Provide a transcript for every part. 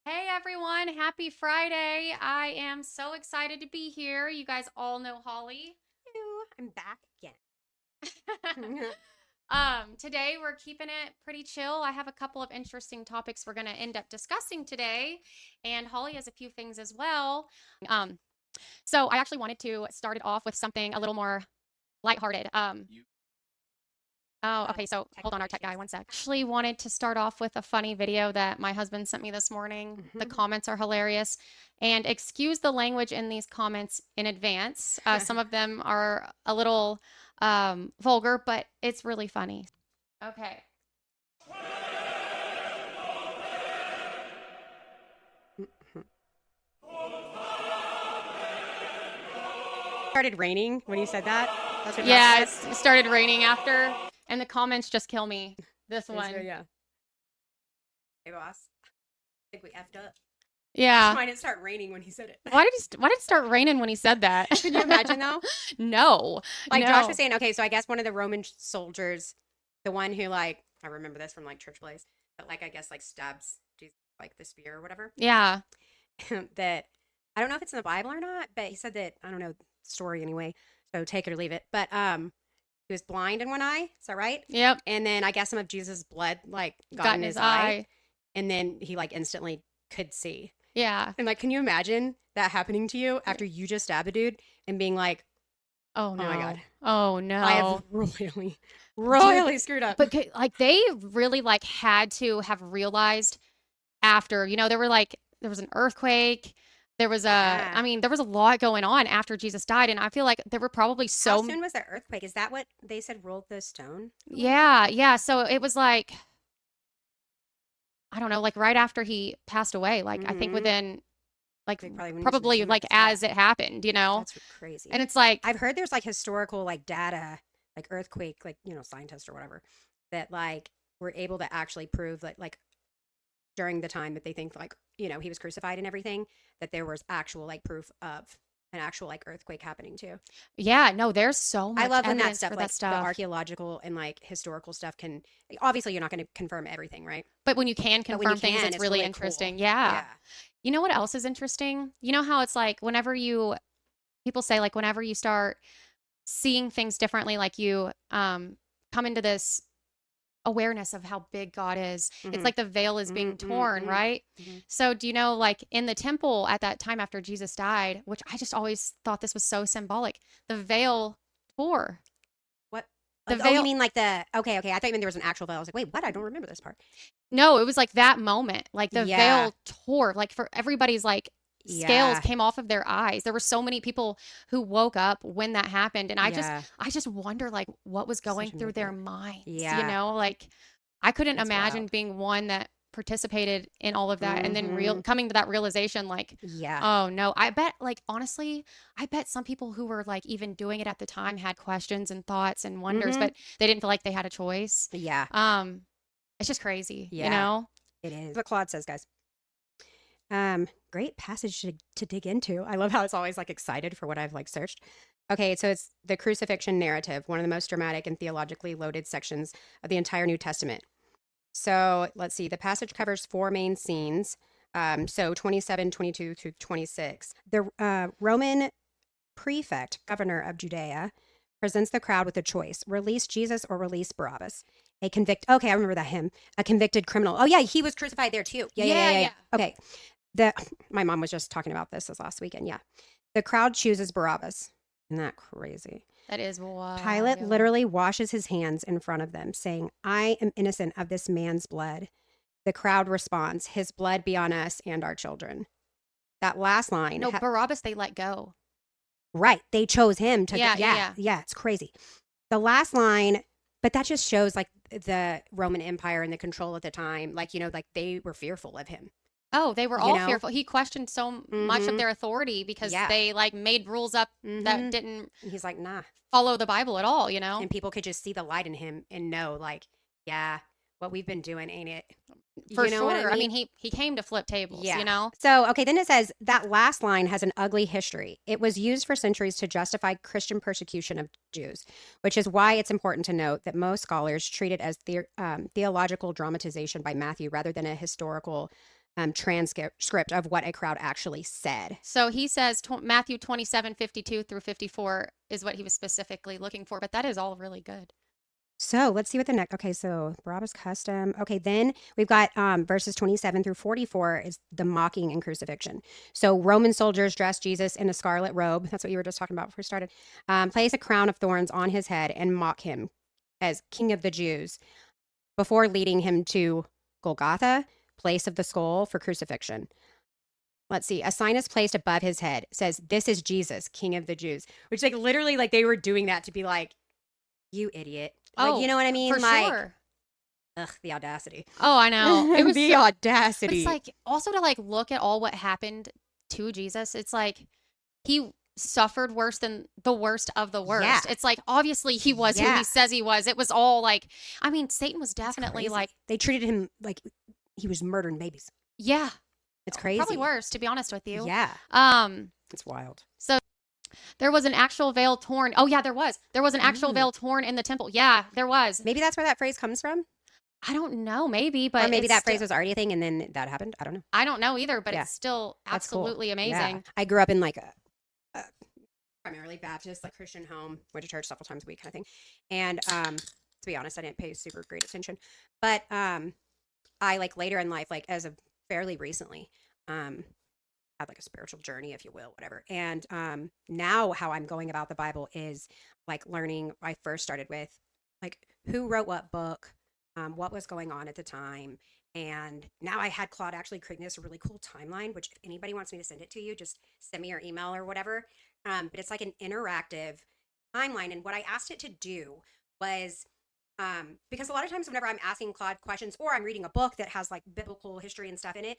Hey everyone, happy Friday. I am so excited to be here. You guys all know Holly. Hello, I'm back again. Today we're keeping it pretty chill. I have a couple of interesting topics we're going to end up discussing today, and Holly has a few things as well. Um, so I actually wanted to start it off with something a little more lighthearted. Oh, okay. So hold on, Technical our tech guy, issues. one sec. Actually, wanted to start off with a funny video that my husband sent me this morning. The comments are hilarious. And excuse the language in these comments in advance. Some of them are a little vulgar, but it's really funny. Okay. Started raining when you said that. That's what Yeah, Josh it started raining after, and the comments just kill me. This said. one. Yeah. Hey, boss. I think we effed up. Yeah. Why didn't it start raining when he said it? Why did it start raining when he said that? Can you imagine though? No. Like Josh was No. saying, okay, so I guess one of the Roman soldiers, the one who like I remember this from like church plays, that like I guess like stabs Jesus like the spear or whatever. Yeah. That I don't know if it's in the Bible or not, but he said that I don't know story anyway. So take it or leave it. But he was blind in one eye. Is that right? Yep. And then I guess some of Jesus' blood like got Got in in his his eye, eye. and then he like instantly could see. Yeah. And like, can you imagine that happening to you after you just stab a dude and being like, Oh "Oh my god, no. Oh I have no. royally, Dude, royally screwed up." but like they really like had to have realized after, there was an earthquake. There was Yeah. there was a lot going on after Jesus died. And I feel like there were probably How so, soon was the earthquake? Is that what they said rolled the stone? It was. yeah, yeah. So it was like, I don't know, like right after he passed away, like I think Mm-hmm. within like Like probably when he was in the probably tomb. like Yeah. as it happened, you know? That's crazy. And it's like, I've heard there's like historical like data, like earthquake, like scientists or whatever, that like were able to actually prove that like during the time that they think like he was crucified and everything, that there was actual like proof of an actual like earthquake happening too. yeah, no, there's so I much love when that evidence stuff for that like the stuff. archaeological and like historical stuff can obviously you're not going to confirm everything, right? But when you can But when you confirm things, can, it's it's really really cool. interesting. Yeah. Yeah. You know what else is interesting? You know how it's like people say like whenever you start seeing things differently, like you come into this awareness of how big God is. It's Mm-hmm. like the veil is being Mm-hmm. torn, Mm-hmm. right? Mm-hmm. So do you know like in the temple at that time after Jesus died, which I just always thought this was so symbolic, the veil tore. What? The Like, oh, you veil mean like the okay, okay. I thought you meant there was an actual veil. I was like, wait, what? I don't remember this part. No, it was like that moment. Like the Yeah. veil tore. Like for everybody's like scales Yeah. came off of their eyes. There were so many people who woke up when that happened. And Yeah. I just wonder like what was going Such a through big their deal. minds, you Yeah. know? Like I couldn't That's imagine wild. being one that participated in all of that and then Mm-hmm. coming to that realization like, Yeah. oh no, I bet like honestly, I bet some people who were like even doing it at the time had questions and thoughts and wonders, Mm-hmm. but they didn't feel like they had a choice. Yeah. Um, it's just crazy, you Yeah. know? It is. What Claude says, guys. Great passage to dig into. I love how it's always like excited for what I've like searched. Okay, so it's the crucifixion narrative, one of the most dramatic and theologically loaded sections of the entire New Testament. So let's see. The passage covers four main scenes. So 27, 22 through 26. The Roman prefect, governor of Judea, presents the crowd with a choice: release Jesus or release Barabbas. Okay, I remember that hymn. A convicted criminal. Oh yeah, he was crucified there too. Yeah, yeah, yeah, Yeah, yeah, yeah. yeah. Okay. The My mom was just talking about this last weekend. Yeah. The crowd chooses Barabbas. Isn't that crazy? That is Pilate wild. literally washes his hands in front of them, saying, I am innocent of this man's blood. The crowd responds, his blood be on us and our children. That last line, No, Barabbas they let go. right, they chose him to, Yeah, yeah, yeah, yeah. yeah, it's crazy. The last line, but that just shows like the Roman Empire and the control at the time, like, like they were fearful of him, Oh, they were you all know? fearful. He questioned so much of Mm-hmm. their authority because Yeah. they like made rules up that Mm-hmm. didn't And he's like, nah. follow the Bible at all, you know? And people could just see the light in him and know, like, yeah, what we've been doing, ain't it? For You know what I sure. I mean? mean, he came to flip tables, you Yeah. know? So, okay, then it says that last line has an ugly history. It was used for centuries to justify Christian persecution of Jews, which is why it's important to note that most scholars treat it as theological dramatization by Matthew rather than a historical transcript of what a crowd actually said. So he says Matthew 27:52 through 54 is what he was specifically looking for, but that is all really good. So let's see what the next. Okay, so Barabbas custom. Okay, then we've got verses 27 through 44 is the mocking and crucifixion. So Roman soldiers dress Jesus in a scarlet robe. That's what you were just talking about before we started. Place a crown of thorns on his head and mock him as King of the Jews before leading him to Golgotha, place of the skull for crucifixion. Let's see. A sign is placed above his head. It says, "This is Jesus, King of the Jews," which like literally like they were doing that to be like, you idiot. Like, you know what I mean? For like, sure. Ugh, the audacity. Oh, I know. It was the so, audacity. but it's like also to like look at all what happened to Jesus. It's like he suffered worse than the worst of the worst. Yeah. It's like obviously he was who Yeah. he says he was. It was all like, I mean, Satan was It's definitely crazy. like, they treated him like he was murdering babies. yeah, It's crazy. probably worse to be honest with you. Yeah. Um, It's wild. so there was an actual veil torn. Oh yeah, there was. There was an actual veil torn in the temple. Yeah, there was. Maybe that's where that phrase comes from. I don't know, maybe, but Or maybe it's that phrase was already a thing and then that happened. I don't know. I don't know either, but Yeah. it's still That's cool. absolutely Yeah. amazing. I grew up in like a primarily Baptist, like Christian home, went to church several times a week kind of thing. And to be honest, I didn't pay super great attention. But I like later in life, like as of fairly recently, had like a spiritual journey, if you will, whatever. And now how I'm going about the Bible is like learning. I first started with like who wrote what book, what was going on at the time. And now I had Claude actually creating this really cool timeline, which if anybody wants me to send it to you, just send me your email or whatever. But it's like an interactive timeline. And what I asked it to do was because a lot of times whenever I'm asking Claude questions or I'm reading a book that has like biblical history and stuff in it,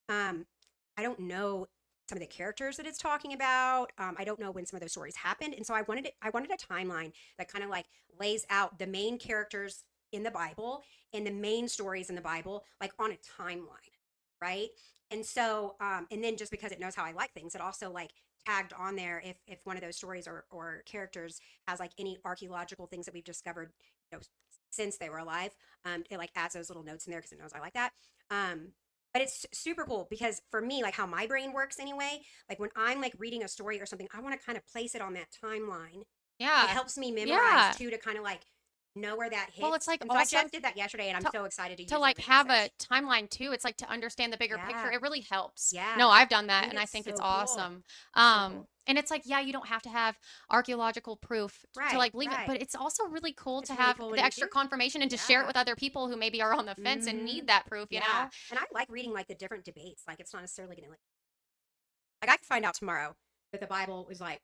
I don't know some of the characters that it's talking about. I don't know when some of those stories happened. And so I wanted a timeline that kind of like lays out the main characters in the Bible and the main stories in the Bible, like on a timeline. Right. And so, and then just because it knows how I like things, it also like tagged on there if one of those stories or characters has like any archaeological things that we've discovered, since they were alive, it like adds those little notes in there because it knows I like that. But it's super cool because for me, like how my brain works anyway, like when I'm like reading a story or something, I want to kind of place it on that timeline. Yeah. It helps me memorize too, to kind of like know where that hits. Well, it's like and so I also just did that yesterday and I'm so excited to use to it like in the have a process. timeline too. It's like to understand the bigger picture. Yeah. It really helps. Yeah. No, I've done that think and I it's think so it's cool. awesome. Cool. And it's like, yeah, you don't have to have archaeological proof to Right, like believe it, right. but it's also really cool It's to really have cool when the you extra do. confirmation and to share it Yeah. with other people who maybe are on the fence and need Mhm. that proof, you know? And I like reading like the different debates. Like it's not necessarily gonna like I could find out tomorrow that the Bible was like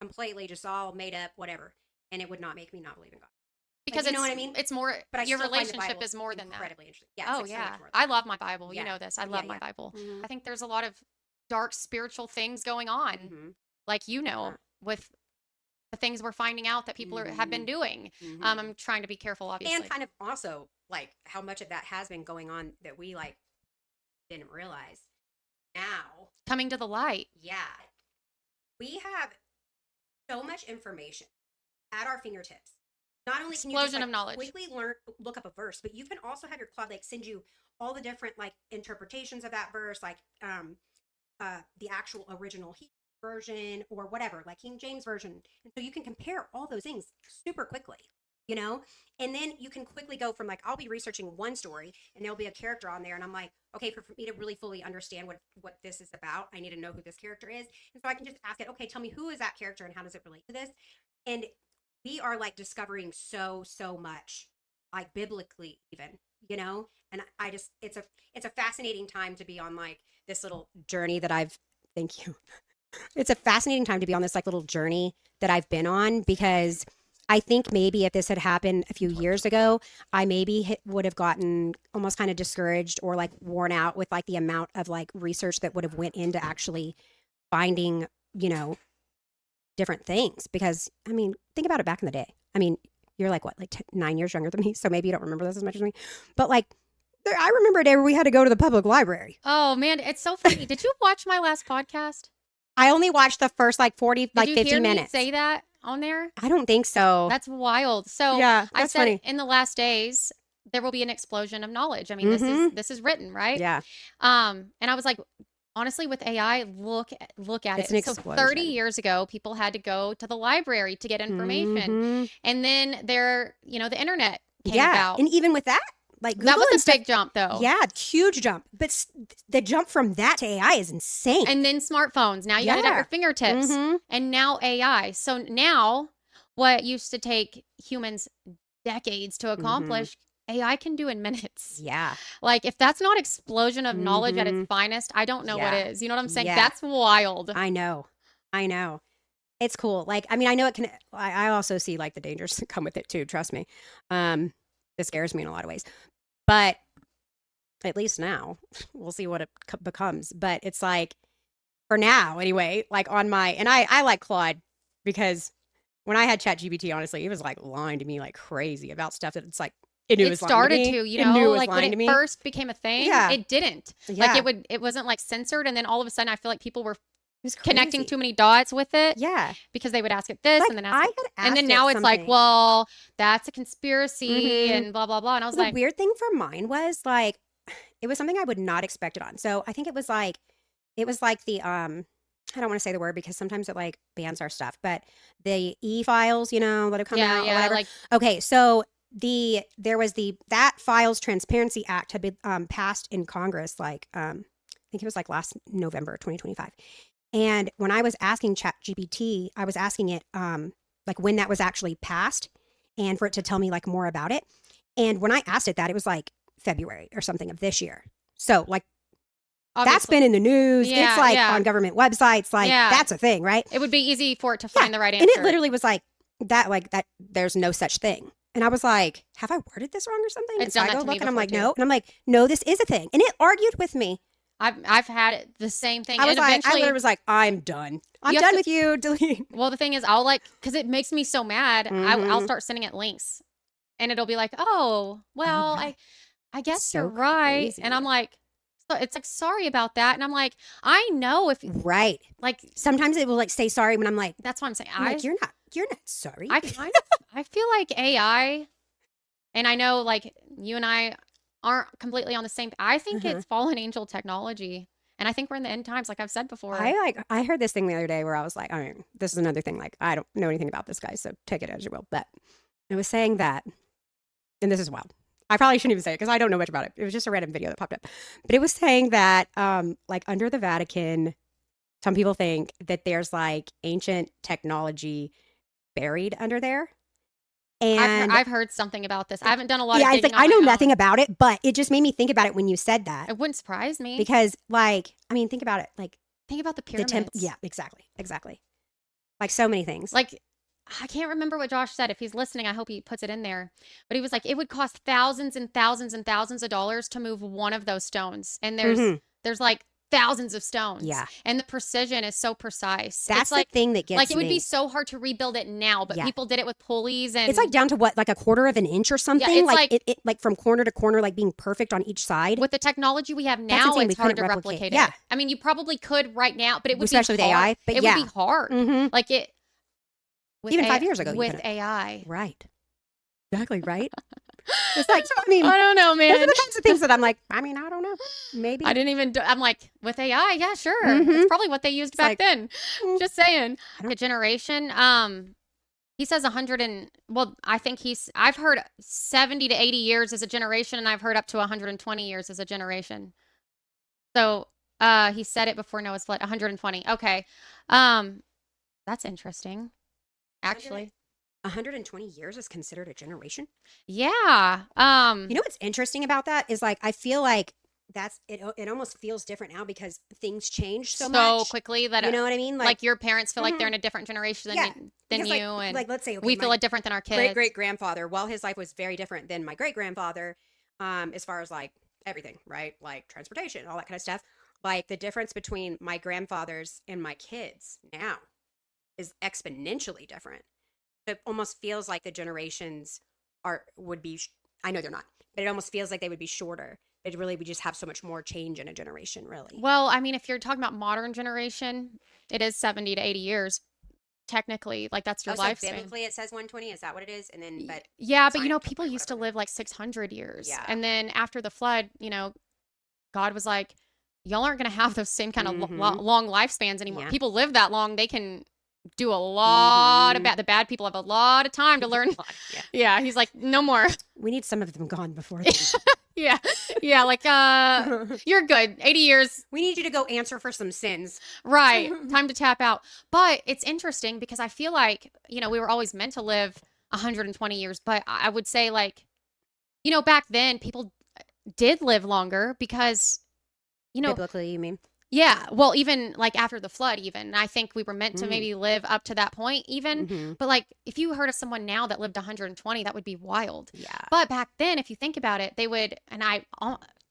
completely just all made up, whatever, and it would not make me not believe in God. Because you know what I mean? it's more, But I your still find the relationship Bible is more than that. incredibly interesting. Yeah, Oh it's like so yeah. much more. I love my Bible. You Yeah. know this. I Yeah, love my yeah. Bible. Mhm. I think there's a lot of dark spiritual things going on, Mhm. like, you know, Yeah. with the things we're finding out that people have been doing. Mhm. I'm trying to be careful, obviously. And kind of also like how much of that has been going on that we like didn't realize. Now, Coming to the light. yeah, we have so much information at our fingertips. Not only can you just Explosion of knowledge. quickly look up a verse, but you can also have your Claude like send you all the different like interpretations of that verse, like the actual original Hebrew version or whatever, like King James version, and so you can compare all those things super quickly. And then you can quickly go from like I'll be researching one story and there'll be a character on there and I'm like, okay, for me to really fully understand what this is about, I need to know who this character is. And so I can just ask it, okay, tell me, who is that character and how does it relate to this? And we are like discovering so much, like biblically even. And I just it's a fascinating time to be on like this little journey that I've thank you. It's a fascinating time to be on this like little journey that I've been on because I think maybe if this had happened a few years ago, I maybe would have gotten almost kind of discouraged or like worn out with like the amount of like research that would have went into actually finding, different things. Because I mean, think about it back in the day. I mean, you're like what, like 9 years younger than me, so maybe you don't remember this as much as me. But like, I remember a day where we had to go to the public library. Oh man, it's so funny. Did you watch my last podcast? I only watched the first like 40, like 50 Did you hear minutes. me say that on there? I don't think so. That's wild. So Yeah, I that's said funny. in the last days, there will be an explosion of knowledge. I mean, Mm-hmm. this is written, right? Yeah. And I was like, honestly, with AI, look at It's an it. So 30 explosion. years ago, people had to go to the library to get information. Mm-hmm. And then the internet came Yeah. about. And even with that, like That Google was and a stuff, big jump though. yeah, huge jump. But the jump from that to AI is insane. And then smartphones. Now you got it at your Yeah. fingertips. Mm-hmm. And now AI. So now what used to take humans decades to Mm-hmm. accomplish, AI can do in minutes. Yeah. Like if that's not explosion of knowledge at its Mm-hmm. finest, I don't know what Yeah. is. You know what I'm saying? Yeah. That's wild. I know. I know. It's cool. Like, I mean, I know it can, I also see like the dangers that come with it too. Trust me. It scares me in a lot of ways, but at least now we'll see what it becomes. But it's like, for now anyway, like on my, and I like Claude because when I had ChatGPT, honestly, it was like lying to me like crazy about stuff that it's like, it knew it It was lying to started me. to, you It knew know, it was like when lying to it me. first became a thing, Yeah. it didn't. Yeah. Like it wasn't like censored, and then all of a sudden I feel like people were It was connecting crazy. too many dots with it Yeah. because they would ask it this Like and then I ask had it. asked And then it now it's like, something. well, that's a conspiracy Mhm. and blah blah blah. And I was Well, the like, weird thing for mine was like, it was something I would not expect it on. So I think it was like the I don't want to say the word because sometimes it like bans our stuff, but the e-files, you know, that have come out or whatever. like Okay, so there was that Files Transparency Act had been passed in Congress like I think it was like last November 2025. And when I was asking ChatGPT, I was asking it like when that was actually passed and for it to tell me like more about it. And when I asked it that, it was like February or something of this year. So like that's obviously, been in the news. yeah, It's like yeah, on government websites. Like yeah. that's a thing, right? It would be easy for it to Yeah. find the right And answer. it literally was like that. There's no such thing. And I was like, have I worded this wrong or something? It's And so done I that go to me look and I'm before like, too. no. And I'm like, no, this is a thing. And it argued with me. I've had it, the same thing. I was and like, I eventually, literally was like, I'm done. I'm You have done to- with you. Delete. well, the thing is, I'll like, because it makes me so mad, I'll Mhm. start sending it links, and it'll be like, oh, well, right. I guess So you're right, crazy. and I'm like, so it's like, sorry about that, and I'm like, I know if Right. like Sometimes it will like say sorry when I'm like, that's what I'm saying. like you're not sorry. I kind of, I feel like AI, and I know like you and I aren't completely on the same. I think Uh-huh. it's fallen angel technology, and I think we're in the end times, like I've said before. I heard this thing the other day where I was like, I mean, this is another thing. Like, I don't know anything about this guy, so take it as you will. But it was saying that, and this is wild. I probably shouldn't even say it because I don't know much about it. It was just a random video that popped up. But it was saying that, like under the Vatican, some people think that there's like ancient technology buried under there. And I've heard something about this. I haven't done a lot yeah, of it's digging like on I know my nothing own. about it, but it just made me think about it when you said that. It wouldn't surprise me. Because like, I mean, think about it. Like Think about the the pyramids. temple. Yeah, exactly. Like so many things. Like, I can't remember what Josh said. If he's listening, I hope he puts it in there. But he was like, it would cost thousands and thousands and thousands of dollars to move one of those stones. And Mhm. there's like thousands of stones. Yeah. And the precision is so precise. That's it's like the thing that gets like it would me. be so hard to rebuild it now, but Yeah. people did it with pulleys and It's like down to what, like a quarter of an inch or something. it's like like- it like from corner to corner, like being perfect on each side. with the technology we have That's now, insane. We it's hard to couldn't replicate replicate. it. Yeah. I mean, you probably could right now, but it would Especially be with hard. AI, but it yeah. would be hard. Mhm. Like it with Even 5 years ago, you with couldn't. AI. Right. Exactly. Right. It's like, so, I mean, I don't know, those are man. the kinds of things that I'm like, I mean, I don't know. Maybe. I didn't even. I'm like with AI. Yeah, sure. Mhm. It's probably what they used back like, then. mm. Just saying. I don't- A generation. He says 100 and well, I think I've heard 70 to 80 years as a generation, and I've heard up to 120 years as a generation. So, he said it before Noah's flood. 120. Okay. That's interesting. Actually, 120 years is considered a generation. yeah. You know what's interesting about that is like I feel like that's it. It almost feels different now because things change so much. quickly that You know what I mean? like your parents feel like they're Mhm. in a different generation than Yeah, than because, you, and like let's say okay, we feel my it different than our great kids. great grandfather. While his life was very different than my great grandfather, as far as like everything, right? Like transportation, all that kind of stuff. Like the difference between my grandfather's and my kids now is exponentially different. It almost feels like the generations would be. I know they're not, but it almost feels like they would be shorter. It really we just have so much more change in a generation, really. Well, I mean, if you're talking about modern generation, it is 70 to 80 years. technically, like that's your Oh, so lifespan. biblically it says 120. Is that what it is? And then, but Yeah, but scientifically, people used to whatever. live like 600 years. Yeah. And then after the flood, God was like, y'all aren't going to have those same kind of Mm-hmm. long lifespans anymore. Yeah. People live that long. They can do a lot of Mm-hmm. bad. The bad people have a lot of time to learn. Yeah. Yeah. He's like, no more. We need some of them gone before then. Yeah. Yeah. Like, you're good. 80 years. We need you to go answer for some sins. Right. Time to tap out. But it's interesting because I feel like, we were always meant to live 120 years. But I would say, like, back then people did live longer because, Biblically, you mean? yeah, well, even like after the flood, even I think we were meant to Mm. maybe live up to that point, even. Mm-hmm. But like, if you heard of someone now that lived 120, that would be wild. Yeah. But back then, if you think about it, they would, and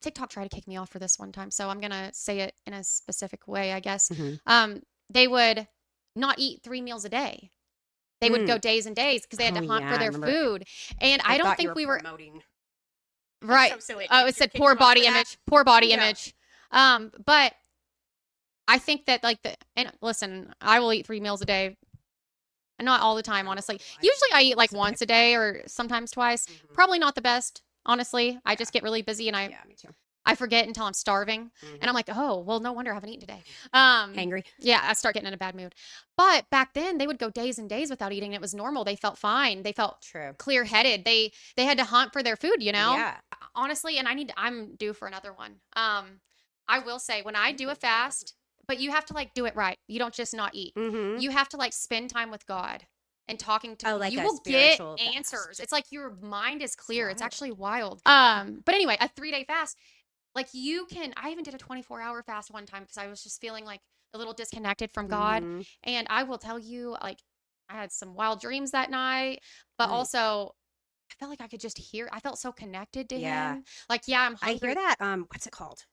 TikTok tried to kick me off for this one time, so I'm gonna say it in a specific way, I guess. Mm-hmm. They would not eat 3 meals a day. They would go days and days because they had to hunt yeah, for I their remember. food. And I don't thought you think we were promoting. right. So silly. Oh, You're it said kicking poor them off body for that? image, poor body Yeah. image. But I think that and listen, I will eat 3 meals a day. Not all the time, honestly. Usually I eat like once a day or sometimes twice. Mhm. Probably not the best, honestly. I just get really busy and Yeah, me too. I forget until I'm starving. Mhm. And I'm like, oh, well, no wonder I haven't eaten today. Hangry. Yeah, I start getting in a bad mood. But back then they would go days and days without eating. And it was normal. They felt fine. They felt True. clear headed. They had to hunt for their food, Yeah. honestly. And I'm due for another one. I will say when I do a fast, but you have to like do it right. You don't just not eat. Mm-hmm. You have to like spend time with God and talking to like you a will get spiritual fast. answers. It's like your mind is clear. It's wild. actually wild. But anyway, a 3-day fast, like I even did a 24-hour fast one time because I was just feeling like a little disconnected from God. Mhm. And I will tell you, like, I had some wild dreams that night, but Nice. also I felt like I could just hear. I felt so connected to Yeah. him. Like, yeah, I'm I hungry. hear that. What's it called?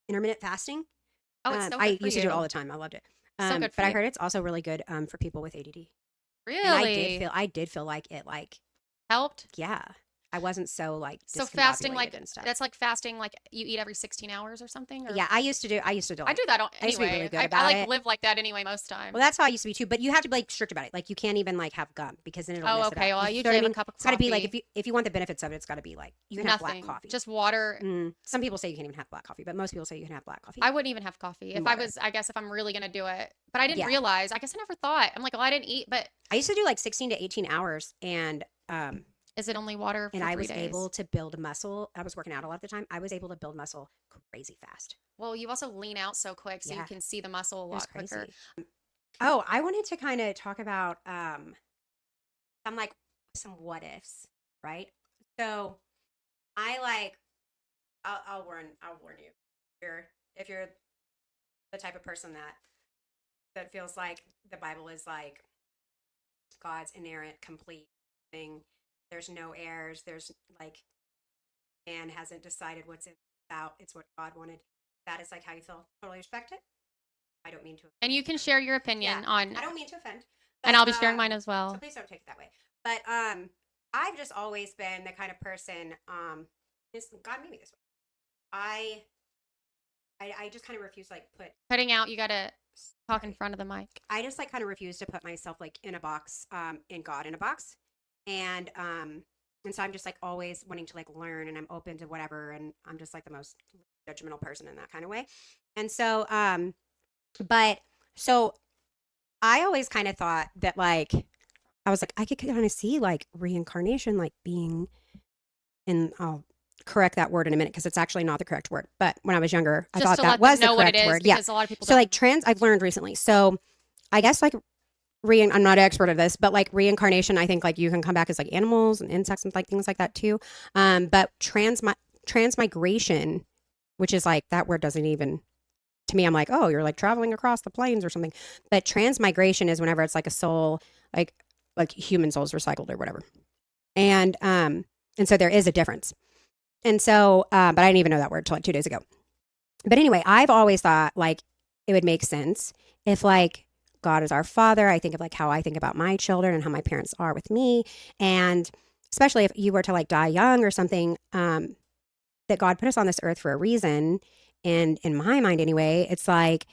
Intermittent fasting. Oh, it's so good I for used to do it you. all the time. I loved it. So good for but I you. heard it's also really good for people with ADD. Really? And I did feel like it, like, helped. yeah, I wasn't so like So fasting, discombobulated like and stuff. that's like fasting, like you eat every 16 hours or something. Or? Yeah, I used to do. I do that I used to be anyway. really good I about like it. live like that anyway most times. Well, that's how I used to be too. But you have to be like strict about it. Like you can't even like have gum because then it'll Oh, mess okay. it up. Well, I You know usually what have I a mean? cup of It's got to be like coffee. if you want the benefits of it, it's got to be like you can have Nothing, black coffee. just water. Some people say you can't even have black coffee, but most people say you can have black coffee. I wouldn't even have coffee if Water. I guess if I'm really gonna do it. But I didn't Yeah. realize. I guess I never thought. I'm like, well, I didn't eat, but I used to do like 16 to 18 hours, and is it only water for I 3 was days? able to build muscle. I was working out a lot of the time. I was able to build muscle crazy fast. Well, you also lean out so quick, so you Yeah. can see the muscle a It was lot quicker. crazy. Oh, I wanted to kind of talk about some like some what ifs, right? So I like I'll warn you. If you're the type of person that feels like the Bible is like God's inerrant, complete thing. There's no errors. There's like man hasn't decided what's in out. It's what God wanted. That is like how you feel. Totally respect it. I don't mean to. And you can share your opinion on, I don't mean to offend. and I'll be sharing mine as So well. please don't take it that way. But I've just always been the kind of person. God made me this way. I just kind of refuse like put. Cutting out, you gotta talk in front of the mic. I just like kind of refuse to put myself like in a box, in God in a box, and so I'm just like always wanting to like learn, and I'm open to whatever, and I'm just like the most judgmental person in that kind of way, and so but so I always kind of thought that like I was like I could kind of see like reincarnation like being, and I'll correct that word in a minute because it's actually not the correct word. But when I was younger, I thought that was the correct word. Yeah. A lot of people So like I've learned recently. So I guess like I'm not an expert of this, but like reincarnation, I think like you can come back as like animals and insects and like things like that too. But transmigration, which is like that word doesn't even, to me, I'm like, oh, you're like traveling across the plains or something. But transmigration is whenever it's like a soul, like human souls recycled or whatever. And so there is a difference. And so, but I didn't even know that word till like 2 days ago. But anyway, I've always thought like it would make sense if like God is our father. I think of like how I think about my children and how my parents are with me. And especially if you were to like die young or something, that God put us on this earth for a reason. And in my mind anyway, it's like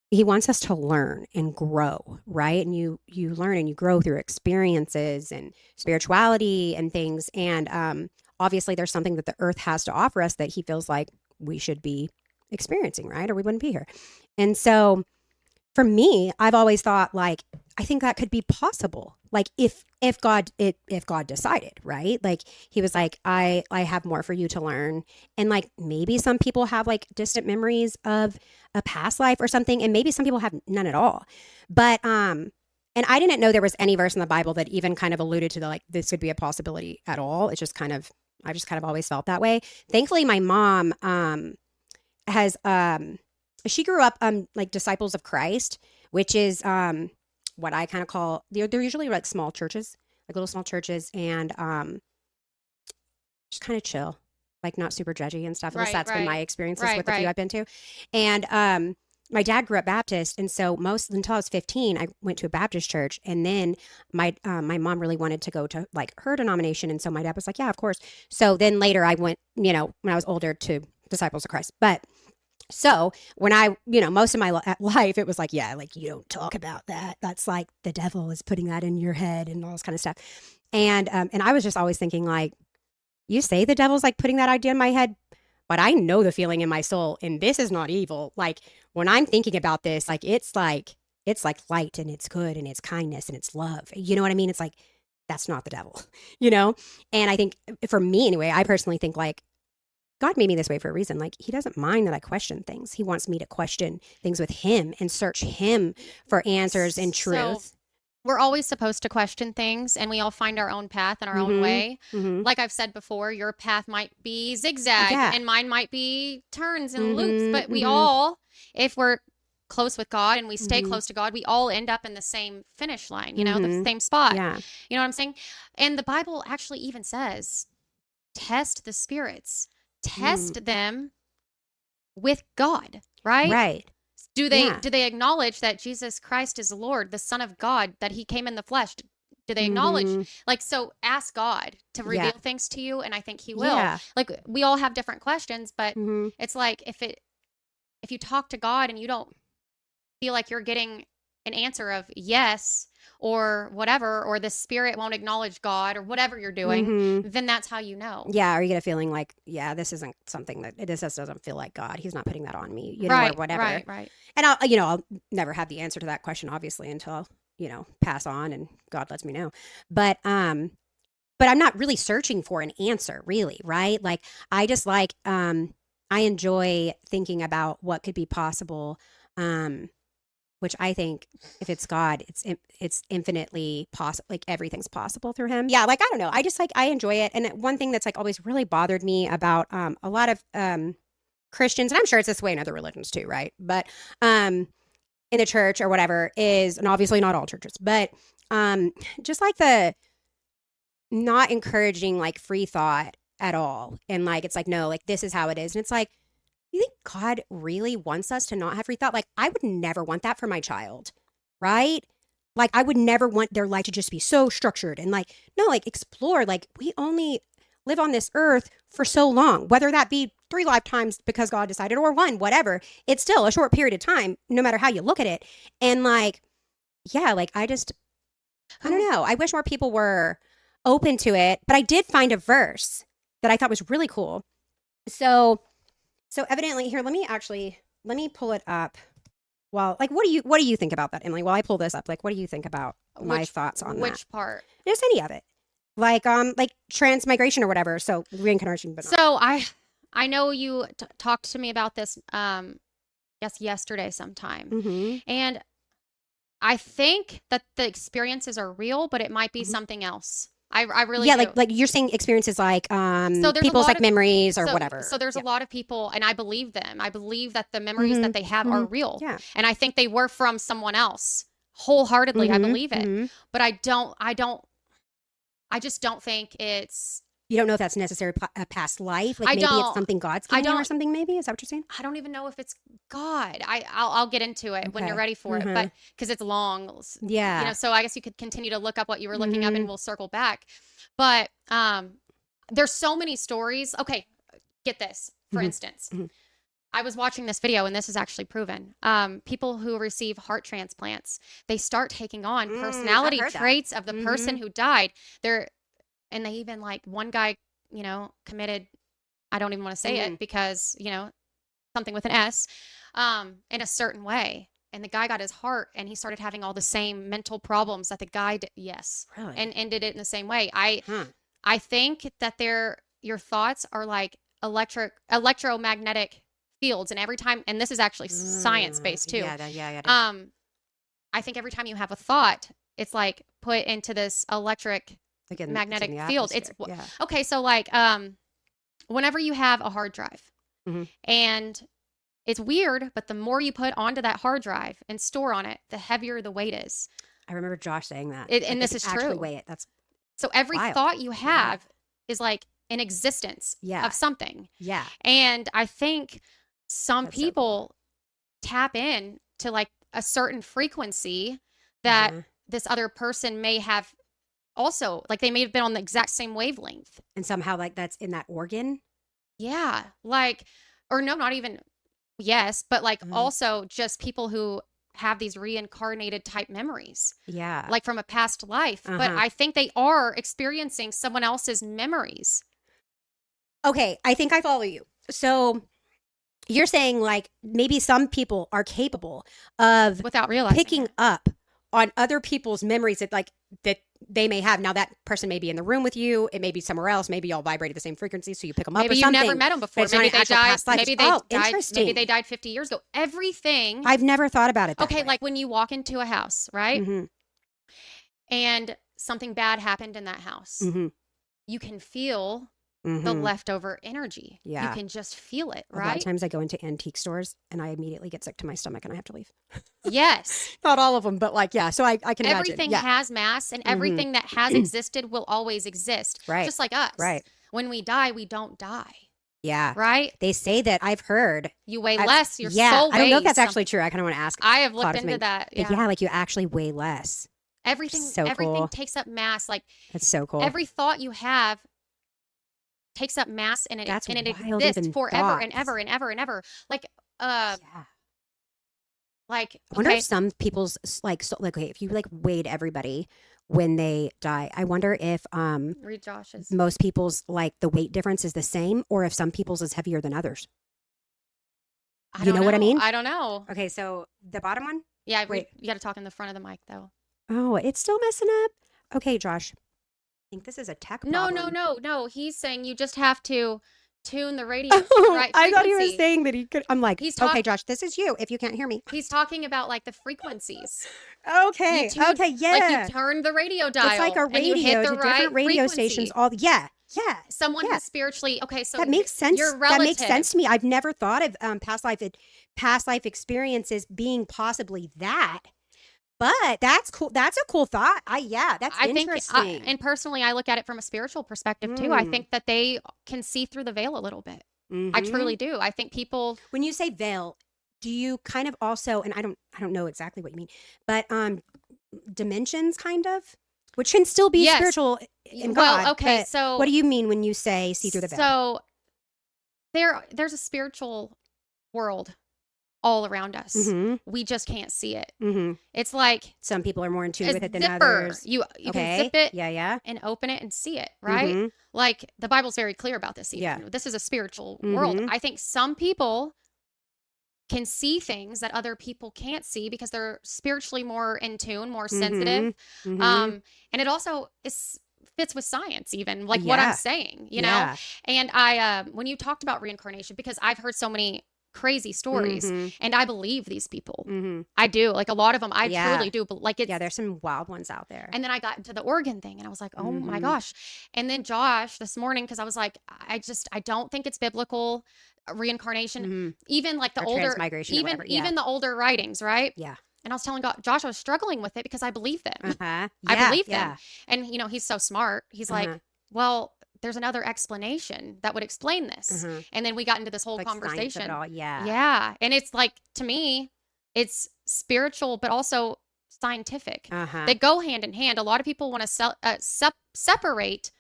he wants us to learn and grow, right? And you learn and you grow through experiences and spirituality and things. And obviously, there's something that the earth has to offer us that he feels like we should be experiencing, right? Or we wouldn't be here. And so for me, I've always thought like I think that could be possible. Like if God decided, right? Like he was like I have more for you to learn. And like maybe some people have like distant memories of a past life or something and maybe some people have none at all. But and I didn't know there was any verse in the Bible that even kind of alluded to the like this could be a possibility at all. It's just kind of I just kind of always felt that way. Thankfully my mom has she grew up like disciples of Christ, which is what I kind of call they're usually like small churches, like little small churches, and just kind of chill, like not super judgy and stuff. At least Right, that's been my right, experiences right, with the few right. I've been to. And my dad grew up Baptist, and so most until I was 15, I went to a Baptist church, and then my mom really wanted to go to like her denomination, and so my dad was like, yeah, of course. So then later I went, you know, when I was older to Disciples of Christ, but so when I, you know, most of my life, it was like, yeah, like you don't talk about that. That's like the devil is putting that in your head and all this kind of stuff. And I was just always thinking like, you say the devil's like putting that idea in my head, but I know the feeling in my soul, and this is not evil. Like when I'm thinking about this, it's like light and it's good and it's kindness and it's love. You know what I mean? It's like that's not the devil, you know. And I think for me anyway, I personally think like God made me this way for a reason. Like, he doesn't mind that I question things. He wants me to question things with him and search him for answers and So truth. we're always supposed to question things and we all find our own path and our own Mm-hmm. way. Mm-hmm. Like I've said before, your path might be zigzag Yeah. and mine might be turns and loops, but Mm-hmm. we Mm-hmm. all, if we're close with God and we stay Mm-hmm. close to God, we all end up in the same finish line, you know, the Mm-hmm. same spot. Yeah. You know what I'm saying? And the Bible actually even says, test the spirits, Mm. test them with God, right? Right. Do they Yeah. do they acknowledge that Jesus Christ is Lord, the Son of God, that he came in the flesh? Do they acknowledge Mm-hmm. like so ask God to Yeah. reveal things to you and I think he will. Yeah. Like we all have different questions, but Mm-hmm. it's like if you talk to God and you don't feel like you're getting an answer of yes or whatever or the spirit won't acknowledge God or whatever you're doing, Mm-hmm. then that's how you know. Yeah. Or you get a feeling like, yeah, this isn't something that this just doesn't feel like God. He's not putting that on me, you know, or Right, whatever. right, right. And I'll never have the answer to that question, obviously, until pass on and God lets me know. But but I'm not really searching for an answer, really, right? Like I just like I enjoy thinking about what could be possible, um, which I think if it's God, it's infinitely possible. Like everything's possible through Him. Yeah, like I don't know. I just like I enjoy it. And one thing that's like always really bothered me about a lot of Christians, and I'm sure it's this way in other religions too, right? But in the church or whatever is, and obviously not all churches, but just like the not encouraging like free thought at all. And like, it's like, no, like this is how it is. And it's like, you think God really wants us to not have free thought? Like, I would never want that for my child, right? Like, I would never want their life to just be so structured and like, no, like explore. Like, we only live on this earth for so long, whether that be 3 lifetimes because God decided or one, whatever. It's still a short period of time, no matter how you look at it. And like, yeah, like I don't know. I wish more people were open to it, but I did find a verse that I thought was really cool. So, so evidently here, let me pull it up. Well, like what do you think about that, Emily? While I pull this up, like what do you think about my Which thoughts on that? which part? Just any of it. Like transmigration or whatever. So reincarnation, but not. So I know you talked to me about this yes yesterday sometime. Mm-hmm. And I think that the experiences are real, but it might be Mm-hmm. something else. I really Yeah, do. like you're saying experiences like So there's a people's lot like of memories or so whatever. there's a Yeah. lot of people and I believe them. I believe that the memories Mm-hmm. that they have Mm-hmm. are real. Yeah. And I think they were from someone else. Wholeheartedly, I Mm-hmm. believe it. Mm-hmm. But I just don't think it's You don't know if that's necessary a past life. Like I maybe it's don't something God's I giving you or don't something. Maybe is that what you're saying? I don't even know if it's God. I'll get into it when you're Okay. ready for it, Mm-hmm. but because it's long, Yeah. so I guess you could continue to look up what you were looking up, Mm-hmm. and we'll circle back. But there's so many stories. Okay, get this. For Mm-hmm. instance, Mm-hmm. I was watching this video, and this is actually proven. People who receive heart transplants, they start taking on I've personality heard that. traits of the person who died. And they even like one guy, committed, I don't even want to say it because, something with an S, in a certain way. And the guy got his heart and he started having all the same mental problems that the guy did. Yes. Really? And ended it in the same way. Huh. I think that your thoughts are like electromagnetic fields. And every time, and this is actually science based too. Yeah. I think every time you have a thought, it's like put into this electric Like in magnetic the field. atmosphere. Okay. So like, whenever you have a hard drive and it's weird, but the more you put onto that hard drive and store on it, the heavier the weight is. I remember Josh saying that. And this is actually true. Weigh it. That's so every wild. thought you have is like an existence of something. Yeah. And I think some That's people tap in to like a certain frequency that this other person may have also, like they may have been on the exact same wavelength. And somehow like that's in that organ. Yeah. Like, or no, not even, yes, but like also just people who have these reincarnated type memories. Yeah. Like from a past life. But I think they are experiencing someone else's memories. Okay. I think I follow you. So you're saying like maybe some people are capable of without realizing picking up on other people's memories that they may have. Now that person may be in the room with you. It may be somewhere else. Maybe y'all vibrate at the same frequency, so you pick them up. Maybe or you've something. never met them before. Maybe they died. Maybe they died. Interesting. Maybe they died 50 years ago. Everything. I've never thought about it. Okay, like when you walk into a house, right? And something bad happened in that house. You can feel the leftover energy. Yeah. You can just feel it, right? A lot of times I go into antique stores and I immediately get sick to my stomach and I have to leave. Yes. Not all of them, but like, yeah. So I can imagine. Everything has mass and everything that has existed will always exist. Right. Just like us. Right. When we die, we don't die. Yeah. Right? They say that. I've heard. You weigh less. Your soul weighs. I don't know if that's actually true. I kind of want to ask. I have looked into that. Yeah. But yeah, like you actually weigh less. Everything cool. takes up mass. Like that's so cool. Every thought you have takes up mass and it exists forever and ever and ever and ever. Like like I wonder if some people's okay, if you like weighed everybody when they die, I wonder if read Josh's. Most people's like the weight difference is the same, or if some people's is heavier than others. You know what I mean? I don't know. Okay, so the bottom one? Yeah, wait. You got to talk in the front of the mic though. Oh, it's still messing up. Okay, Josh. I think this is a tech problem. No. He's saying you just have to tune the radio to the right frequency. I thought he was saying that he could. I'm like, okay, Josh, this is you if you can't hear me. He's talking about like the frequencies. Okay. Yeah. Like you turn the radio dial. It's like a radio. And you hit the right different radio stations. Yeah. Someone who's spiritually so that makes sense. Your relative. That makes sense to me. I've never thought of past life experiences being possibly that. But that's cool. That's a cool thought. That's interesting. And personally, I look at it from a spiritual perspective too. I think that they can see through the veil a little bit. I truly do. I think people. When you say veil, do you kind of also, and I don't know exactly what you mean, but dimensions kind of, which can still be spiritual in God. Well, okay. So what do you mean when you say see through the veil? So there's a spiritual world all around us. We just can't see it. It's like some people are more in tune with it than zipper. others. You can zip it yeah and open it and see it, right? Like the Bible's very clear about this. This is a spiritual world. I think some people can see things that other people can't see because they're spiritually more in tune, more sensitive. And it also fits with science, even like what I'm saying, you know? And I, when you talked about reincarnation, because I've heard so many crazy stories and I believe these people. I do. Like a lot of them, I truly do. But like there's some wild ones out there. And then I got into the organ thing and I was like, oh my gosh. And then Josh this morning, because I was like, I don't think it's biblical reincarnation. Even like the older transmigration, even the older writings, right? Yeah. And I was telling Josh I was struggling with it because I believe them. I believe them. And he's so smart. He's like, well, there's another explanation that would explain this. And then we got into this whole conversation. Of it all. Yeah. And it's like, to me, it's spiritual, but also scientific. They go hand in hand. A lot of people want to separate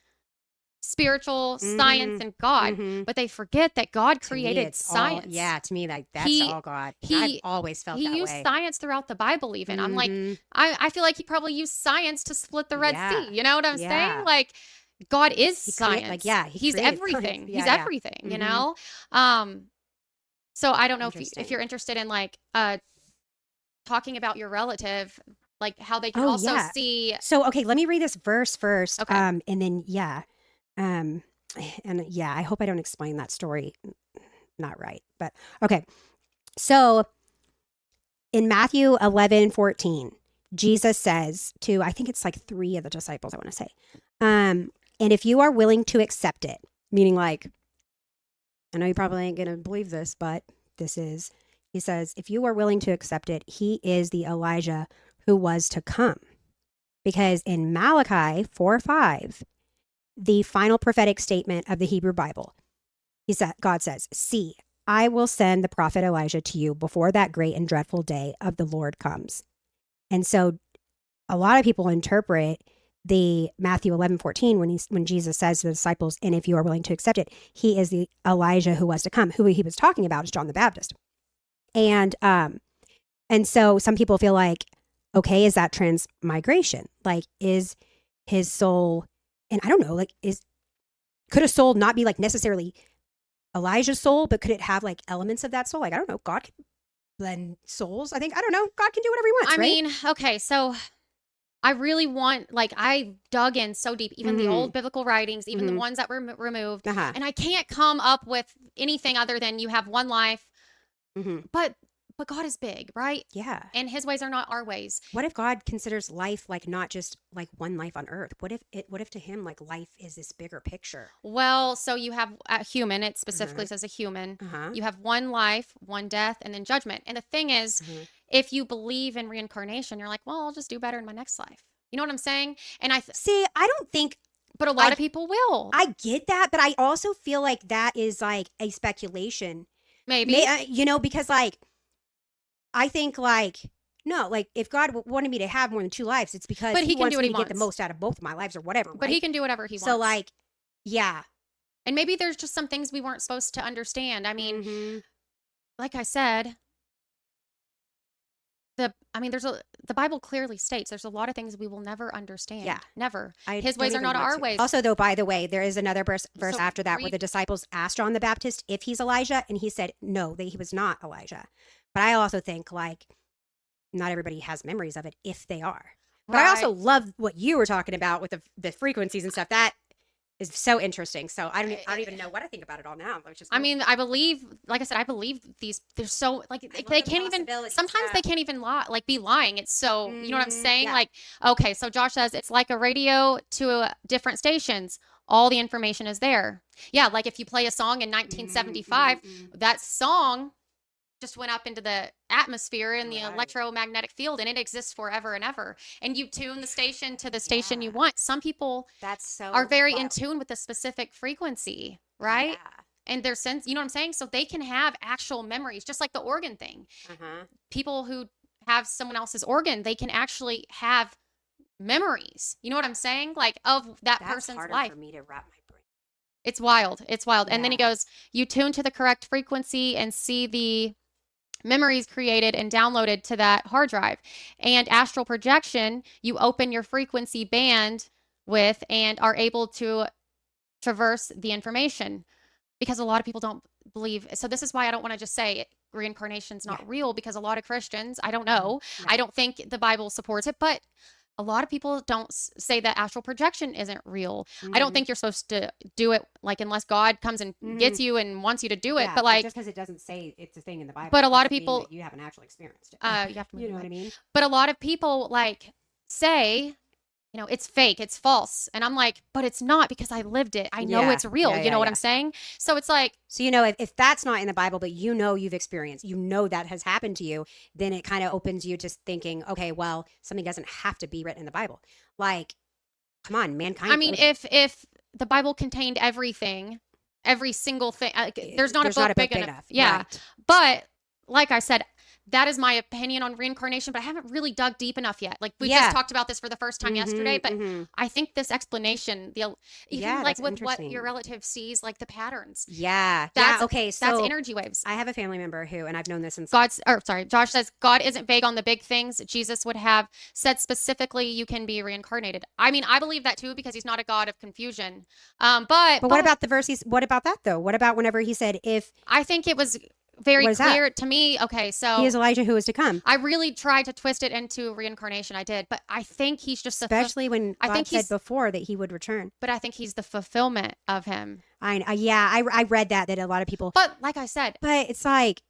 spiritual science Mm-hmm. and God, Mm-hmm. but they forget that God To me, created it's all, science. yeah, to me, like that's He all God. And I've he always felt he that used way. science throughout the Bible even. I'm like, Mm-hmm. I feel like he probably used science to split the Red Yeah. Sea. You know what I'm saying? Yeah. Like God is He create like, science. yeah, he He's created science. everything. He's Yeah, yeah. everything, you Mm-hmm. know? Um so I don't know if Interesting. you're interested in like talking about your relative, like how they can Oh also yeah. see. So okay, let me read this verse first. Okay. And then yeah. Um and yeah, I hope I don't explain that story not right. But okay. So in Matthew 11:14, Jesus says to, I think it's like three of the disciples, I want to say, and if you are willing to accept it, meaning like, I know you probably ain't going to believe this, but this is, he says, if you are willing to accept it, he is the Elijah who was to come. Because in Malachi 4:5, the final prophetic statement of the Hebrew Bible, he said, God says, see, I will send the prophet Elijah to you before that great and dreadful day of the Lord comes. And so a lot of people interpret the Matthew 11:14 when Jesus says to the disciples, and if you are willing to accept it, he is the Elijah who was to come. Who he was talking about is John the Baptist. And so some people feel like, okay, is that transmigration? Like, is his soul, and I don't know, like, could a soul not be like necessarily Elijah's soul, but could it have like elements of that soul? Like, I don't know, God can blend souls. I think, I don't know, God can do whatever he wants, I right? mean, okay, so I really want, like, I dug in so deep, even the old biblical writings, even the Mm-hmm. ones that were removed, Uh-huh. and I can't come up with anything other than you have one life. Mm-hmm. But God is big, right? Yeah. And his ways are not our ways. What if God considers life like not just like one life on earth? What if to him like life is this bigger picture? Well, so you have a human, it specifically Uh-huh. says a human. Uh-huh. You have one life, one death, and then judgment. And the thing is, Uh-huh. if you believe in reincarnation, you're like, well, I'll just do better in my next life. You know what I'm saying? And See, I don't think but a lot of like people will. I get that, but I also feel like that is like a speculation. Maybe. Because like I think like no, like if God wanted me to have more than two lives, it's because But he he can wants do what me he to get the wants. most out of both of my lives or whatever, But he right? can do whatever he wants. So like, yeah. And maybe there's just some things we weren't supposed to understand. I mean, Mm-hmm. like I said, the Bible clearly states there's a lot of things we will never understand. Yeah. Never. I His don't ways are even not want our to. ways. Also, though, by the way, there is another verse So after that where read- the disciples asked John the Baptist if he's Elijah, and he said no, that he was not Elijah. But I also think like not everybody has memories of it if they are. But I also Right. love what you were talking about with the frequencies and stuff. That is so interesting. So I don't even know what I think about it all now. Which is I cool. mean, I believe, like I said, I believe these. They're so like love they the can't even. possibilities, Sometimes yeah. they can't even lie, like be lying. It's so you know what I'm saying. Yeah. Like okay, so Josh says it's like a radio to different stations. All the information is there. Yeah, like if you play a song in 1975, that song just went up into the atmosphere in the Right. electromagnetic field and it exists forever and ever. And you tune the station to the station you want. Some people That's so are very in wild. tune with a specific frequency, right? Yeah. And their sense, you know what I'm saying? So they can have actual memories, just like the organ thing. Uh-huh. People who have someone else's organ, they can actually have memories. You know what I'm saying? Like of that That's person's harder life. for me to wrap my brain. It's wild. It's wild. And then he Yeah. goes, you tune to the correct frequency and see the memories created and downloaded to that hard drive. And astral projection, you open your frequency band with and are able to traverse the information because a lot of people don't believe. So this is why I don't want to just say reincarnation's not real because a lot of Christians, I don't know. Yeah. I don't think the Bible supports it, but a lot of people don't say that astral projection isn't real. I don't think you're supposed to do it like unless God comes and gets you and wants you to do it. Yeah, but like just because it doesn't say it's a thing in the Bible. but a lot of doesn't mean people that you haven't actually experienced it. you have to move You know your what I mic. mean? But a lot of people like say, you know, it's fake, it's false. And I'm like, but it's not because I lived it. I know Yeah. it's real. Yeah, You yeah, know what yeah. I'm saying? So it's like, So, you know, if that's not in the Bible, but you know you've experienced, you know that has happened to you, then it kind of opens you to thinking, okay, well, something doesn't have to be written in the Bible. Like, come on, mankind. I mean, if the Bible contained everything, every single thing, there's not a book big enough. Yeah. Right. But like I said, that is my opinion on reincarnation, but I haven't really dug deep enough yet. Like we Yeah. just talked about this for the first time yesterday, but Mm-hmm. I think this explanation, even Yeah, like that's with what your interesting. relative sees, like the patterns, Yeah. Yeah. that's Okay. that's So energy waves. I have a family member who, and I've known this since. Josh says God isn't vague on the big things. Jesus would have said specifically, you can be reincarnated. I mean, I believe that too because he's not a God of confusion. But what about the verse? What about that though? What about whenever he said, "If I think it was very what is that? clear to me. Okay, He is so Elijah who is to come." I really tried to twist it into reincarnation. I did, but I think he's just Especially when I God think said he's, before that he would return. but I think he's the fulfillment of him. I read that a lot of people. But like I said, But it's like,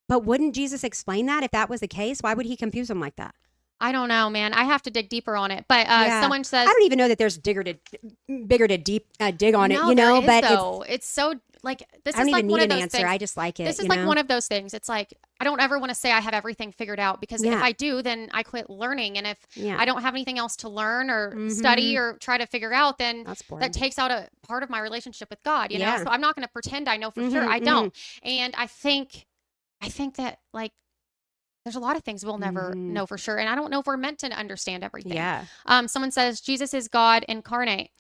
but wouldn't Jesus explain that if that was the case? Why would he confuse them like that? I don't know, man. I have to dig deeper on it. But Yeah. someone I says, don't even know that there's bigger to deep dig on it, no, you there know. is But though. It's so like this I don't is like even one need of an those answer. things. I just like it. This is You like know? one of those things. It's like I don't ever want to say I have everything figured out because if Yeah. I do, then I quit learning. And if Yeah. I don't have anything else to learn or study or try to figure out, then That's boring. that takes out a part of my relationship with God, you know? Yeah. So I'm not going to pretend I know for sure. I don't. And I think that like there's a lot of things we'll never know for sure. And I don't know if we're meant to understand everything. Yeah. Someone says Jesus is God incarnate.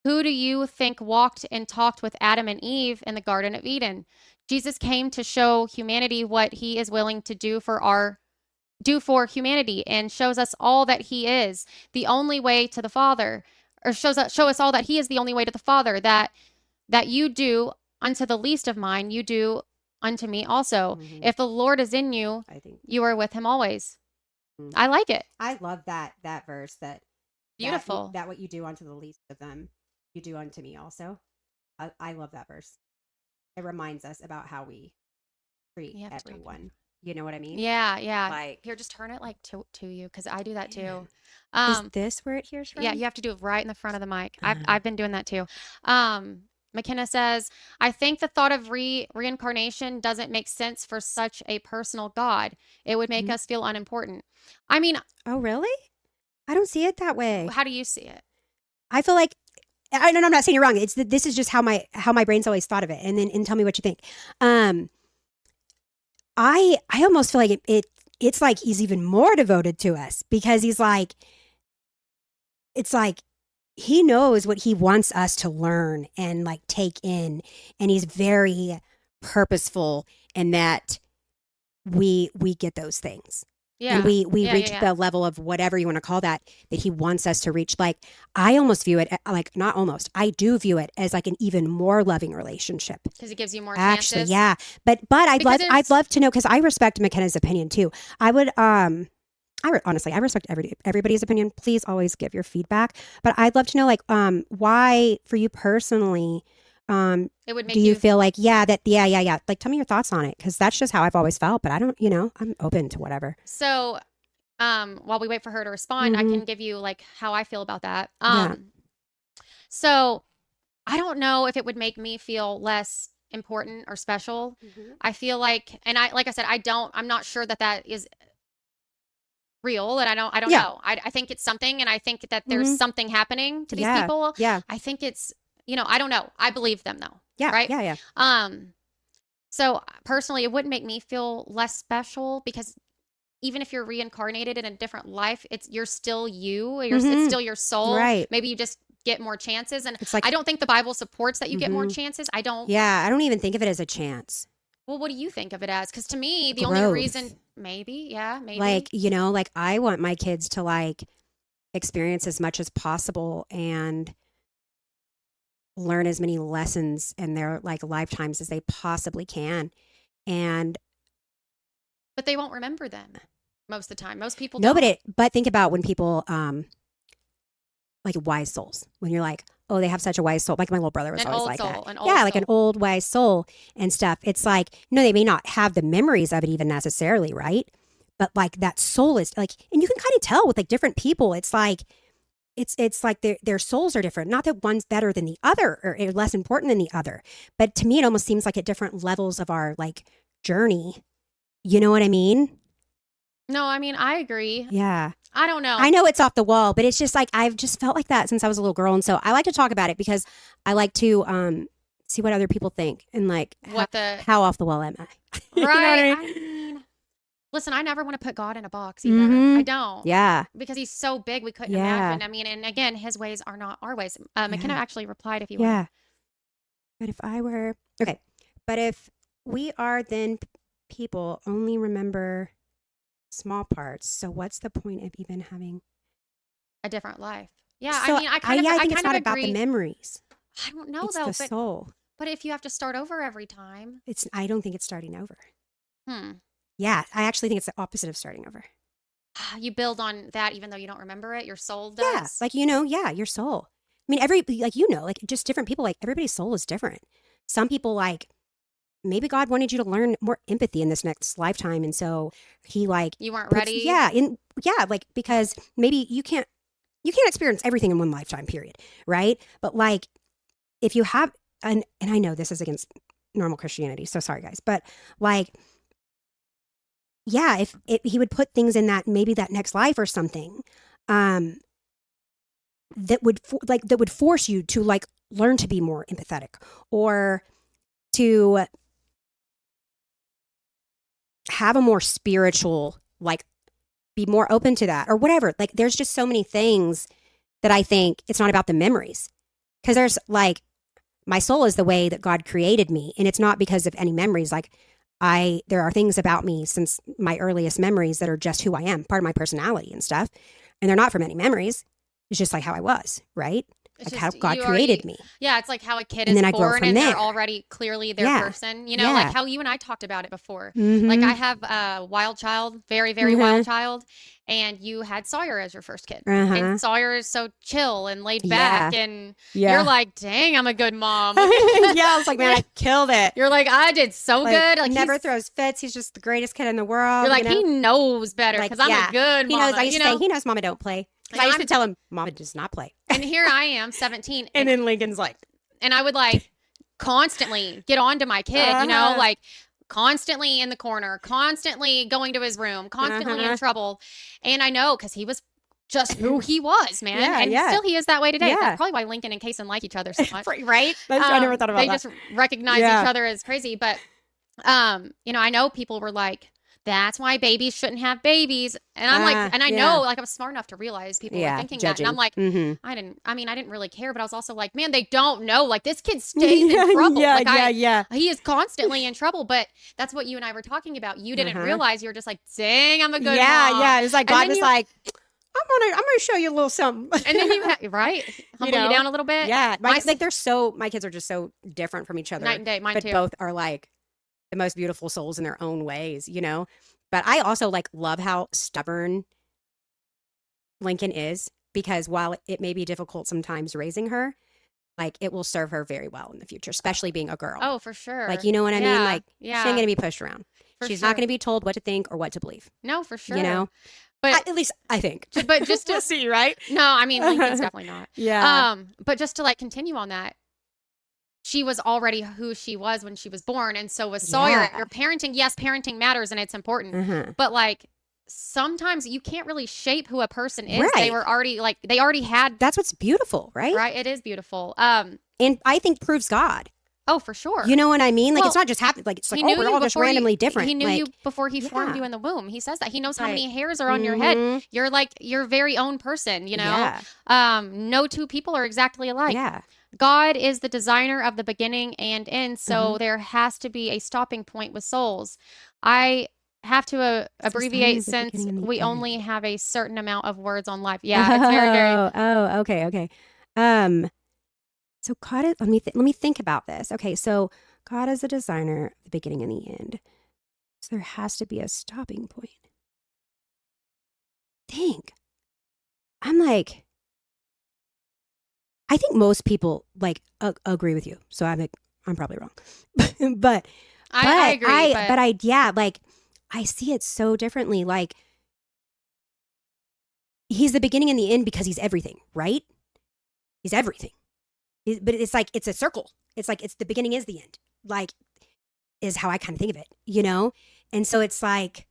Who do you think walked and talked with Adam and Eve in the Garden of Eden? Jesus came to show humanity what he is willing to do for humanity and shows us all that he is the only way to the Father, or show us all that he is the only way to the Father, that you do unto the least of mine, you do unto me also. If the Lord is in you, I think you are with him always. I like it. I love that verse that Beautiful. that what you do unto the least of them, you do unto me also. I love that verse. It reminds us about how we treat everyone. You know what I mean? Yeah, yeah. Like, here, just turn it like to you because I do that too. is this where it hears from? Yeah, you have to do it right in the front of the mic. I've been doing that too. McKenna says, I think the thought of reincarnation doesn't make sense for such a personal God. It would make us feel unimportant. I mean, oh really? I don't see it that way. how do you see it? I feel like I'm not saying you're wrong. It's this is just how my brain's always thought of it. And tell me what you think. I almost feel like it's like he's even more devoted to us because he's like, it's like he knows what he wants us to learn and like take in, and he's very purposeful in that we get those things. Yeah. And we Yeah, reach yeah. the level of whatever you want to call that he wants us to reach. Like, I almost view it like, not almost, I do view it as like an even more loving relationship. Because it gives you more Actually, chances. yeah. But I'd love to know, because I respect McKenna's opinion too. I would honestly, I respect everybody's opinion. Please always give your feedback. But I'd love to know, like, why for you personally, It would make do you feel like, yeah, like, tell me your thoughts on it, because that's just how I've always felt. But I don't, I'm open to whatever. So, while we wait for her to respond, I can give you like how I feel about that. So I don't know if it would make me feel less important or special. I feel like, and like I said, I'm not sure that is real, and I don't know. I think it's something, and I think that there's something happening to these people. Yeah. I think it's, I don't know. I believe them though. Yeah. Right. Yeah. So personally, it wouldn't make me feel less special because even if you're reincarnated in a different life, you're still you. It's still your soul. Right. Maybe you just get more chances. And It's like, I don't think the Bible supports that you get more chances. I don't. Yeah. I don't even think of it as a chance. Well, what do you think of it as? Because to me, the only reason, maybe. Like, like, I want my kids to like experience as much as possible and learn as many lessons in their like lifetimes as they possibly can. But they won't remember them most of the time. Most people no, don't. but think about when people like wise souls, when you're like, oh, they have such a wise soul. Like my little brother was always like that. Yeah, like an old wise soul and stuff. It's like, they may not have the memories of it even necessarily, right? But like that soul is like, and you can kind of tell with like different people. It's like their souls are different. Not that one's better than the other or less important than the other. But to me, it almost seems like at different levels of our like journey. You know what I mean? No, I mean, I agree. Yeah. I don't know. I know it's off the wall, but it's just like, I've just felt like that since I was a little girl. And so I like to talk about it because I like to see what other people think and like how off the wall am I? Right. You know what I mean? Listen, I never want to put God in a box either. Mm-hmm. I don't. Yeah. Because he's so big, we couldn't Yeah. imagine. I mean, and again, his ways are not our ways. McKenna Yeah. actually replied if you want Yeah. to. But if I were, okay, but if we are then people only remember small parts, so what's the point of even having? A different life. Yeah, I So mean, yeah, I I think it's kind of not about the agree. memories. I don't know It's though, the soul. but if you have to start over every time, I don't think it's starting over. hmm, Yeah, I actually think it's the opposite of starting over. you build on that even though you don't remember it. Your soul Yeah, does. like yeah, your soul. I mean, like just different people. Like everybody's soul is different. Some people like maybe God wanted you to learn more empathy in this next lifetime, and so He like You weren't puts ready. like because maybe you can't experience everything in one lifetime period, right? But like if you have and I know this is against normal Christianity, so sorry guys, but like yeah, if he would put things in that maybe that next life or something, um, that would force you to like learn to be more empathetic or to have a more spiritual like be more open to that or whatever. Like there's just so many things that I think it's not about the memories because there's like my soul is the way that God created me and it's not because of any memories like there are things about me since my earliest memories that are just who I am, part of my personality and stuff. And they're not from any memories. It's just like how I was, right? It's Like how just God you created already, me. yeah, it's like how a kid And is then I grow born from and they're there. already clearly their Yeah. person, like Yeah. how you and I talked about it before. Like I Mm-hmm. have a wild child, very, very wild Uh-huh. child, and you had Sawyer as your first kid. And Uh-huh. Sawyer is so chill and laid back, Yeah. and you're Yeah. like, dang, I'm a good mom. Yeah. I was like, man, I killed it. You're like, I did so Like, good. Like never throws fits. He's just the greatest kid in the you're world, like, he knows better Like, because I'm a yeah. good He knows. I mama, used to say, he knows mama don't play. Because And I used I'm, to tell him, mama does not play. and here I am, 17, And then Lincoln's like, and I would like constantly get on to my kid, uh-huh. like constantly in the corner, constantly going to his room, constantly in Uh-huh. trouble. And I know because he was just who he was, man. Yeah. And Yeah. still he is that way today. That's Yeah. probably why Lincoln and Kason like each other so much. Right? I never thought about They that. just recognize each Yeah. other as crazy. But I know people were like, that's why babies shouldn't have babies. And I'm like, and I know, Yeah. like, I'm smart enough to realize people were Yeah. thinking that. And I'm Judging. like, Mm-hmm. I didn't really care, but I was also like, man, they don't know. Like, this kid stays in trouble. Yeah. Like, Yeah. he is constantly in trouble. But that's what you and I were talking about. You didn't Uh-huh. realize you were just like, dang, I'm a good Yeah. mom. Yeah. It's like And God then was like, I'm gonna show you a little something. And then right? Humble you down a little bit. Yeah. My My kids are just so different from each other. night and day. Mine But too. both are like the most beautiful souls in their own ways. But I also like love how stubborn Lincoln is because while it may be difficult sometimes raising her, like it will serve her very well in the future, especially being a girl. Oh, for sure. Like, you know what I mean? Like, she yeah. ain't gonna be pushed around. For She's sure. not gonna be told what to think or what to believe. No, for sure. But at least I think. But just to we'll see, right? No, I mean Lincoln's definitely not. Yeah. But just to like continue on that, she was already who she was when she was born, and so was Sawyer. Yeah. Your parenting, yes, parenting matters and it's important, Uh-huh. but like sometimes you can't really shape who a person is. Right. They already had. That's what's beautiful, right? Right. It is beautiful. And I think proves God. Oh, for sure. You know what I mean? Like, Well, it's not just happening. Like, it's like, he oh, knew we're you all just before randomly different. He knew like, you before he formed yeah. you in the womb. He says that. He knows how Right. many hairs are on your head. Mhm. You're like your very own person, Yeah. No two people are exactly alike. Yeah. God is the designer of the beginning and end, so Mhm. there has to be a stopping point with souls. I have to abbreviate the since beginning and the we end. only have a certain amount of words on life. Yeah, it's very, very. Oh, okay, okay. So God is, let me think about this. Okay, so God is a designer of the beginning and the end. So there has to be a stopping point. Think. I'm like, I think most people like agree with you. So I'm probably wrong. but I agree, like I see it so differently. Like he's the beginning and the end because he's everything, right? He's everything. But it's like it's a circle. It's like it's the beginning is the end. Like is how I kind of think of it. And so it's like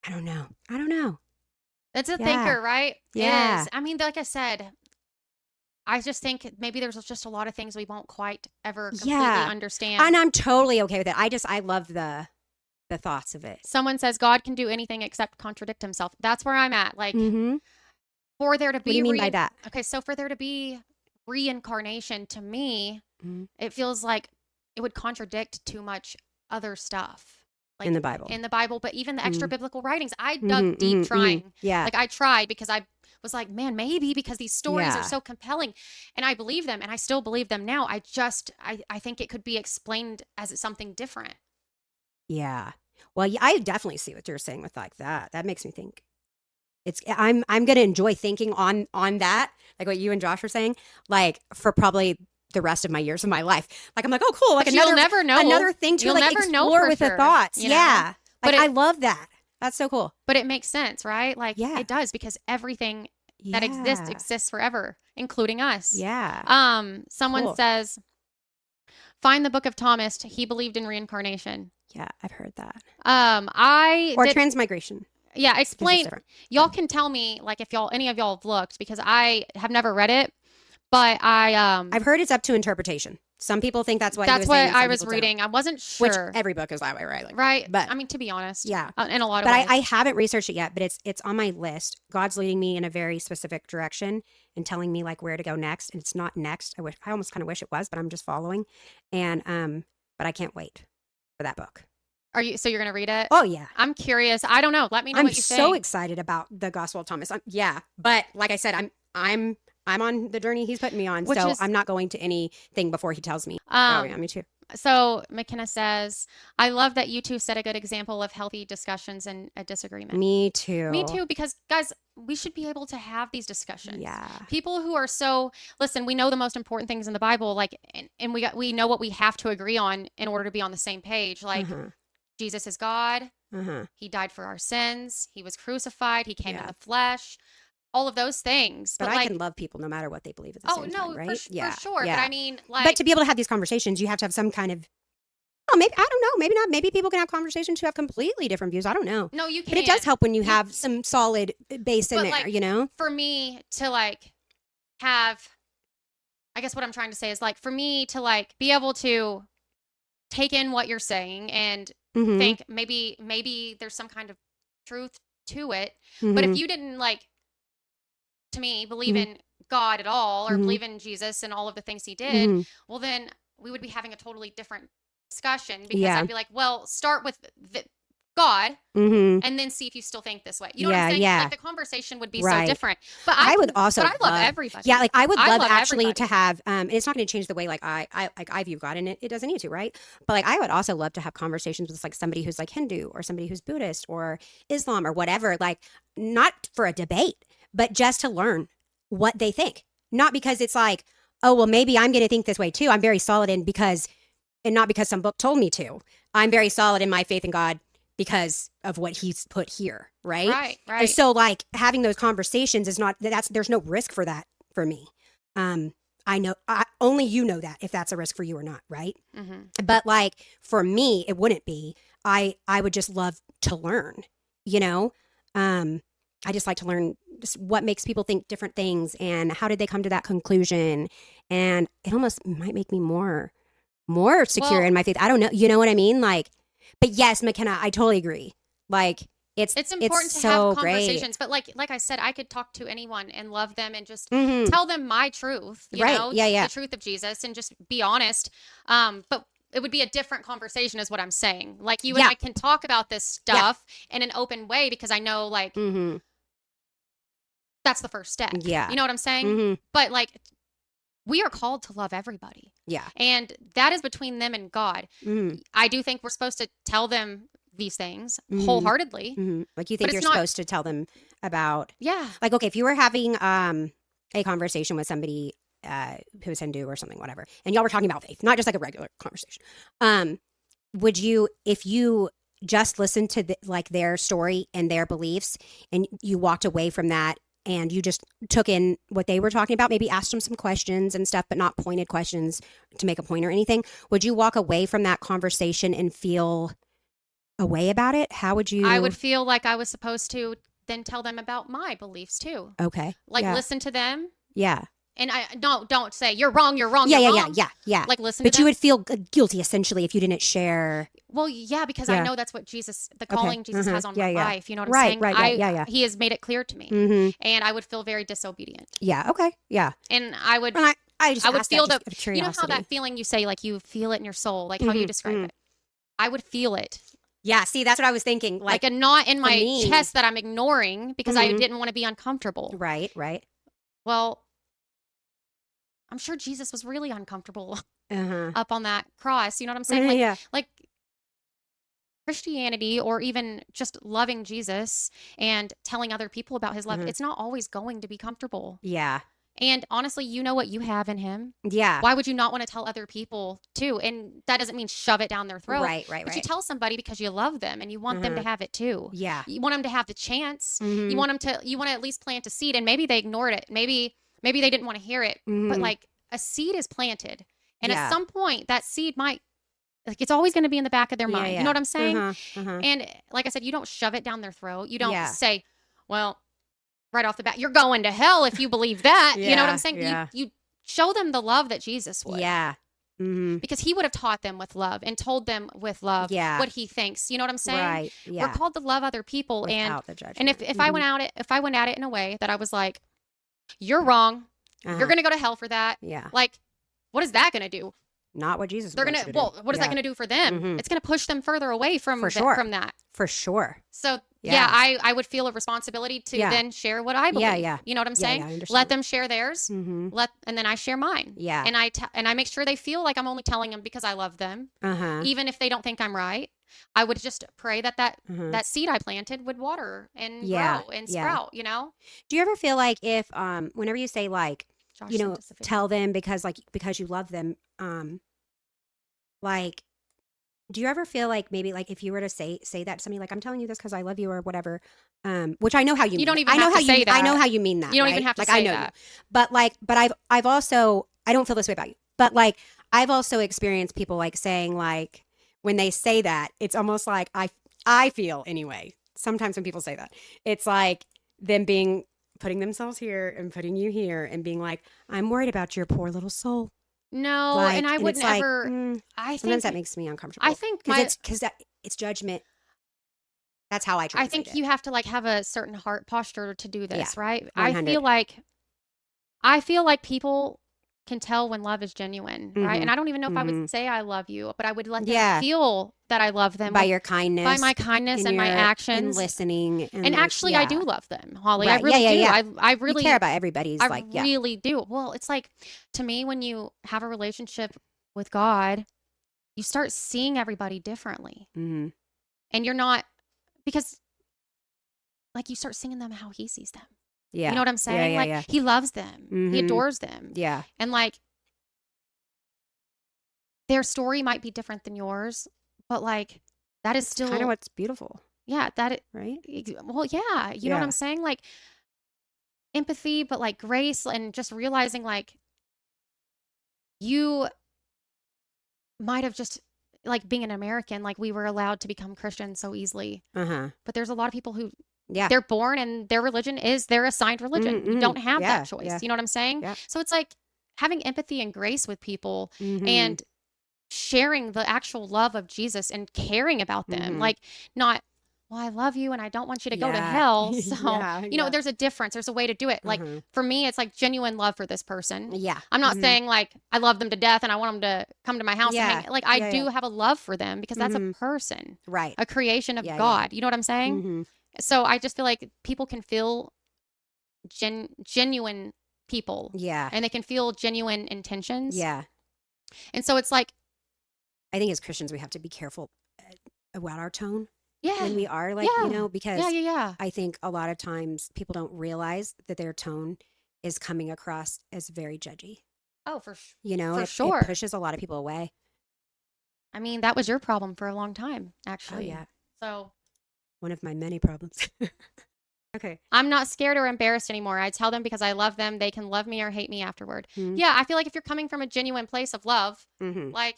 I don't know. It's a Yeah. thinker, right? Yeah. It is. I mean, like I said, I just think maybe there's just a lot of things we won't quite ever completely Yeah. understand. And I'm totally okay with it. I love the the thoughts of it. Someone says God can do anything except contradict himself. That's where I'm at. Like, for there to be What do you mean by that? Okay, so for there to be reincarnation, to me, Mm-hmm. it feels like it would contradict too much other stuff. Like In the Bible. But even the extra biblical writings, I Mm-hmm, dug deep trying. Yeah. Like, I tried because I was like, man, maybe because these stories Yeah. are so compelling, and I believe them, and I still believe them now. I think it could be explained as something different. Yeah. Well, yeah, I definitely see what you're saying with like that. That makes me think. I'm gonna enjoy thinking on that, like what you and Josh were saying, like for probably the rest of my years of my life. Like I'm like, oh cool, like But you'll another never know. another thing to You'll like never know explore for with the sure, thoughts. you know? Yeah. But Like I love that. That's so cool. But it makes sense, right? Like, Yeah. it does, because everything that Yeah. exists forever, including us. Yeah. Someone Cool. says, find the Book of Thomas. He believed in reincarnation. Yeah, I've heard that. Or transmigration. Yeah, It's explain. different. Y'all can tell me, like, if any of y'all have looked, because I have never read it, but I've heard it's up to interpretation. Some people think that's what he was what saying, and I some was people don't. reading. I wasn't Which sure. every book is that way, right? Like, Right. But I mean, to be honest. yeah. In a lot of but ways. I haven't researched it yet, but it's on my list. God's leading me in a very specific direction and telling me like where to go next. And it's not next. I almost kind of wish it was, but I'm just following. And but I can't wait for that book. So you're gonna read it? Oh yeah. I'm curious. I don't know. Let me know what you think. I'm so excited about the Gospel of Thomas. Yeah, but like I said, I'm on the journey he's putting me on, so I'm not going to anything before he tells me. Oh yeah, me too. So McKenna says, I love that you two set a good example of healthy discussions and a disagreement. Me too. Me too, because guys, we should be able to have these discussions. Yeah. People who are listen, we know the most important things in the Bible, like, and we know what we have to agree on in order to be on the same page. Like, Jesus is God. He died for our sins. He was crucified. He came in the flesh. All of those things. But I can love people no matter what they believe at the same time, right? For sure. Yeah. But I mean, like, but to be able to have these conversations, you have to have some kind of, maybe, I don't know, maybe not. Maybe people can have conversations who have completely different views. I don't know. No, you can't. But it does help when you have some solid base in there, like, you know? For me to like have, I guess what I'm trying to say is like, for me to like be able to take in what you're saying and think maybe there's some kind of truth to it. But if you didn't, like, to me, believe in God at all, or believe in Jesus and all of the things he did, well, then we would be having a totally different discussion, because I'd be like, well, start with God and then see if you still think this way. You know what I'm saying? Yeah. Like, the conversation would be so different. But I would also but I love everybody. Yeah, like I would love actually everybody. to have and it's not going to change the way like I view God, and it doesn't need to, right? But like I would also love to have conversations with like somebody who's like Hindu, or somebody who's Buddhist or Islam or whatever, like not for a debate, but just to learn what they think. Not because it's like, oh, well, maybe I'm going to think this way too. I'm very solid and not because some book told me to. I'm very solid in my faith in God because of what he's put here, right? Right. And so like having those conversations is not, there's no risk for that for me. I know, only you know that if that's a risk for you or not, right? But like for me, it wouldn't be. I would just love to learn, you know? I just like to learn just what makes people think different things and how did they come to that conclusion. And it almost might make me more secure in my faith. I don't know. You know what I mean? Like, but yes, McKenna, I totally agree. Like it's important to so have conversations, great. but like I said, I could talk to anyone and love them and just tell them my truth, you know, the truth of Jesus, and just be honest. But it would be a different conversation is what I'm saying. Like you and I can talk about this stuff in an open way, because I know like that's the first step. Yeah. You know what I'm saying? But like, we are called to love everybody. Yeah. And that is between them and God. I do think we're supposed to tell them these things wholeheartedly. Like you think you're supposed to tell them about, like, okay, if you were having a conversation with somebody who's Hindu or something, whatever, and y'all were talking about faith, not just like a regular conversation, would you, if you just listened to like their story and their beliefs and you walked away from that and you just took in what they were talking about, maybe asked them some questions and stuff, but not pointed questions to make a point or anything, would you walk away from that conversation and feel a way about it? How would you? I would feel like I was supposed to then tell them about my beliefs too. Okay. Like listen to them. Yeah. and I don't say you're wrong, you're wrong, Yeah, you're yeah, wrong. yeah. Like listen But to you them. would feel guilty essentially if you didn't share. Well, yeah, because I Yeah. know that's what Jesus, the Okay. calling Jesus has on Yeah, my yeah. life. You know what I'm Right, saying? right, right. Yeah, yeah. He has made it clear to me, Mm-hmm. and I would feel very disobedient. Yeah. Okay. Yeah. And I would, And I just I would asked feel that the, just out of you know how curiosity. that feeling you say, like you feel it in your soul, like how you describe it. I would feel it. Yeah. See, that's what I was thinking. Like a knot in my me, chest that I'm ignoring because I didn't want to be uncomfortable. Right. Right. Well, I'm sure Jesus was really uncomfortable Uh-huh. up on that cross. You know what I'm saying? Like, Yeah. like Christianity, or even just loving Jesus and telling other people about his love, it's not always going to be comfortable. Yeah. And honestly, you know what you have in him. Yeah. Why would you not want to tell other people too? And that doesn't mean shove it down their throat. Right. Right. But Right. you tell somebody because you love them and you want them to have it too. Yeah. You want them to have the chance. You want them to. You want to at least plant a seed, and maybe they ignored it. Maybe they didn't want to hear it. But like a seed is planted, and at some point that seed might. Like it's always going to be in the back of their mind. You know what I'm saying? And like I said, you don't shove it down their throat. You don't say, well, right off the bat, you're going to hell if you believe that. You know what I'm saying? You show them the love that Jesus would. Yeah. Because he would have taught them with love and told them with love what he thinks. You know what I'm saying? Right. Yeah. We're called to love other people. Without the judgment. And if I went at it in a way that I was like, you're wrong. You're going to go to hell for that. Yeah. Like, what is that going to do? Not what Jesus. They're gonna. Well, what is that gonna do for them? It's gonna push them further away from from that. For sure. So I would feel a responsibility to then share what I believe. Yeah. You know what I'm saying? I understand. Let them share theirs. And then I share mine. Yeah. And I make sure they feel like I'm only telling them because I love them. Even if they don't think I'm right, I would just pray that seed I planted would water and grow and sprout. You know. Do you ever feel like if whenever you say like Josh, you know tell them because you love them like do you ever feel like maybe like if you were to say that to somebody like I'm telling you this because I love you or whatever which I know how you mean. Don't even have to say that. I know how you mean that. You don't even have to like, say I know that. You. But I've also I don't feel this way about you. But like I've also experienced people like saying like when they say that it's almost like I feel anyway. Sometimes when people say that it's like them putting themselves here and putting you here and being like I'm worried about your poor little soul. No, like, and I wouldn't like, ever. I sometimes think that makes me uncomfortable. I think because it's judgment. That's how I translate I think it. you have to like have a certain heart posture to do this, right? 100. I feel like people can tell when love is genuine, right? And I don't even know if I would say I love you, but I would let them feel that I love them by your kindness, by my kindness and my actions, and listening, and like, actually, I do love them, Holly. Right. I really do. Yeah. I really you care about everybody's. I really do. Well, it's like to me when you have a relationship with God, you start seeing everybody differently, and you're not because like you start seeing them how He sees them. Yeah. You know what I'm saying? He loves them. He adores them. Yeah. And like their story might be different than yours, but like that is still kind of what's beautiful. Yeah, right? Well, yeah, you know what I'm saying? Like empathy, but like grace and just realizing like you might have just like being an American, like we were allowed to become Christian so easily. But there's a lot of people who they're born and their religion is their assigned religion. You don't have that choice. You know what I'm saying? So it's like having empathy and grace with people and sharing the actual love of Jesus and caring about them. Like not, well, I love you and I don't want you to go to hell. So, you know, there's a difference. There's a way to do it. Like for me, it's like genuine love for this person. Yeah. I'm not saying like I love them to death and I want them to come to my house. And hang. Like I do have a love for them because that's a person. Right. A creation of God. You know what I'm saying? So I just feel like people can feel genuine people. Yeah. And they can feel genuine intentions. Yeah. And so it's like, I think as Christians, we have to be careful about our tone. Yeah. When we are like, you know, because I think a lot of times people don't realize that their tone is coming across as very judgy. Oh, you know, sure. It pushes a lot of people away. I mean, that was your problem for a long time, actually. Oh, yeah. So one of my many problems. Okay. I'm not scared or embarrassed anymore. I tell them because I love them. They can love me or hate me afterward. Yeah. I feel like if you're coming from a genuine place of love, like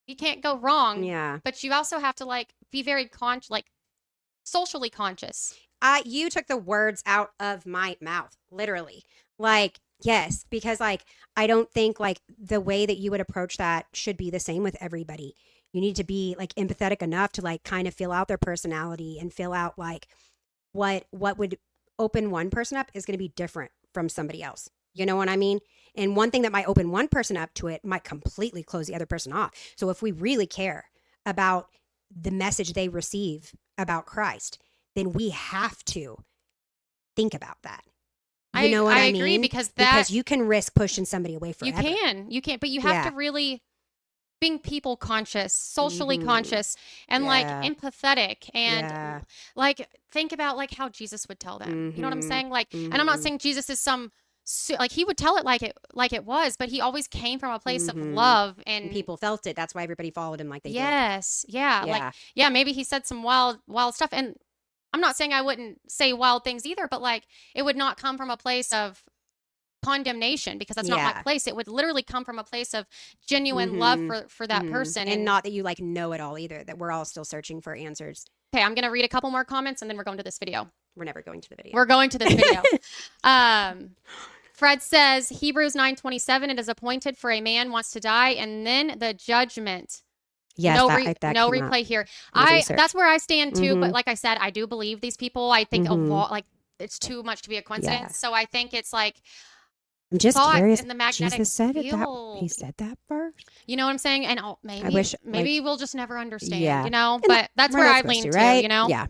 you can't go wrong. Yeah. But you also have to like be very socially conscious. You took the words out of my mouth, literally. Like Yes, because like I don't think like the way that you would approach that should be the same with everybody. You need to be like empathetic enough to like kind of feel out their personality and feel out like what would open one person up is going to be different from somebody else. You know what I mean? And one thing that might open one person up to it might completely close the other person off. So if we really care about the message they receive about Christ, then we have to think about that. You know what I I agree mean? because you can risk pushing somebody away you forever. can, but you have Yeah. to really being people conscious, socially Mhm. conscious, and like Yeah. empathetic, and Yeah. like think about like how Jesus would tell them. You know what I'm Mhm. saying? Like, and I'm not Mhm. saying Jesus is some like he would tell it like it was, but he always came from a place of Mhm. love And and people felt it. That's why everybody followed him like they did. yes, yeah, like Yeah. yeah, maybe he said some wild stuff, and I'm not saying I wouldn't say wild things either, but like it would not come from a place of condemnation because that's not my Yeah. place. It would literally come from a place of genuine love Mhm. for that Mhm. person. And not that you like know it all either, that we're all still searching for answers. Okay, I'm gonna read a couple more comments and then we're going to this video. We're never going to the video. We're going to this video. Fred says Hebrews 9:27. It is appointed for a man wants to die, and then the judgment. Yes, no that no came up replay here. with research. That's where I stand too. But Mhm. like I said, I do believe these people. I think Mhm. like it's too much to be a coincidence. Yeah. So I think it's like I'm just thought curious. in the magnetic Jesus said it that field. he said that first. You know what I'm saying? And maybe wish, maybe like- we'll just never understand. Yeah. You know, And but that's we're where not I supposed lean to, to. right? You know. Yeah.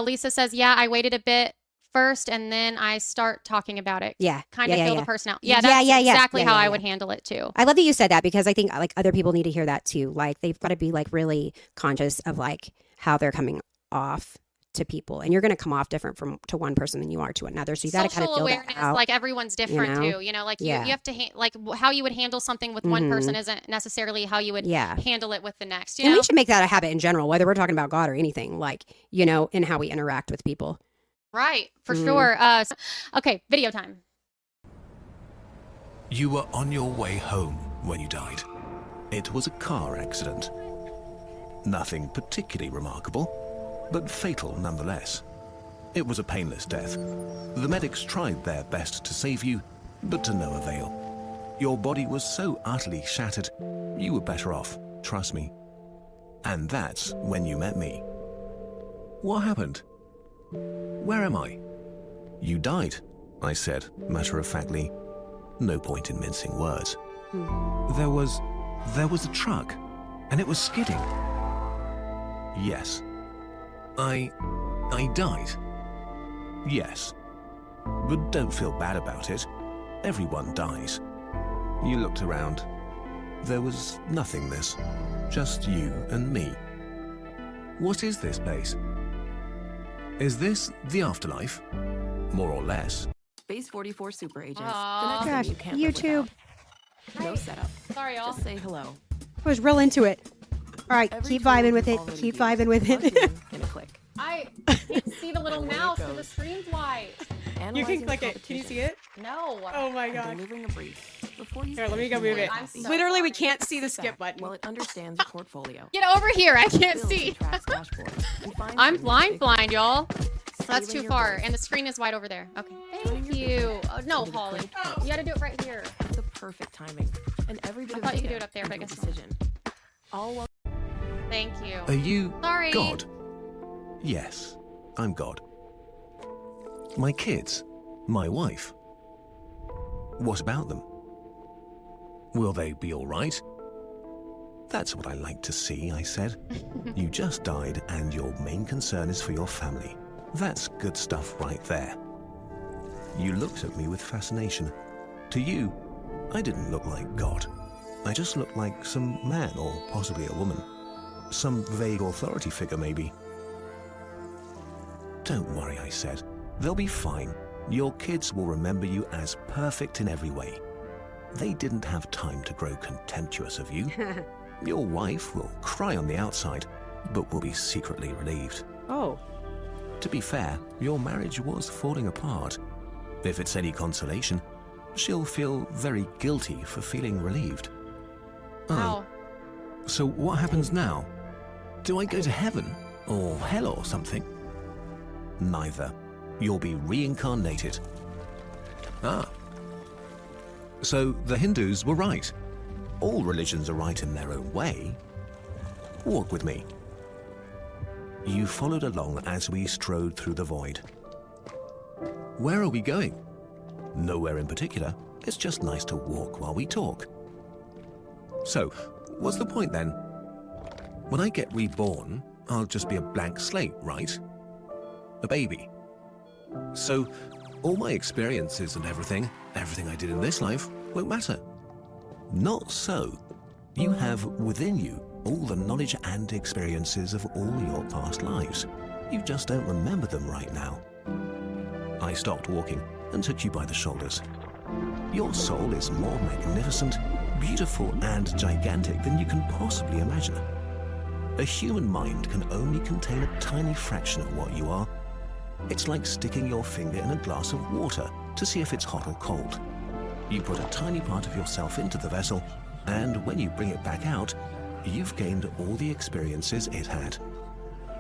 Lisa says, "Yeah, I waited a bit first, and then I start talking about it. Yeah. Kind of Yeah, feel yeah. the person out. Yeah, Yeah, that's yeah, yeah. exactly Yeah, how yeah, I yeah. would handle it too. I love that you said that because I think like other people need to hear that too. Like they've got to be like really conscious of like how they're coming off to people, and you're going to come off different to one person than you are to another. So you got to kind of Social feel awareness, that out. like everyone's different know? too. You know, like Yeah. you have to like how you would handle something with one Mhm. person isn't necessarily how you would Yeah. handle it with the next. You And know, we should make that a habit in general, whether we're talking about God or anything, like, you know, in how we interact with people. right? For Mhm. sure. Okay, video time. You were on your way home when you died. It was a car accident. Nothing particularly remarkable, but fatal nonetheless. It was a painless death. The medics tried their best to save you, but to no avail. Your body was so utterly shattered, you were better off, trust me. And that's when you met me. What happened? Where am I? You died, I said, matter-of-factly. No point in mincing words. There was a truck, and it was skidding. Yes. I died. Yes. But don't feel bad about it. Everyone dies. You looked around. There was nothingness. Just you and me. What is this place? Is this the afterlife? More or less. Space 44 super agents. Aw. The next thing Gosh, you can't live YouTube. without. No setup. Sorry, y'all. Just say hello. I was real into it. All right, Every keep tool vibing with you've it. already Keep used vibing with plugs it. in a click. I can't see the little Away it mouse, so the goes. screen's white. Analyzing the competition it? No. Oh my and delivering a brief. Before you Here, let me finish go your move it. morning I'm coffee. so Literally, we sorry. can't see the Sit skip back button. while it understands your portfolio. Get over here. I can't Builds see. and tracks dashboards and finds I'm your blind, y'all. That's Stealing too your far, voice. and the screen is wide over there. Okay, Turning thank your you. business Oh, no, into the Holly, clinic code. you got to do it right here. The perfect timing. And every bit I of thought you could data do it up there, but I into a guess not. decision. All while Thank you. Are you Sorry. God? Yes, I'm God. My kids? My wife? What about them? Will they be all right? That's what I like to see, I said. You just died and your main concern is for your family. That's good stuff right there. You looked at me with fascination. To you, I didn't look like God. I just looked like some man or possibly a woman. Some vague authority figure, maybe. Don't worry, I said. They'll be fine. Your kids will remember you as perfect in every way. They didn't have time to grow contemptuous of you. Your wife will cry on the outside, but will be secretly relieved. Oh. To be fair, your marriage was falling apart. If it's any consolation, she'll feel very guilty for feeling relieved. Wow. So what happens now? Do I go to heaven or hell or something? Neither. You'll be reincarnated. Ah, So the Hindus were right. All religions are right in their own way. Walk with me. You followed along as we strode through the void. Where are we going? Nowhere in particular. It's just nice to walk while we talk. So, what's the point then? When I get reborn, I'll just be a blank slate, right? A baby. So, all my experiences and everything I did in this life won't matter. Not so. You have within you all the knowledge and experiences of all your past lives. You just don't remember them right now. I stopped walking and took you by the shoulders. Your soul is more magnificent, beautiful, and gigantic than you can possibly imagine. A human mind can only contain a tiny fraction of what you are. It's like sticking your finger in a glass of water to see if it's hot or cold. You put a tiny part of yourself into the vessel, and when you bring it back out, you've gained all the experiences it had.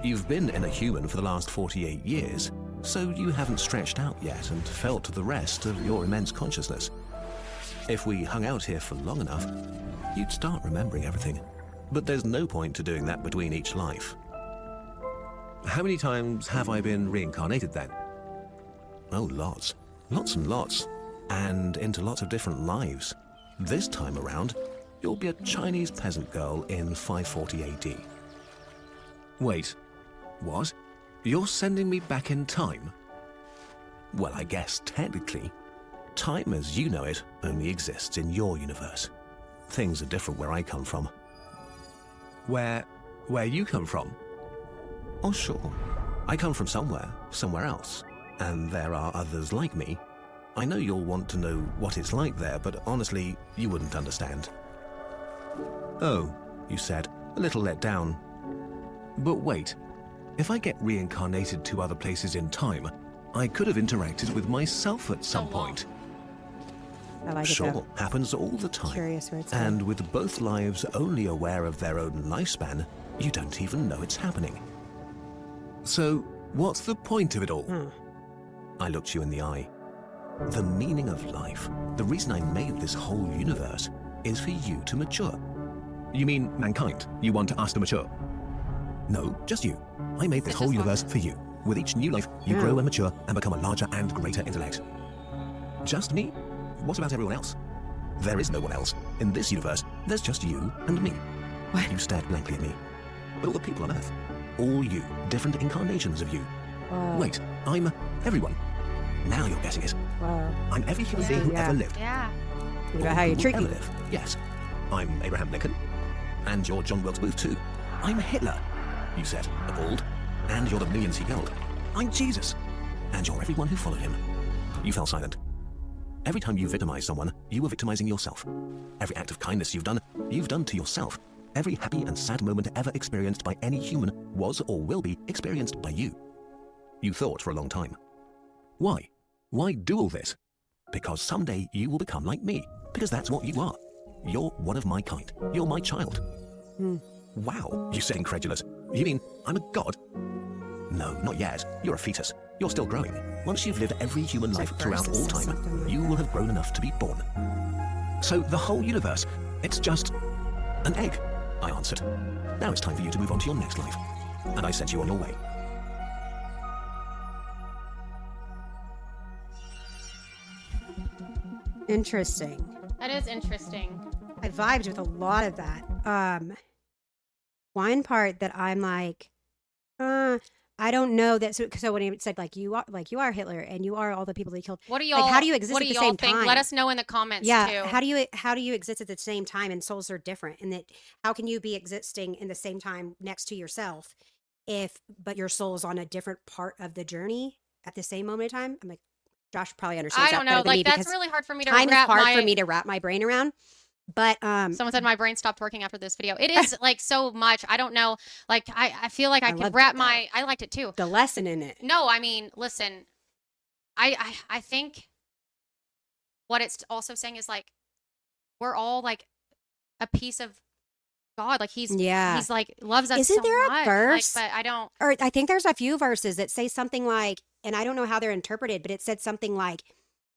You've been in a human for the last 48 years, so you haven't stretched out yet and felt the rest of your immense consciousness. If we hung out here for long enough, you'd start remembering everything. But there's no point to doing that between each life. How many times have I been reincarnated then? Oh, lots. Lots and lots. And into lots of different lives. This time around, you'll be a Chinese peasant girl in 540 AD. Wait, what? You're sending me back in time? Well, I guess technically, time as you know it only exists in your universe. Things are different where I come from. Where you come from? Oh, sure. I come from somewhere else. And there are others like me. I know you'll want to know what it's like there, but honestly, you wouldn't understand. Oh, you said, a little let down. But wait, if I get reincarnated to other places in time, I could have interacted with myself at some point. I like it. Sure, though. happens all the time. Curious where it's And with both lives only aware of their own lifespan, you don't even know it's happening. So, what's the point of it all? I looked you in the eye. The meaning of life, the reason I made this whole universe, is for you to mature. You mean mankind? You want us to mature? No, just you. I made this whole universe for you. With each new life, you grow and mature and become a larger and greater intellect. Just me? What about everyone else? There is no one else. In this universe, there's just you and me. What? You stared blankly at me. But all the people on Earth, all you, different incarnations of you. Whoa. Wait, I'm everyone. Now you're getting it. Whoa. I'm every human being who Yeah. ever lived. Yeah. Think about how you treat ever me. live. Yes. I'm Abraham Lincoln. And you're John Wilkes Booth too. I'm Hitler, you said, appalled. And you're the millions he killed. I'm Jesus. And you're everyone who followed him. You fell silent. Every time you victimize someone, you were victimizing yourself. Every act of kindness you've done to yourself. Every happy and sad moment ever experienced by any human was or will be experienced by you. You thought for a long time. Why? Why do all this? Because someday you will become like me. Because that's what you are. You're one of my kind. You're my child. Wow, you said incredulous. You mean I'm a god? No, not yet. You're a fetus. You're still growing. Once you've lived every human life throughout all time, you will have grown enough to be born. So the whole universe, it's just an egg, I answered. Now it's time for you to move on to your next life. And I sent you on your way. Interesting. That is interesting. I vibed with a lot of that. One part that I'm like, I don't know that. So when he said you are Hitler and you are all the people that he killed. What do y'all? Like, how do you exist what at do the y'all same think? time? Let us know in the comments Yeah, too. how do you exist at the same time and souls are different? And that how can you be existing in the same time next to yourself but your soul is on a different part of the journey at the same moment in time? I'm like, Josh probably understands I that don't better know. than me Like that's because really hard for me to time is wrap hard my. for me to wrap my brain around. But Someone said my brain stopped working after this video. It is like so much. I don't know. Like I feel like I could loved wrap it, my. I liked it too. the lesson in it. No, I mean, listen. I think what it's also saying is like we're all like a piece of God. Like he's like loves us. Isn't so there a much. verse? Like, but I don't. Or I think there's a few verses that say something like, and I don't know how they're interpreted, but it said something like,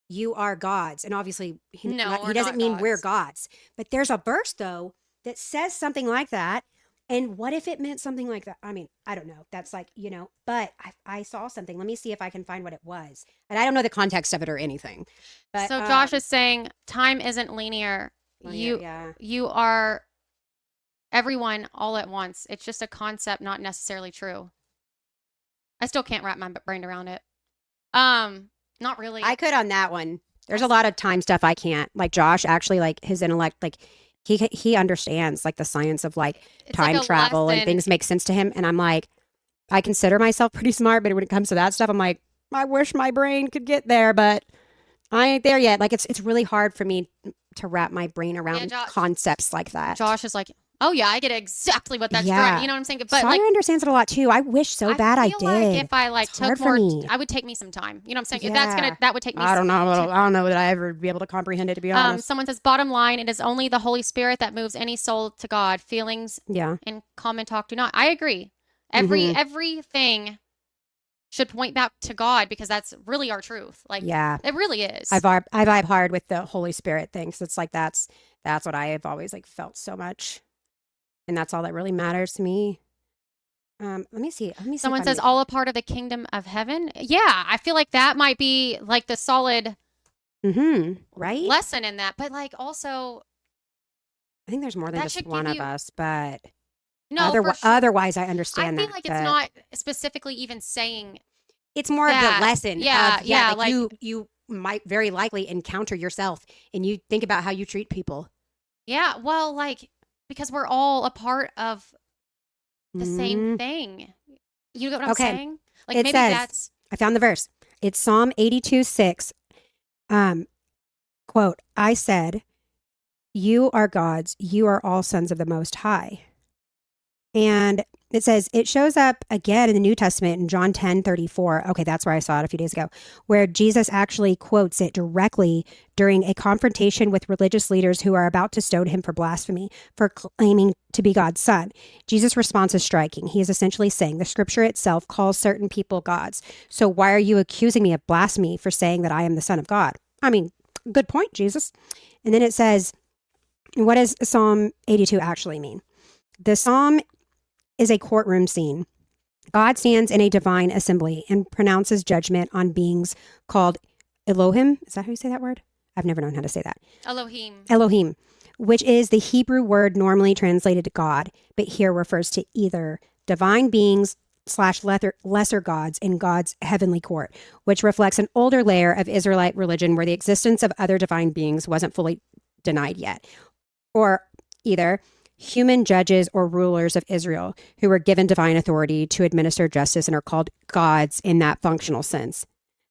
you are gods. And obviously, No, he we're doesn't not mean we're gods. gods. But there's a verse, though, that says something like that. And what if it meant something like that? I mean, I don't know. That's like, but I saw something. Let me see if I can find what it was. And I don't know the context of it or anything. But So Josh is saying time isn't linear. yeah. You are everyone all at once. It's just a concept, not necessarily true. I still can't wrap my brain around it. Not really. I could on that one. There's a lot of time stuff I can't. Like Josh, actually, like his intellect, like he understands like the science of like It's time like a travel and lesson. things make sense to him. And I'm like, I consider myself pretty smart, but when it comes to that stuff, I'm like, I wish my brain could get there, but I ain't there yet. Like it's really hard for me to wrap my brain around concepts like that. Josh is like, oh yeah, I get exactly what that's Yeah. driving. You know what I'm saying? But Sawyer like, understands it a lot too. I wish so bad I feel did. like if I like It's took hard for more, me. I would take me some time. You know what I'm saying? Yeah. That would take me. I don't know. I don't know that I ever be able to comprehend it, to be honest. Someone says, bottom line, it is only the Holy Spirit that moves any soul to God. Feelings Yeah. and common talk do not. I agree. Mhm. Everything should point back to God because that's really our truth. Like, Yeah. it really is. I vibe hard with the Holy Spirit thing. So it's like that's what I have always like felt so much, and that's all that really matters to me. Let me see. Someone says all a part of the kingdom of heaven. Yeah, I feel like that might be like the solid right lesson in that. But like also, I think there's more than just one of us, but no, for sure. Otherwise I understand that. I feel like it's not specifically even saying. It's more of the lesson. Yeah, like you might very likely encounter yourself, and you think about how you treat people. Yeah, well, like because we're all a part of the same thing. You know what I'm saying? Like it maybe says, that's. I found the verse. It's Psalm 82:6. Quote, I said, you are gods, you are all sons of the Most High. And it says, it shows up again in the New Testament in John 10:34. Okay, that's where I saw it a few days ago, where Jesus actually quotes it directly during a confrontation with religious leaders who are about to stone him for blasphemy, for claiming to be God's son. Jesus' response is striking. He is essentially saying the scripture itself calls certain people gods. So why are you accusing me of blasphemy for saying that I am the son of God? I mean, good point, Jesus. And then it says, what does Psalm 82 actually mean? The psalm is a courtroom scene. God stands in a divine assembly and pronounces judgment on beings called Elohim. Is that how you say that word? I've never known how to say that. Elohim, which is the Hebrew word normally translated to God, but here refers to either divine beings / lesser gods in God's heavenly court, which reflects an older layer of Israelite religion where the existence of other divine beings wasn't fully denied yet. Or either human judges or rulers of Israel who were given divine authority to administer justice and are called gods in that functional sense.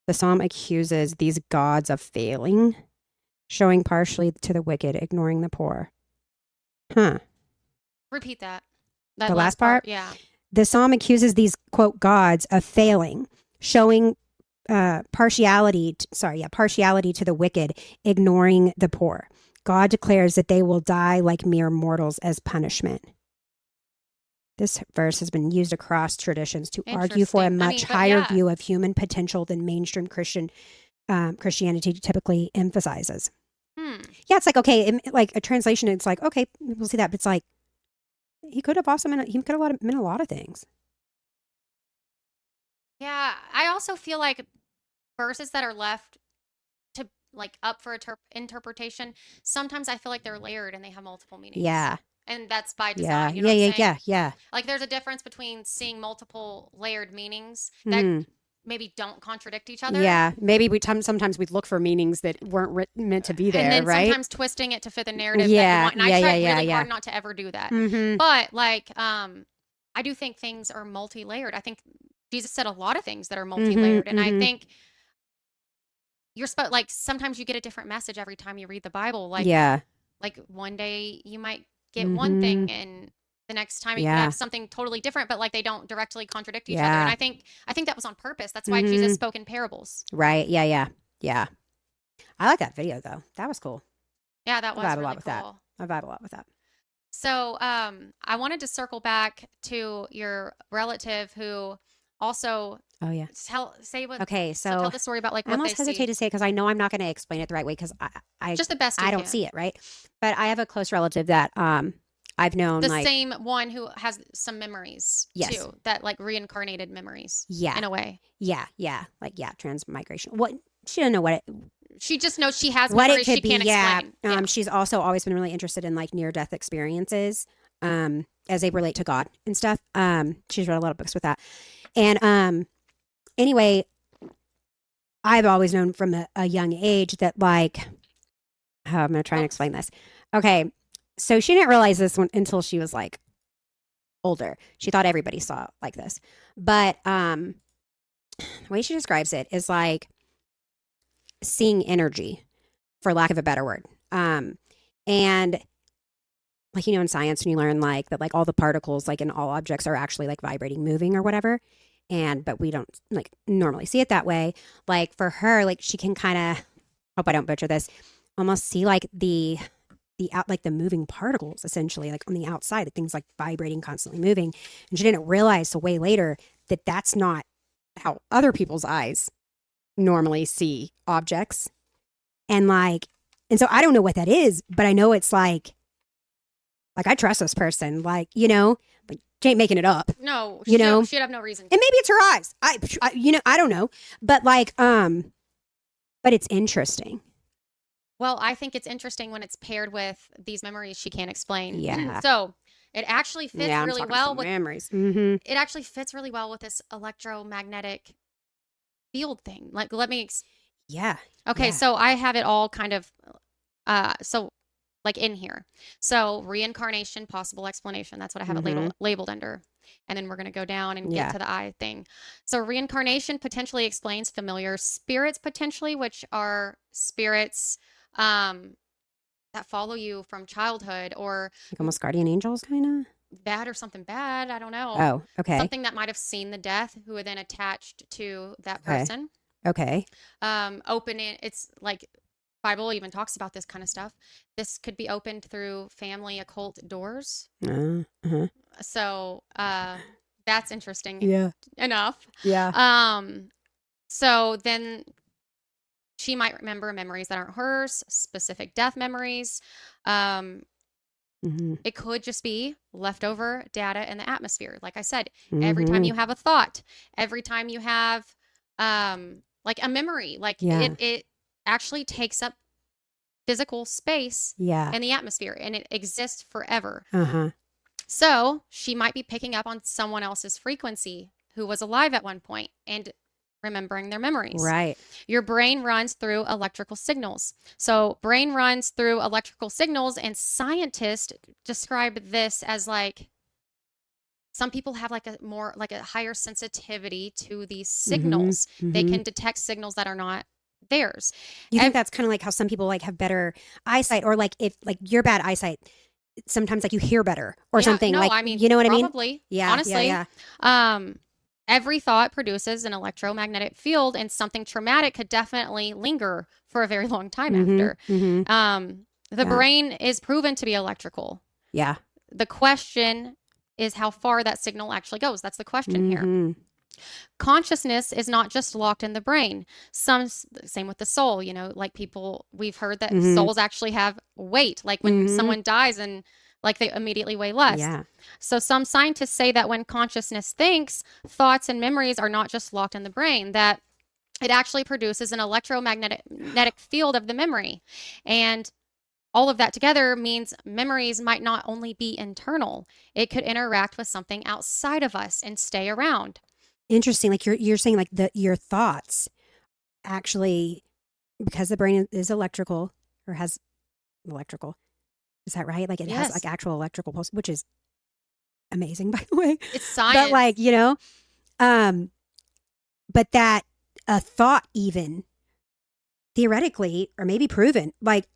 The psalm accuses these gods of failing, showing partially to the wicked, ignoring the poor. Repeat that. The last part? Yeah. The psalm accuses these, quote, gods of failing, showing partiality to the wicked, ignoring the poor. God declares that they will die like mere mortals as punishment. This verse has been used across traditions to argue for a much higher view of human potential than mainstream Christianity typically emphasizes. Yeah, it's like, okay, like a translation, it's like, okay, we'll see that. But it's like, he could have also meant a lot of things. Yeah, I also feel like verses that are left to like up for interpretation, sometimes I feel like they're layered and they have multiple meanings. Yeah. And that's by design. You know what I'm saying? Yeah. Like there's a difference between seeing multiple layered meanings that maybe don't contradict each other. Yeah, maybe sometimes we'd look for meanings that weren't meant to be there, and then right? sometimes twisting it to fit the narrative that you want. And I try really hard not to ever do that. But like, I do think things are multi-layered. I think Jesus said a lot of things that are multi-layered, and I think like sometimes you get a different message every time you read the Bible. Like, like one day you might get one thing and the next time you could have something totally different, but like they don't directly contradict each other. And I think that was on purpose. That's why Jesus spoke in parables. Right. Yeah. I like that video though. That was cool. Yeah, that was really cool. I vibe a lot with that. So I wanted to circle back to your relative who also Oh yeah. say what. Okay, So tell so the story about like I what they almost hesitate see. to say because I know I'm not going to explain it the right way because Just the best you I don't can. see it right. But I have a close relative that I've known The like same one who has some memories Yes. too, that like reincarnated memories. Yeah. In a way. yeah transmigration. What she doesn't know what She just knows she has what it memories could she be. can't Yeah. explain. Yeah. She's also always been really interested in like near death experiences as they relate to God and stuff. She's read a lot of books with that. And anyway, I've always known from a young age that like I'm going to try and explain this. Okay. So she didn't realize this one until she was like older. She thought everybody saw it like this. But the way she describes it is like seeing energy, for lack of a better word. And like, you know, in science, when you learn like that, like all the particles, like in all objects are actually like vibrating, moving or whatever. But we don't like normally see it that way. Like for her, like she can kind of, hope I don't butcher this, almost see like the out, like the moving particles essentially, like on the outside, the things like vibrating, constantly moving. And she didn't realize till way later that that's not how other people's eyes normally see objects. And so I don't know what that is, but I know it's like I trust this person, like, you know, like she ain't making it up. No, you know, she'd have no reason. And maybe it's her eyes. I don't know, but like, but it's interesting. Well, I think it's interesting when it's paired with these memories she can't explain. Yeah. So it actually fits I'm really talking well some with memories. Mm-hmm. it actually fits really well with this electromagnetic field thing. Like, let me. Yeah. Okay, Yeah. so I have it all kind of, so like in here. So reincarnation, possible explanation. That's what I have it labeled under. And then we're going to go down and get to the I thing. So reincarnation potentially explains familiar spirits, potentially, which are spirits that follow you from childhood, or Like almost guardian angels, kind of. bad or something bad. I don't know. Oh, okay. Something that might have seen the death, who are then attached to that person. Okay. It's like Bible even talks about this kind of stuff. This could be opened through family occult doors. Uh-huh. So that's interesting. Yeah. Enough. Yeah. So then she might remember memories that aren't hers, specific death memories. It could just be leftover data in the atmosphere. Like I said, every time you have a thought, every time you have like a memory, like it actually takes up physical space in the atmosphere, and it exists forever. So she might be picking up on someone else's frequency who was alive at one point and remembering their memories. Right. Your brain runs through electrical signals. So brain runs through electrical signals, and scientists describe this as like, some people have like a higher sensitivity to these signals. They can detect signals that are not theirs. You think that's kind of like how some people like have better eyesight, or like if like your bad eyesight, sometimes like you hear better or something. No, like, I mean, you know what I mean? Probably. Yeah. Honestly. Yeah. Every thought produces an electromagnetic field, and something traumatic could definitely linger for a very long time after. The brain is proven to be electrical. Yeah. The question is how far that signal actually goes. That's the question here. Consciousness is not just locked in the brain. Same with the soul, you know, like we've heard that souls actually have weight, like when someone dies and like they immediately weigh less. Yeah. So some scientists say that when consciousness thinks, thoughts and memories are not just locked in the brain, that it actually produces an electromagnetic field of the memory. And all of that together means memories might not only be internal, it could interact with something outside of us and stay around. Interesting. Like you're saying like your thoughts actually, because the brain is electrical or has electrical. Is that right? Like it has like actual electrical pulse, which is amazing, by the way. It's science. But like, you know, but that a thought even theoretically, or maybe proven, like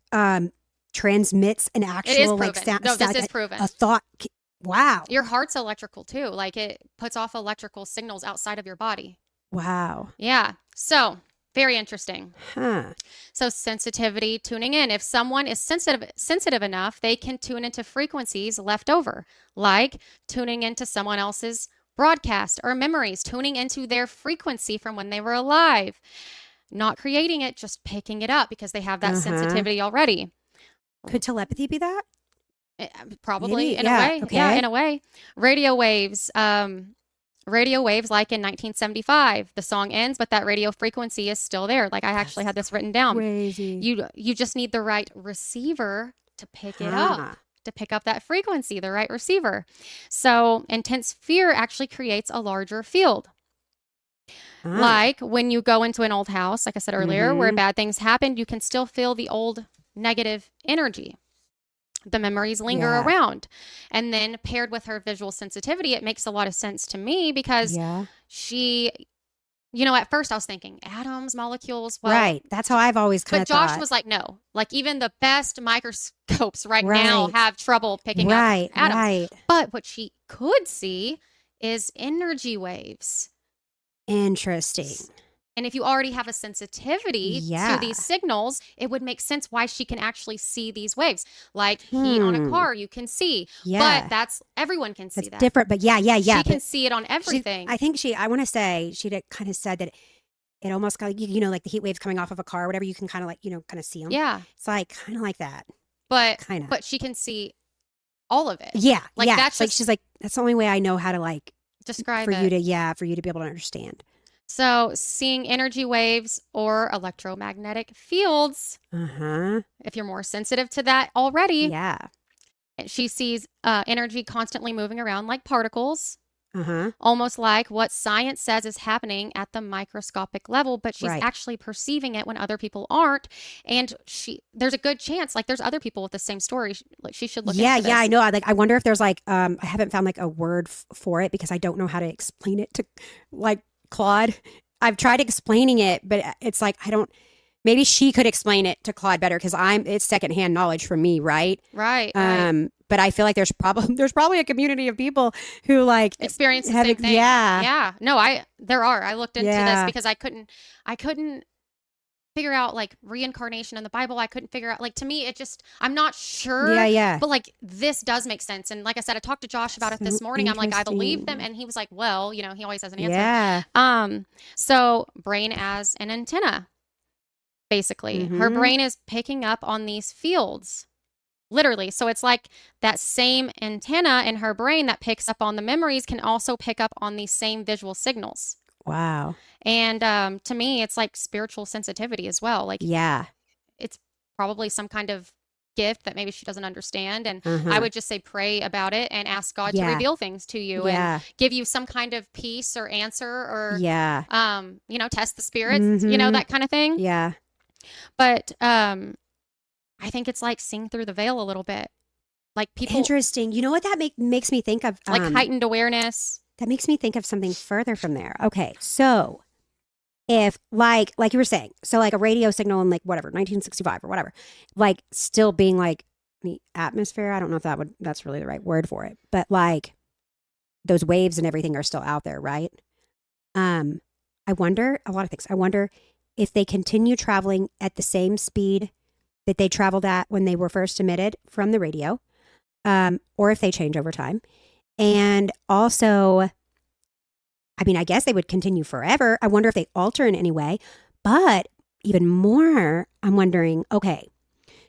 transmits an actual like sound. No, this is proven. A thought. Wow. Your heart's electrical too. Like it puts off electrical signals outside of your body. Wow. Yeah. So very interesting. Huh. So sensitivity, tuning in. If someone is sensitive enough, they can tune into frequencies left over, like tuning into someone else's broadcast or memories, tuning into their frequency from when they were alive, not creating it, just picking it up because they have that sensitivity already. Could telepathy be that? Probably Maybe, in yeah, a way. okay. Yeah, in a way. Radio waves. Radio waves, like in 1975, the song ends, but that radio frequency is still there. Like I actually had this written down. Crazy. You just need the right receiver to pick it up, to pick up that frequency, the right receiver. So intense fear actually creates a larger field. Like when you go into an old house, like I said earlier, where bad things happened, you can still feel the old negative energy. The memories linger around. And then paired with her visual sensitivity, it makes a lot of sense to me because she, at first I was thinking atoms, molecules. Well, right. That's how I've always kind of thought. But Josh was like, no, like even the best microscopes right now have trouble picking up atoms. Right. But what she could see is energy waves. Interesting. And if you already have a sensitivity to these signals, it would make sense why she can actually see these waves. Like heat on a car, you can see. Yeah. But everyone can see That's that. different, but yeah. She can see it on everything. I want to say she kind of said that it almost got, like the heat waves coming off of a car or whatever, you can kind of like, kind of see them. Yeah. It's like kind of like that. But she can see all of it. Yeah. Like that's like, she's like, that's the only way I know how to like describe for it. For you to be able to understand. So seeing energy waves or electromagnetic fields, if you're more sensitive to that already, she sees energy constantly moving around like particles, almost like what science says is happening at the microscopic level, but she's actually perceiving it when other people aren't. And there's a good chance, like there's other people with the same story. Like she should look into this. Yeah, I know. I wonder if there's like, I haven't found like a word for it because I don't know how to explain it to like Claude. I've tried explaining it, but it's like maybe she could explain it to Claude better because it's secondhand knowledge from me, right? Right. But I feel like there's probably a community of people who like experience the same thing. Yeah. No, there are. I looked into this because I couldn't figure out like reincarnation in the Bible. I couldn't figure out, like, to me, I'm not sure. Yeah. But like, this does make sense. And like I said, I talked to Josh about it this morning. I'm like, I believe them. And he was like, well, he always has an answer. Yeah. So brain as an antenna, basically. Her brain is picking up on these fields, literally. So it's like that same antenna in her brain that picks up on the memories can also pick up on these same visual signals. Wow. And to me, it's like spiritual sensitivity as well. Like, it's probably some kind of gift that maybe she doesn't understand. And I would just say pray about it and ask God to reveal things to you and give you some kind of peace or answer or, test the spirits, that kind of thing. Yeah. But I think it's like seeing through the veil a little bit. Like people. Interesting. You know what that makes me think of? Like heightened awareness. That makes me think of something further from there. Okay, so if like you were saying, so like a radio signal in like whatever 1965 or whatever, like still being like the atmosphere. I don't know if that's really the right word for it, but like those waves and everything are still out there, right? I wonder a lot of things. I wonder if they continue traveling at the same speed that they traveled at when they were first emitted from the radio, or if they change over time. And also, I mean, I guess they would continue forever. I wonder if they alter in any way. But even more, I'm wondering, okay,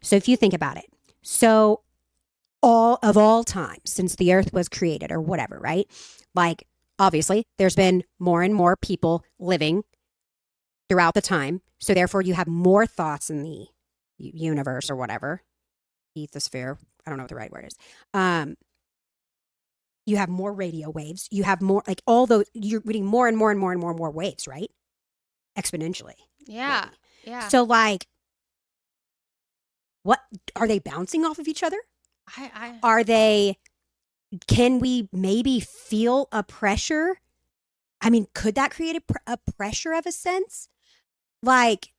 so if you think about it, so all time since the earth was created or whatever, right? Like, obviously, there's been more and more people living throughout the time. So therefore, you have more thoughts in the universe or whatever, ethosphere. I don't know what the right word is. You have more radio waves. You have more, like all those, you're getting more and more and more and more and more waves, right? Exponentially. Yeah. Maybe. Yeah. So like, what, are they bouncing off of each other? Can we maybe feel a pressure? I mean, could that create a pressure of a sense? Like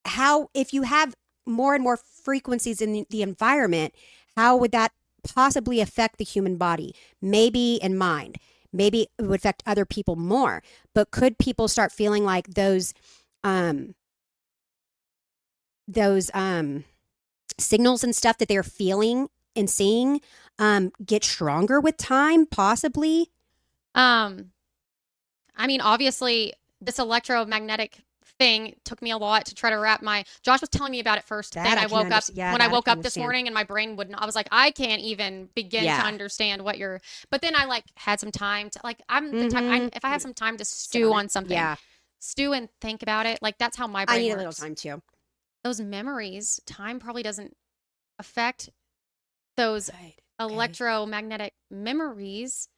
how, if you have more and more frequencies in the environment, how would that possibly affect the human body, maybe in mind? Maybe it would affect other people more, but could people start feeling like those signals and stuff that they're feeling and seeing get stronger with time, possibly? I mean, obviously, this electromagnetic thing took me a lot to try to wrap my. Josh was telling me about it first That thing I I can woke up yeah, when I that woke can up this understand. morning, and my brain wouldn't. I was like, I can't even begin to Yeah. understand what you're. But then I like had some time to like. I'm the type. If I have some time to stew on something, Yeah. stew and think about it. Like that's how my I brain need works. a little time too. Those memories, time probably doesn't affect those Right. electromagnetic memories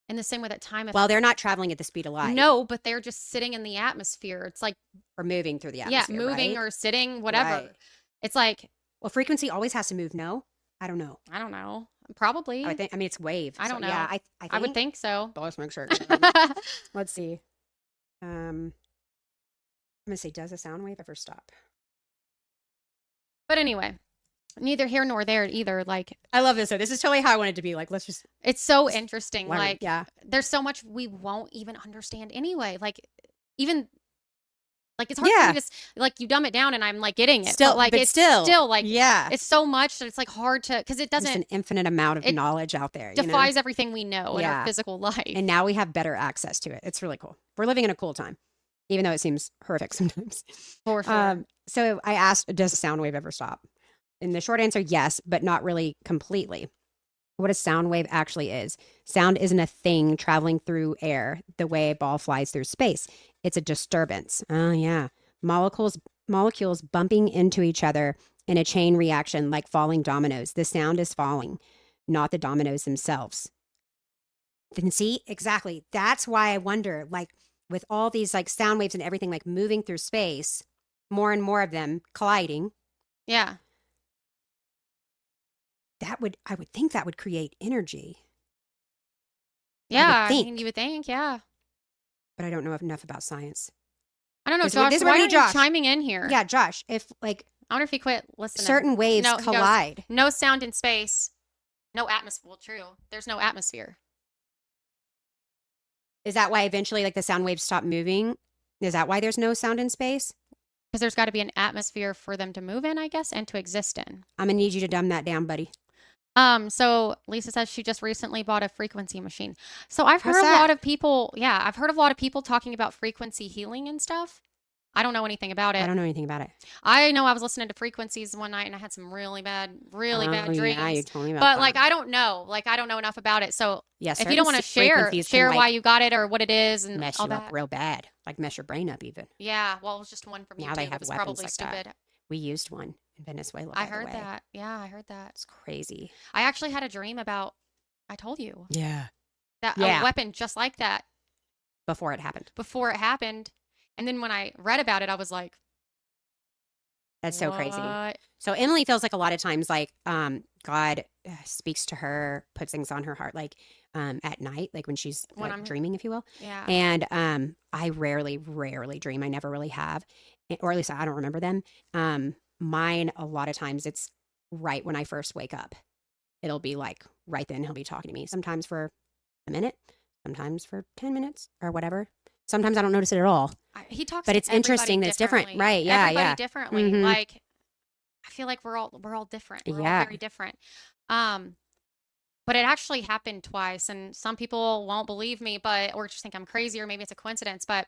in the same way that time Well, they're not traveling at the speed of light. no, but they're just sitting in the atmosphere. It's like Or moving through the yeah, atmosphere, moving right? or sitting, whatever. Right. It's like Well, frequency always has to move, no? I don't know. I don't know. Probably. I mean, it's wave. I so, don't know. Yeah, I would think so. But let's make sure. Let's see. I'm going to say, does a sound wave ever stop? But anyway, neither here nor there either. Like I love this. So this is totally how I wanted to be. Like, let's just it's so interesting. learn. Like Yeah. there's so much we won't even understand anyway. Like even like it's hard Yeah. for me to like you dumb it down and I'm like getting it. Still, but like but it's still, like yeah. it's so much that it's like hard to because it There's doesn't an infinite amount of it knowledge out there. You know? defies everything we know in Yeah. our physical life. And now we have better access to it. It's really cool. We're living in a cool time, even though it seems horrific sometimes. For sure. So I asked, does a sound wave ever stop? And the short answer, yes, but not really completely. What a sound wave actually is. Sound isn't a thing traveling through air the way a ball flies through space. It's a disturbance. Oh, yeah. Molecules bumping into each other in a chain reaction like falling dominoes. The sound is falling, not the dominoes themselves. Then see, exactly. That's why I wonder, like, with all these like sound waves and everything like moving through space, more and more of them colliding. Yeah. I would think that would create energy. Yeah. I think. mean, you would think, yeah. But I don't know enough about science. I don't know, This Josh. is Why where we aren't you Josh. chiming in here? Yeah, Josh, if like I wonder if he quit listening. certain waves No, he goes, collide. no sound in space, no atmosphere. Well, true. There's no atmosphere. Is that why eventually like the sound waves stop moving? Is that why there's no sound in space? Because there's got to be an atmosphere for them to move in, I guess, and to exist in. I'm gonna need you to dumb that down, buddy. So Lisa says she just recently bought a frequency machine. So I've heard How's a that? lot of people, yeah, I've heard of a lot of people talking about frequency healing and stuff. I don't know anything about it. I don't know anything about it. I know I was listening to frequencies one night and I had some really bad dreams. Yeah, you told me about But that. like I don't know. Like I don't know enough about it. So yeah, if you don't want to share like, why you got it or what it is and mess all you that. up real bad, like mess your brain up even. Yeah, well, it was just one from Now YouTube. they It have was weapons probably like stupid. that. We used one in Venezuela. I by the heard way. that. Yeah, I heard that. It's crazy. I actually had a dream about. I told you Yeah. that Yeah. a weapon just like that Before it happened. before it happened, and then when I read about it, I was like, That's so crazy. "What?" So Emily feels like a lot of times like God speaks to her, puts things on her heart, like at night, like when she's When like, I'm- dreaming, if you will. Yeah. And I rarely dream. I never really have, or at least I don't remember them. Mine, a lot of times it's right when I first wake up. It'll be like right then he'll be talking to me. Sometimes for a minute, sometimes for 10 minutes or whatever. Sometimes I don't notice it at all. He talks, But to it's interesting everybody that it's different. differently. Right, yeah, Everybody yeah. differently. Mhm. Like, I feel like we're all different. We're all Yeah. very different. But it actually happened twice, and some people won't believe me, or just think I'm crazy, or maybe it's a coincidence. But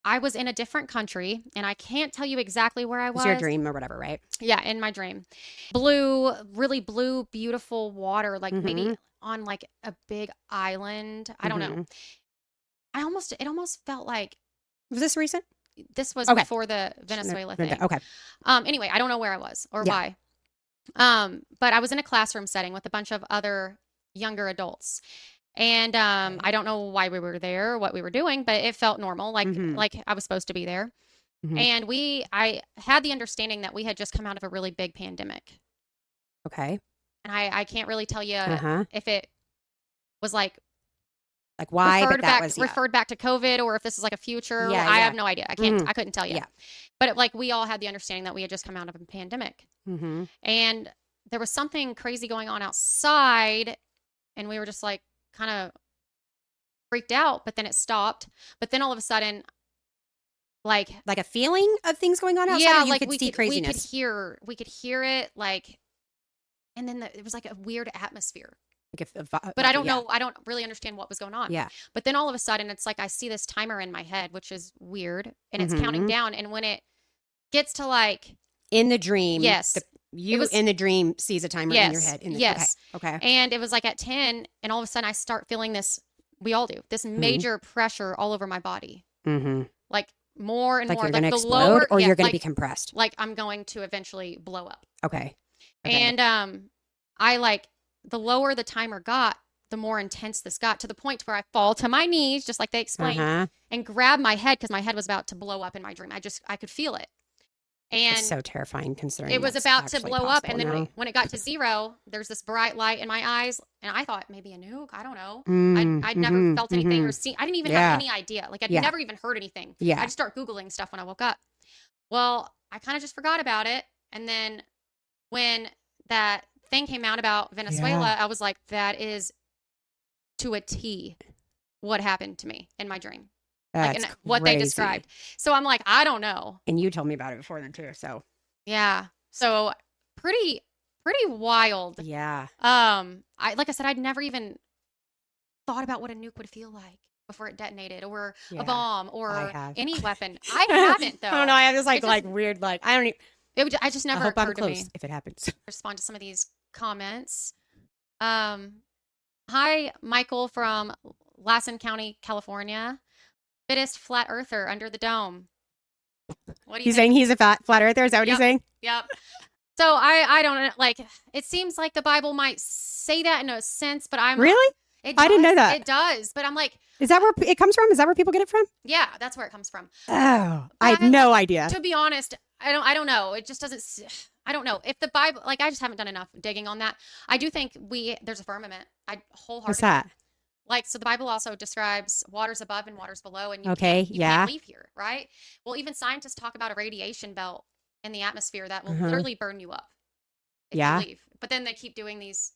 I was in a different country, and I can't tell you exactly where I was. It's your dream or whatever, right? Yeah, in my dream. Really blue, beautiful water, like maybe Mhm. on like a big island. I don't know. Mhm. It almost felt like Was this recent? this was Okay. before the Venezuela thing. Okay. Anyway, I don't know where I was or Yeah. why. But I was in a classroom setting with a bunch of other younger adults. And I don't know why we were there, what we were doing, but it felt normal, Mhm. like I was supposed to be there. Mhm. And I had the understanding that we had just come out of a really big pandemic. Okay. And I can't really tell you Uh-huh. if it was like Like why? But that was, yeah. referred back to COVID or if this is like a future. Yeah, I yeah. have no idea. I couldn't tell you. Yeah. But like we all had the understanding that we had just come out of a pandemic. Mhm. And there was something crazy going on outside and we were just like kind of freaked out, but then it stopped. But then all of a sudden, like Like a feeling of things going on outside. yeah, or you like could see craziness. we could hear it like, and then it was like a weird atmosphere. Like But I don't yeah. know. I don't really understand what was going on. Yeah. But then all of a sudden, it's like I see this timer in my head, which is weird, and it's counting Mhm. down. And when it gets to like, In the dream, yes, you was- in the dream sees a timer in your yes, head. yes. Okay. And it was like at 10, and all of a sudden I start feeling this. We all do this major pressure all over my body, Mm-hmm. like more and Like more. you're Like going to the explode lower, or yeah, you're going to like, be compressed. like I'm going to eventually blow up. Okay. And I like the lower the timer got, the more intense this got, to the point where I fall to my knees, just like they explained, Uh-huh. and grab my head because my head was about to blow up in my dream. I could feel it. And It's so terrifying considering it was that's about to actually blow up. possible And then now. when it got to 0, there's this bright light in my eyes. And I thought maybe a nuke. I don't know. I'd never felt anything or seen. I didn't even have any idea. Like I'd never even heard anything. Yeah. I just start Googling stuff when I woke up. Well, I kind of just forgot about it. And then when that thing came out about Venezuela, I was like, that is to a T what happened to me in my dream. That's like what they described. So I'm like, I don't know. And you told me about it before then too. So yeah. So pretty wild. yeah. Like I said, I'd never even thought about what a nuke would feel like before it detonated, or a bomb, or any weapon. I haven't though. I don't know. I have this like weird I don't even. I just never I hope I'm occurred to close me if it happens. to respond to some of these comments. Hi, Michael from Lassen County, California. Fittest flat earther under the dome. What do you He's think? saying he's a flat earther. Is that what he's saying? Yep. So I don't know. Like, it seems like the Bible might say that in a sense, but I'm Really? I didn't know that. It does, but I'm like, is that where it comes from? Is that where people get it from? yeah, that's where it comes from. Oh, I had no idea. To be honest, I don't know. It just doesn't. I don't know if the Bible. Like, I just haven't done enough digging on that. I do think there's a firmament. I wholeheartedly. What's that? Like, so the Bible also describes waters above and waters below, and you can't leave here, right? Well, even scientists talk about a radiation belt in the atmosphere that will literally burn you up if you leave. But then they keep doing these.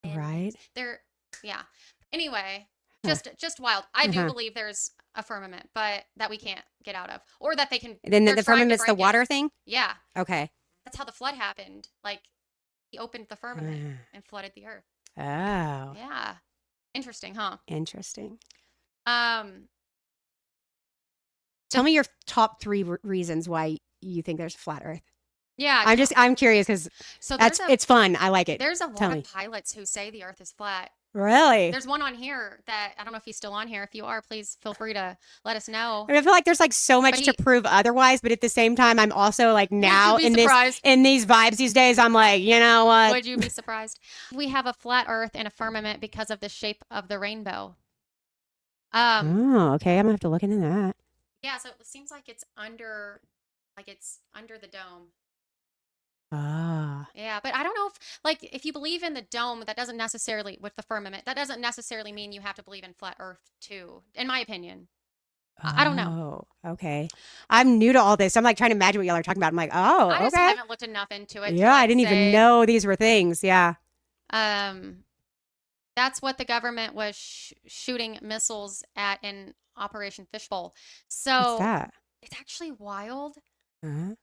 Right. Yeah. Anyway, just wild. I do believe there's a firmament, but that we can't get out of, or that they can. Then the firmament's the water thing? Yeah. Okay. That's how the flood happened. Like, he opened the firmament and flooded the earth. Oh. Yeah. Interesting, huh? Interesting. Tell me your top 3 reasons why you think there's a flat earth. Yeah. I'm curious because it's fun. I like it. There's a lot of pilots who say the earth is flat. Really? There's one on here that, I don't know if he's still on here. If you are, please feel free to let us know. I feel like there's like so much to prove otherwise, but at the same time, I'm also like now in these vibes these days, I'm like, you know what? Would you be surprised? We have a flat earth and a firmament because of the shape of the rainbow. Oh, okay. I'm gonna have to look into that. Yeah, so it seems like it's under the dome. Ah. Yeah, but I don't know if you believe in the dome, that doesn't necessarily, with the firmament, that doesn't necessarily mean you have to believe in flat earth too, in my opinion. I don't know. Oh, okay. I'm new to all this. I'm like trying to imagine what y'all are talking about. I'm like, oh, I just okay. haven't looked enough into it. Yeah, I didn't even know these were things. Yeah. That's what the government was shooting missiles at in Operation Fishbowl. So what's that? It's actually wild. Uh-huh.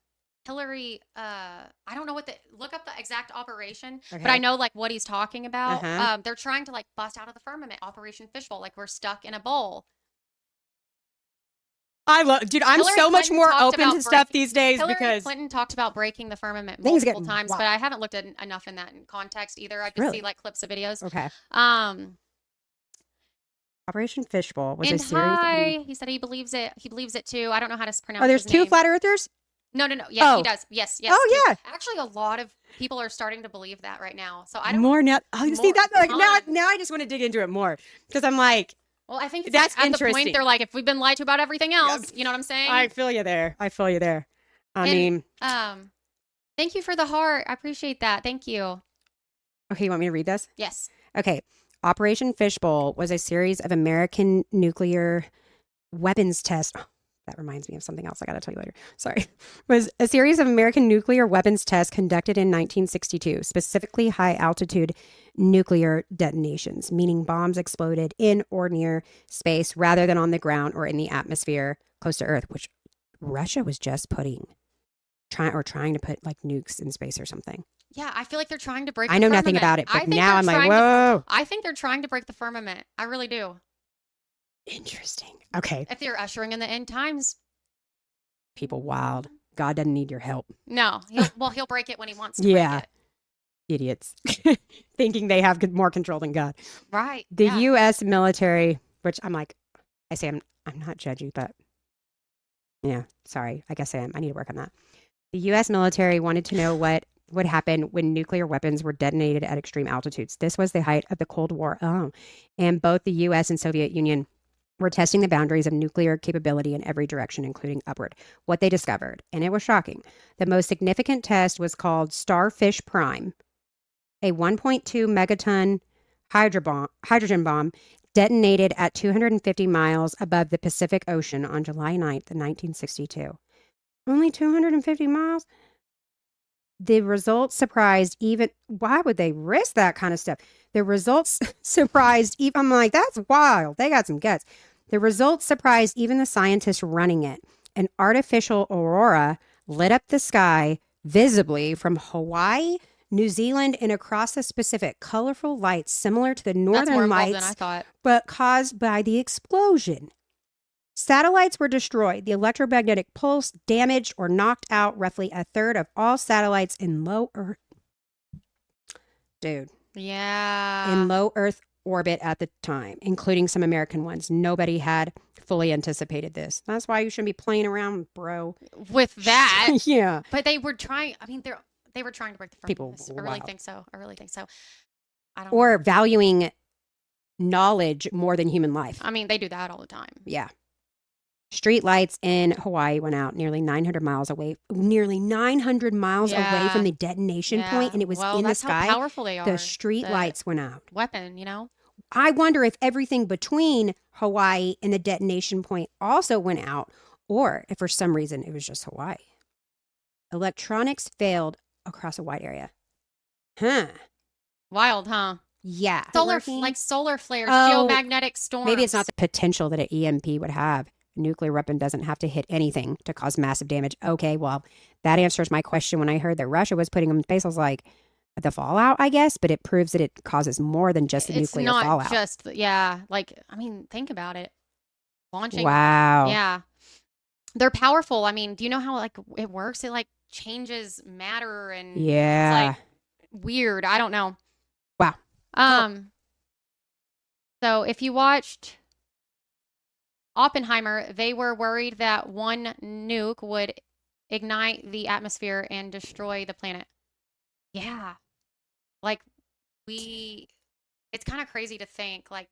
Hillary, I don't know look up the exact operation, but I know like what he's talking about. They're trying to like bust out of the firmament, Operation Fishbowl, like we're stuck in a bowl. Dude, I'm Hillary so much Clinton more open to stuff these days Hillary Clinton talked about breaking the firmament multiple times, but I haven't looked at enough in that in context either. I just see like clips of videos. Okay. Operation Fishbowl was a series. He said he believes it. He believes it too. I don't know how to pronounce. Oh, there's 2 flat earthers? No. Yeah, he does. Yes. Oh, yeah. Actually, a lot of people are starting to believe that right now. So I don't more now. Oh, you see that? Like now, I just want to dig into it more because I'm like, well, I think that's at interesting. the point they're like, if we've been lied to about everything else, you know what I'm saying? I feel you there. I mean, thank you for the heart. I appreciate that. Thank you. Okay, you want me to read this? Yes. Okay. Operation Fishbowl was a series of American nuclear weapons tests. Oh, that reminds me of something else I got to tell you later. Sorry. Was a series of American nuclear weapons tests conducted in 1962, specifically high altitude nuclear detonations, meaning bombs exploded in or near space rather than on the ground or in the atmosphere close to Earth, which Russia was just trying to put like nukes in space or something. Yeah, I feel like they're trying to break I the know nothing firmament. about it, I but think now they're I'm like, trying to- whoa. I think they're trying to break the firmament. I really do. Interesting. Okay. If they're ushering in the end times, People wild. God doesn't need your help. no. He'll break it when he wants to Yeah. break it. Idiots. Thinking they have more control than God. Right. The yeah. U.S. military, which I'm like, I'm not judgy, but yeah, sorry. I guess I am. I need to work on that. The U.S. military wanted to know what would happen when nuclear weapons were detonated at extreme altitudes. This was the height of the Cold War. Oh, and both the U.S. and Soviet Union were testing the boundaries of nuclear capability in every direction, including upward. What they discovered, and it was shocking. The most significant test was called Starfish Prime, a 1.2 megaton hydrogen bomb detonated at 250 miles above the Pacific Ocean on July 9th, 1962. Only 250 miles? The results surprised even. Why would they risk that kind of stuff? The results surprised even. I'm like, that's wild. They got some guts. The results surprised even the scientists running it. An artificial aurora lit up the sky visibly from Hawaii, New Zealand, and across the Pacific. Colorful lights similar to the That's more northern involved than I lights, thought. but caused by the explosion. Satellites were destroyed. The electromagnetic pulse damaged or knocked out roughly a third of all satellites in low Earth. Dude. Yeah. In low Earth orbit at the time, including some American ones. Nobody had fully anticipated this. That's why you shouldn't be playing around, bro. With that. Yeah. But they were trying. I mean, they were trying to break the firmament. People I really wild. think so. I really think so. I don't Or know. valuing knowledge more than human life. I mean, they do that all the time. Yeah. Street lights in Hawaii went out nearly 900 miles away. Nearly 900 miles away Yeah. from the detonation point, and it was well, in the that's sky. how powerful they are. The street lights went out. Weapon, you know? I wonder if everything between Hawaii and the detonation point also went out, or if for some reason it was just Hawaii. Electronics failed across a wide area. Huh. Wild, huh? Yeah. Solar flares, geomagnetic storms. Maybe it's not the potential that an EMP would have. A nuclear weapon doesn't have to hit anything to cause massive damage. Okay, well, that answers my question when I heard that Russia was putting them in space. I was like, the fallout, I guess, but it proves that it causes more than just the nuclear fallout. It's not just, yeah. Like, I mean, think about it. Launching. Wow. Yeah. They're powerful. I mean, do you know how like it works? It like changes matter and Yeah. it's like weird. I don't know. Wow. So if you watched Oppenheimer, they were worried that one nuke would ignite the atmosphere and destroy the planet. Yeah. Like it's kind of crazy to think like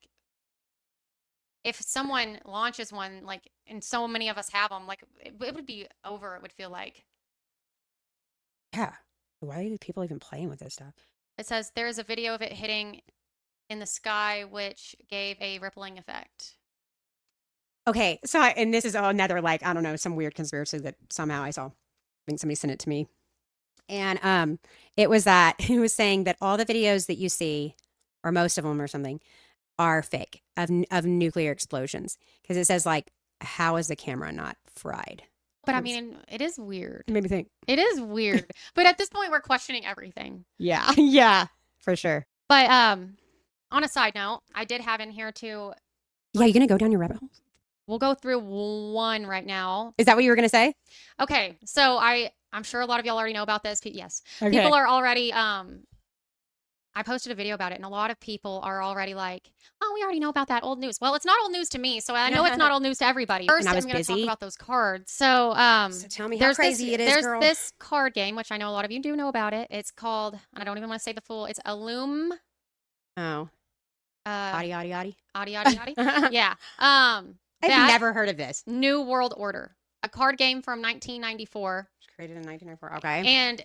if someone launches one, like, and so many of us have them, like it would be over, it would feel like. Yeah. Why are people even playing with this stuff? It says there is a video of it hitting in the sky, which gave a rippling effect. Okay, so and this is another like I don't know some weird conspiracy that somehow I saw. I think somebody sent it to me, and it was that he was saying that all the videos that you see, or most of them or something, are fake of nuclear explosions because it says like how is the camera not fried? But I mean, it is weird. It made me think. It is weird. But at this point, we're questioning everything. Yeah, yeah, for sure. But on a side note, I did have in here too. Yeah, you gonna go down your rabbit hole? We'll go through one right now. Is that what you were gonna say? Okay, so I'm sure a lot of y'all already know about this. Yes, Okay. people are already. I posted a video about it, and a lot of people are already like, "Oh, we already know about that old news." Well, it's not old news to me, so I know it's not old news to everybody. First, I was I'm going to talk busy. about those cards. So, So tell me how crazy it is, there's girl. this card game, which I know a lot of you do know about it. It's called, and I don't even want to say the full. It's Illum. Oh, yaddy yaddy yaddy. Adi, yadi, yadi. Yeah. I've That never heard of this. New World Order, a card game from 1994. Created in 1994. Okay. And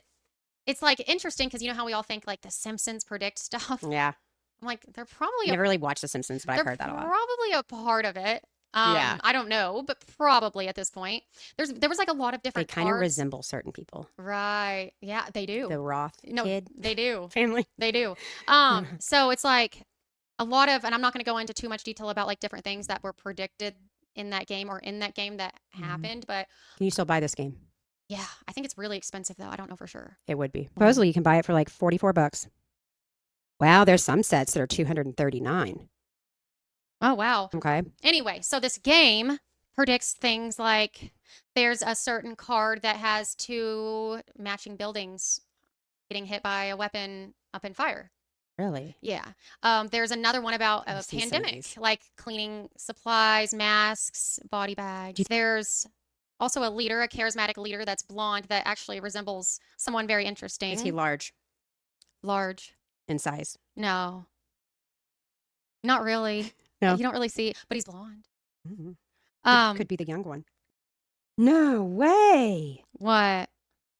it's like interesting because you know how we all think like The Simpsons predict stuff. Yeah. I'm like, they're probably Never really watched The Simpsons, but I've heard that a lot. Probably a part of it. Yeah. I don't know, but probably at this point. There was like a lot of They different kind of cards. resemble certain people. Right. Yeah, they do. The Roth No, kid they do. family. They do. So it's like a lot of, and I'm not going to go into too much detail about like different things that were predicted in that game or in that game that happened, but Can you still buy this game? Yeah, I think it's really expensive though. I don't know for sure. It would be. Supposedly you can buy it for like $44. Wow, there's some sets that are $239. Oh, wow. Okay. Anyway, so this game predicts things like there's a certain card that has 2 matching buildings getting hit by a weapon up in fire. Really? Yeah. There's another one about I've a seen some of pandemic, these. like cleaning supplies, masks, body bags. There's also a leader, a charismatic leader that's blonde that actually resembles someone very interesting. Is he large Large? in size? No. Not really. No. You don't really see, but he's blonde. Mhm. Um, Could be the young one. No way. what?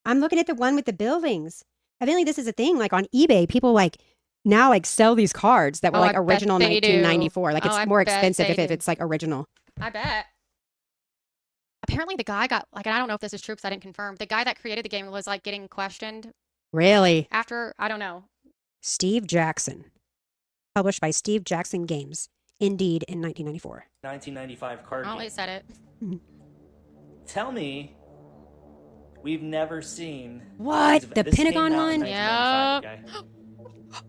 I'm looking at the one with the buildings. Evidently, this is a thing. Like on eBay, people like now like sell these cards that were Oh, like I bet original they do. 1994. Like Oh, it's I more bet expensive they if do. it's like original. I bet. Apparently, the guy got like, and I don't know if this is true because I didn't confirm. The guy that created the game was like getting questioned Really? after, I don't know. Steve Jackson. Published by Steve Jackson Games. Indeed, in 1994. 1995 card Oh, game. they said it. Tell me, we've never seen What? these- The this came Pentagon out in one? 1995, okay?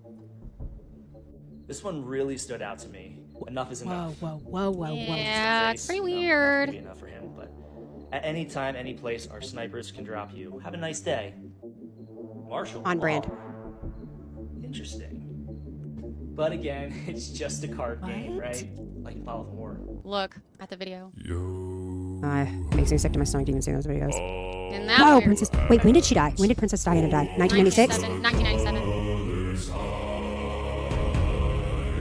This one really stood out to me. Enough is enough. whoa. Yeah, it's Face, pretty no, enough weird. can be enough for him, but at any time, any place, our snipers can drop you. Have a nice day. Marshall. On brand. law. Interesting. But again, it's just a card game, right? Like Follow the War. Look at the video. Makes me sick to my stomach to even see those videos. And that Oh, weird. Princess. Wait, when did she die? When did Princess Diana die? 1996? 1997.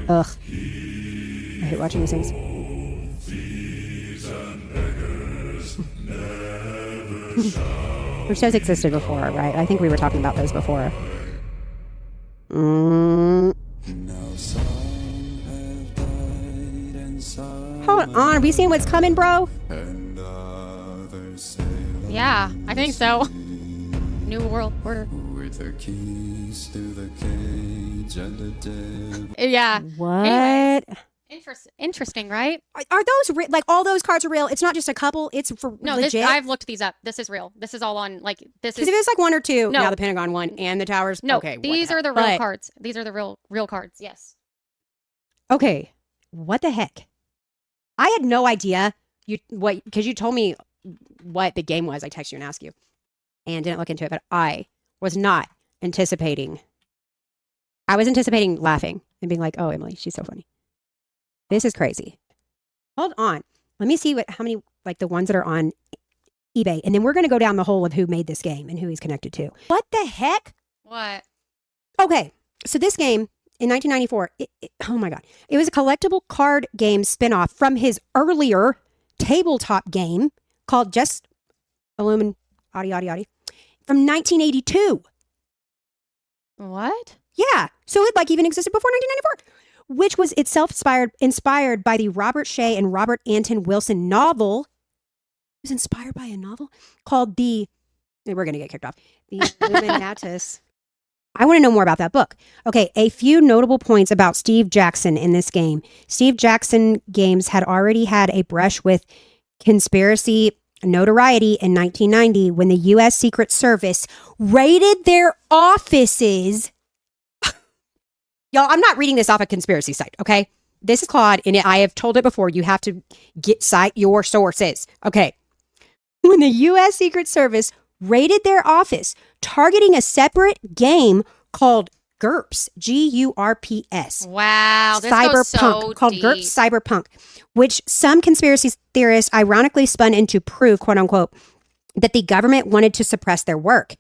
Ugh. I hate watching these things. Which has existed before, right? I think we were talking about those before. Hold on, are we seeing what's coming, bro? Yeah, I think so. New World Order. Yeah. What? Anyway. Interesting, right? Are those like all those cards are real? It's not just a couple. It's for No, legit. I've looked these up. This is real. This is all on like this Because is if it's like one or two, No. now the Pentagon one and the towers. no. Okay, what These the are the hell? real But- cards. These are the real cards. Yes. Okay, what the heck? I had no idea because you told me what the game was. I texted you and asked you, and didn't look into it. But I was not anticipating. I was anticipating laughing and being like, "Oh, Emily, she's so funny." This is crazy. Hold on, let me see how many like the ones that are on eBay, and then we're gonna go down the hole of who made this game and who he's connected to. What the heck? What? Okay, so this game in 1994, oh my God, it was a collectible card game spinoff from his earlier tabletop game called Just Illumin Adi from 1982. What? Yeah, so it like even existed before 1994, which was itself inspired by the Robert Shea and Robert Anton Wilson novel. It was inspired by a novel called we're going to get kicked off, The Illuminatus. I want to know more about that book. Okay, a few notable points about Steve Jackson in this game. Steve Jackson Games had already had a brush with conspiracy notoriety in 1990 when the U.S. Secret Service raided their offices. Y'all, I'm not reading this off a conspiracy site, okay? This is Claude, and I have told it before. You have to cite your sources, okay? When the U.S. Secret Service raided their office, targeting a separate game called GURPS, GURPS. Wow, this Cyberpunk, goes so called deep. GURPS Cyberpunk, which some conspiracy theorists ironically spun into proof, quote unquote, that the government wanted to suppress their work.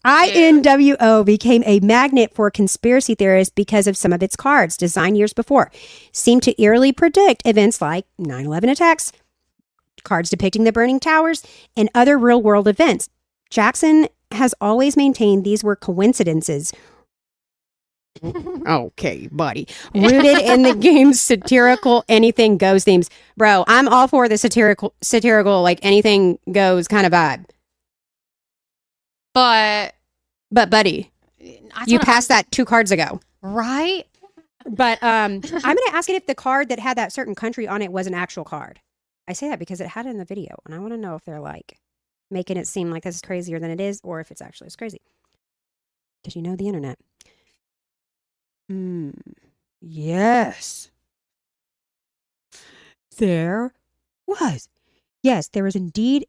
INWO became a magnet for conspiracy theorists because of some of its cards, designed years before, seemed to eerily predict events like 9/11 attacks, cards depicting the burning towers, and other real-world events. Jackson has always maintained these were coincidences. Okay, buddy. Rooted in the game's satirical anything goes themes. Bro, I'm all for the satirical like anything goes kind of vibe. But But buddy, that's you what passed that 2 cards ago. right? But I'm going to ask it if the card that had that certain country on it was an actual card. I say that because it had it in the video, and I want to know if they're like making it seem like this is crazier than it is, or if it's actually as crazy. Because you know the internet. Yes. There was. Yes, there was indeed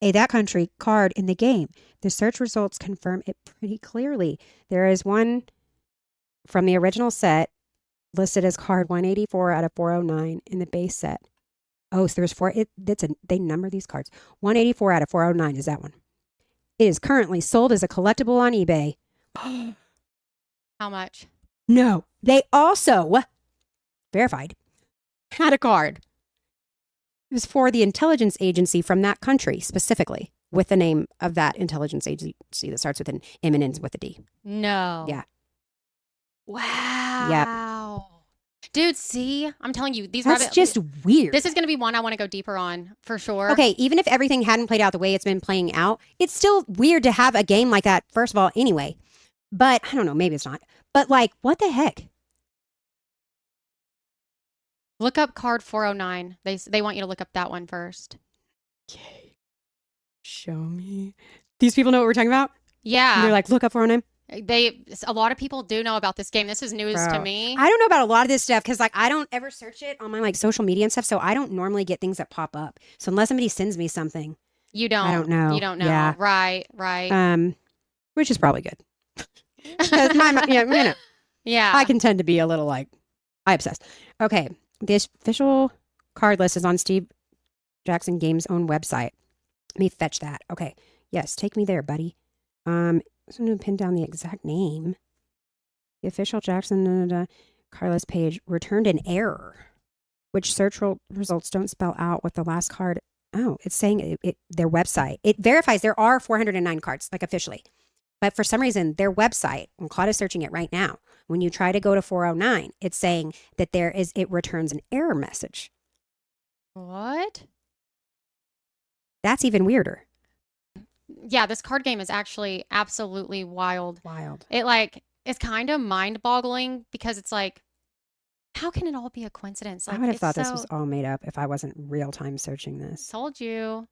a that country card in the game. The search results confirm it pretty clearly. There is one from the original set listed as card 184 out of 409 in the base set. Oh, so there's four. They number these cards. 184 out of 409 is that one. It is currently sold as a collectible on eBay. How much? No, they also verified had a card. It was for the intelligence agency from that country specifically, with the name of that intelligence agency that starts with an M and ends with a D. No. Yeah. Wow. Dude, see, I'm telling you, That's just weird. This is going to be one I want to go deeper on for sure. Okay, even if everything hadn't played out the way it's been playing out, it's still weird to have a game like that, first of all, anyway. But I don't know, maybe it's not. But like, what the heck? Look up card 409. They want you to look up that one first. Okay. Show me. These people know what we're talking about? Yeah. And they're like, look up 409. A lot of people do know about this game. This is news to me. I don't know about a lot of this stuff because like I don't ever search it on my like social media and stuff, so I don't normally get things that pop up. So unless somebody sends me something, You don't. I don't know. You don't know. Yeah. Right. Which is probably good. 'Cause Yeah. I can tend to be a little like I obsessed. Okay, the official card list is on Steve Jackson Games' own website. Let me fetch that. Okay, yes, take me there, buddy. So I'm going to pin down the exact name. The official Jackson card list page returned an error, which search results don't spell out what the last card. Oh, it's saying their website. It verifies there are 409 cards, like officially. But for some reason, their website, and Claude is searching it right now, when you try to go to 409, it's saying that it returns an error message. What? That's even weirder. Yeah, this card game is actually absolutely wild. Wild. It like is kind of mind-boggling because it's like, how can it all be a coincidence? Like, I would have it's thought this so- was all made up if I wasn't real-time searching this. Told you.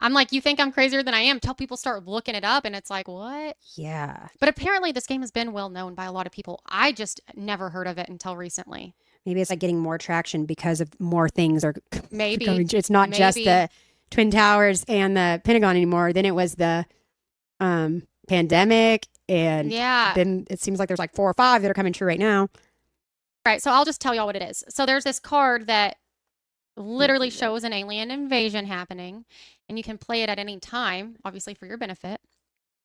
I'm like, you think I'm crazier than I am? Till people start looking it up, and it's like, what? Yeah. But apparently, this game has been well known by a lot of people. I just never heard of it until recently. Maybe it's like getting more traction because of more things are Maybe. coming. It's not just Maybe. the Twin Towers and the Pentagon anymore. Then it was the pandemic, and Yeah. then it seems like there's like 4 or 5 that are coming true right now. Right. So I'll just tell y'all what it is. So there's this card that literally shows an alien invasion happening, and you can play it at any time, obviously for your benefit.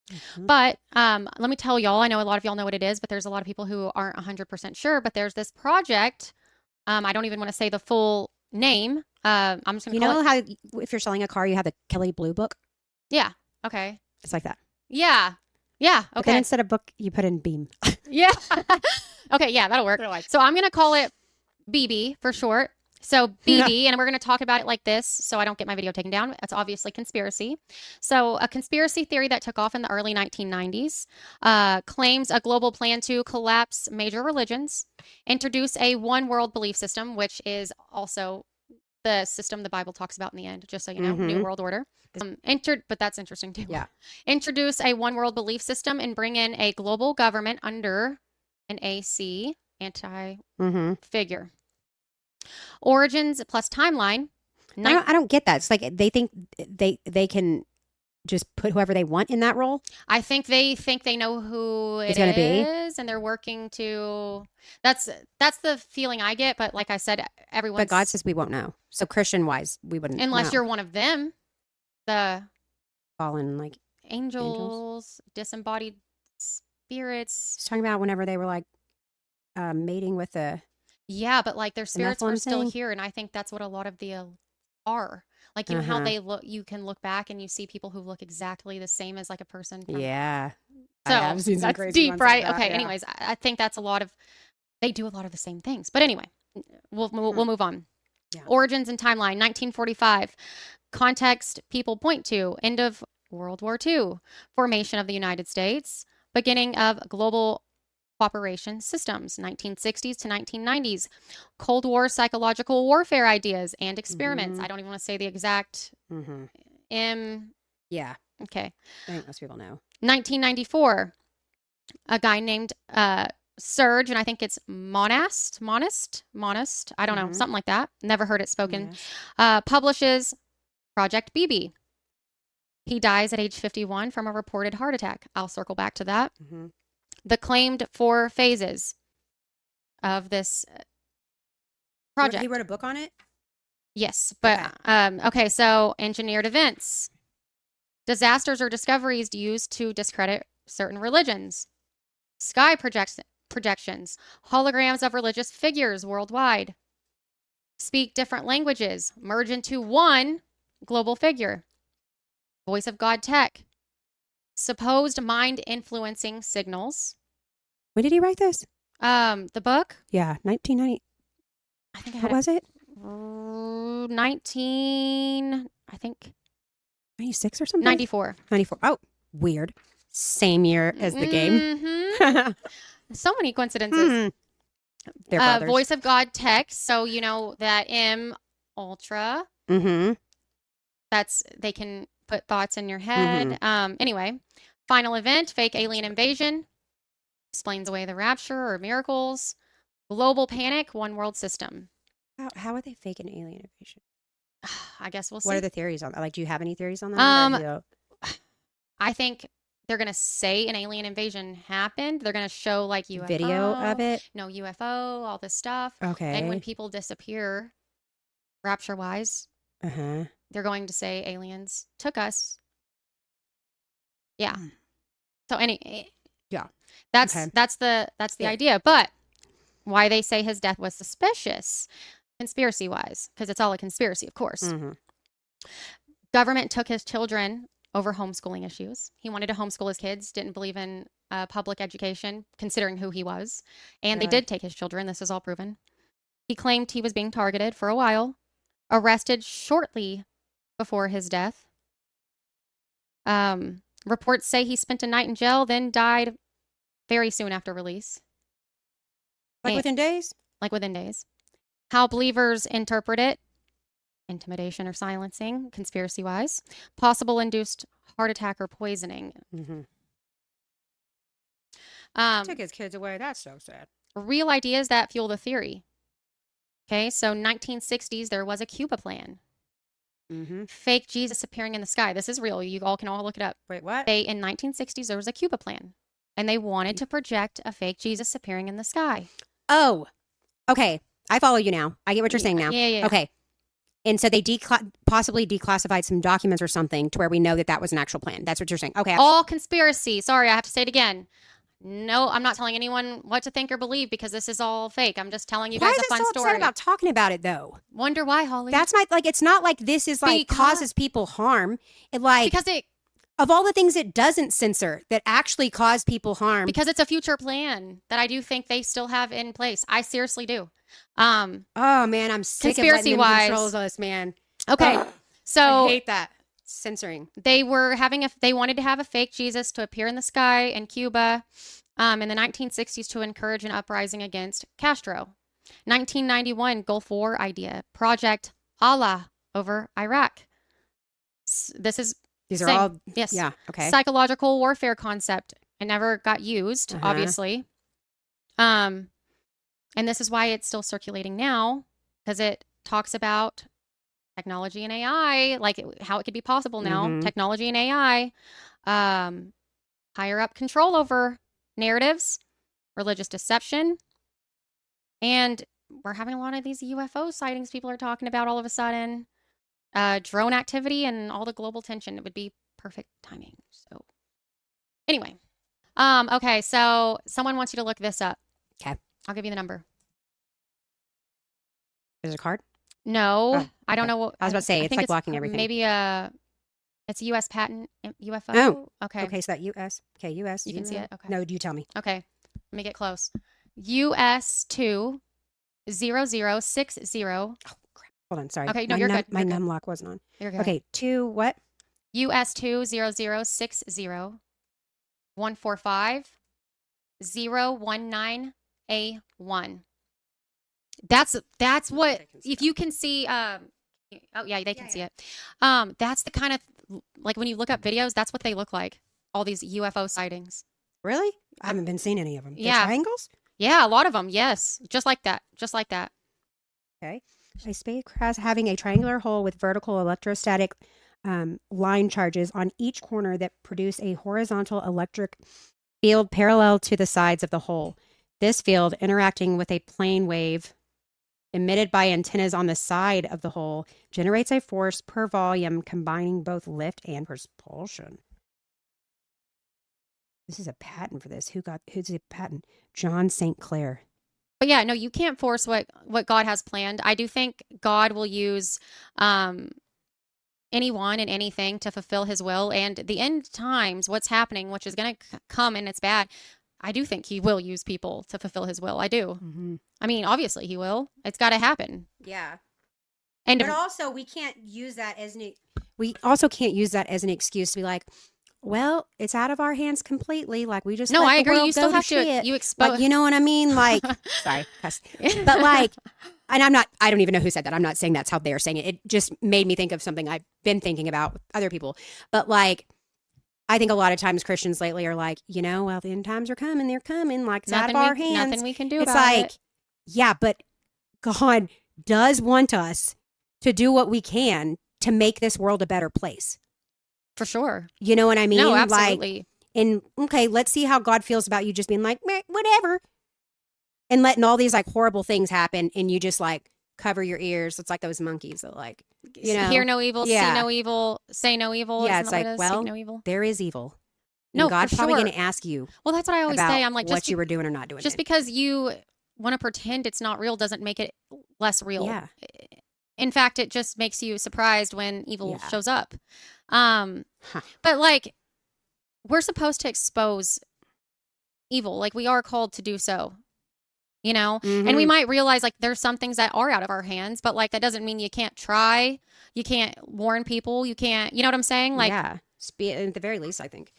Mhm. But let me tell y'all, I know a lot of y'all know what it is, but there's a lot of people who aren't 100% sure. But there's this project. I don't even want to say the full name. I'm just going You to call know it. how if you're selling a car, you have the Kelly Blue Book? Yeah. Okay. It's like that. Yeah. Yeah. But then Okay. instead of book, you put in beam. Yeah. Okay. Yeah, that'll work. So I'm going to call it BB for short. So BB, and we're going to talk about it like this so I don't get my video taken down. It's obviously conspiracy. So a conspiracy theory that took off in the early 1990s claims a global plan to collapse major religions, introduce a one world belief system, which is also the system the Bible talks about in the end, just so you know, New Mhm. World Order. But that's interesting too. Yeah. Introduce a one world belief system and bring in a global government under an AC anti Mm-hmm. figure. Origins plus timeline. I don't get that. It's like they think they can just put whoever they want in that role. I think they know who It's it gonna be? is, and they're working to. That's the feeling I get. But like I said, everyone's. But God says we won't know. So Christian wise, we wouldn't unless know. you're one of them, the fallen like angels, disembodied spirits. he's talking about whenever they were like mating with the Yeah, but like their spirits were Nephilim still thing? here, and I think that's what a lot of the are. Like you know how Uh-huh. they look. You can look back and you see people who look exactly the same as like a person. From, yeah. So I have seen some that's crazy deep, ones like right? that, Okay. yeah. Anyways, I think that's a lot of. They do a lot of the same things, but anyway, we'll move on. Yeah. Origins and timeline: 1945. Context people point to: end of World War II, formation of the United States, beginning of global cooperation systems, 1960s to 1990s, Cold War psychological warfare ideas and experiments. Mhm. I don't even want to say the exact Mm-hmm. M. Yeah. Okay. I think most people know. 1994, a guy named Serge, and I think it's Monast. I don't know, Mhm. something like that. Never heard it spoken. Yes. Publishes Project BB. He dies at age 51 from a reported heart attack. I'll circle back to that. Mhm. The claimed 4 phases of this project. He wrote a book on it? Yes, but okay, so engineered events, disasters or discoveries used to discredit certain religions, sky projections, holograms of religious figures worldwide, speak different languages, merge into one global figure, voice of God tech, supposed mind influencing signals. When did he write this? The book, Yeah, 1990. I think I What had was it? 19, I think 96 or something? 94. 94. Oh, weird. Same year as the game. Mm-hmm. So many coincidences. They're brothers. Voice of God text. So you know that M Ultra. Mm-hmm. They can put thoughts in your head. Anyway, final event, fake alien invasion. Explains away the rapture or miracles. Global panic, one world system. How are they faking alien invasion? I guess we'll see. What are the theories on that? Like, do you have any theories on that? I think they're going to say an alien invasion happened. They're going to show like UFO. Video of it? No, UFO, all this stuff. Okay. And when people disappear, rapture-wise, they're going to say aliens took us. Yeah. So yeah. That's the idea. But why they say his death was suspicious, conspiracy-wise, because it's all a conspiracy, of course. Government took his children over homeschooling issues. He wanted to homeschool his kids, didn't believe in public education, considering who he was. And they did take his children. This is all proven. He claimed he was being targeted for a while, arrested shortly before his death. Reports say he spent a night in jail, then died very soon after release. Within days? Like within days. How believers interpret it: intimidation or silencing, conspiracy-wise. Possible induced heart attack or poisoning. Took his kids away. That's so sad. Real ideas that fuel the theory. Okay, so 1960s, there was a Cuba plan. Fake Jesus appearing in the sky. This is real. You all can all look it up. Wait, what? In 1960s, there was a Cuba plan. And they wanted to project a fake Jesus appearing in the sky. Oh, okay. I follow you now. I get what you're saying now. Yeah. Okay. And so they possibly declassified some documents or something to where we know that that was an actual plan. That's what you're saying. Okay. All conspiracy. Sorry, I have to say it again. No, I'm not telling anyone what to think or believe because this is all fake. I'm just telling you guys a fun so story. Upset about talking about it though? Wonder why, Holly? That's it's not like this is like causes people harm. Because of all the things it doesn't censor that actually cause people harm. Because it's a future plan that I do think they still have in place. I seriously do. Oh man, I'm sick of letting them control us, man. Okay. So I hate that. Censoring. They wanted to have a fake Jesus to appear in the sky in Cuba in the 1960s to encourage an uprising against Castro. 1991 Gulf War idea, Project Allah over Iraq. These are all yes. Yeah, okay. Psychological warfare concept. It never got used, obviously. And this is why it's still circulating now, because it talks about technology and AI, like how it could be possible now. Technology and AI, higher up control over narratives, religious deception, and we're having a lot of these UFO sightings people are talking about all of a sudden. Drone activity and all the global tension. It would be perfect timing. So anyway, okay, so someone wants you to look this up. Okay. I'll give you the number. Is it a card? No, Oh, I don't know what. I was about to say, I it's think like blocking everything. Maybe it's a U.S. patent UFO. Oh, okay. Okay, so that U.S. Okay, U.S. You can see it? Okay. No, you tell me. Okay, let me get close. US 20060. Oh, crap. Hold on, sorry. Okay, no, you're good. My You're good. num lock wasn't on. You're good. Okay, 2 what? US 20060 145 019A1. That's what, if you can see, oh yeah, they can see it. That's the kind of like when you look up videos, that's what they look like. All these UFO sightings. Really? I haven't been seeing any of them. Yeah. Triangles? Yeah, a lot of them. Yes. Just like that. Just like that. Okay. A spacecraft having a triangular hole with vertical electrostatic line charges on each corner that produce a horizontal electric field parallel to the sides of the hole. This field, interacting with a plane wave emitted by antennas on the side of the hole, generates a force per volume combining both lift and propulsion. This is a patent for this. Who's a patent? John St. Clair. But yeah, no, you can't force what God has planned. I do think God will use anyone and anything to fulfill his will. And the end times, what's happening, which is going to come and it's bad, I do think he will use people to fulfill his will. I do. Mm-hmm. I mean, obviously he will. It's got to happen. Yeah. And But also, we can't use that as an excuse to be like, well, it's out of our hands completely. Like, we just no, let I the agree. world You still go have to, shit. you expose. Like, you know what I mean? Like, sorry, cuss. But like, and I don't even know who said that. I'm not saying that's how they're saying it. It just made me think of something I've been thinking about with other people. But like, I think a lot of times Christians lately are like, well, the end times are coming. They're coming. Like, it's out of our hands. Nothing we can do it's about like, it. yeah, but God does want us to do what we can to make this world a better place. For sure. You know what I mean? No, absolutely. Like, and okay, let's see how God feels about you just being like, meh, whatever. And letting all these like horrible things happen and you just like cover your ears. It's like those monkeys that like, hear no evil, yeah. see no evil, say no evil. Yeah, Isn't it's that what like, it is? well, Speak no evil. there is evil. And No, God's for probably sure. going to ask you Well, that's what I always about say. I'm like, what you were doing or not doing. just because you want to pretend it's not real doesn't make it less real. Yeah. In fact, it just makes you surprised when evil Yeah. shows up. But like, we're supposed to expose evil. Like, we are called to do so, and we might realize like there's some things that are out of our hands, but like, that doesn't mean you can't try. You can't warn people. You can't, you know what I'm saying? Like, yeah, at the very least, I think,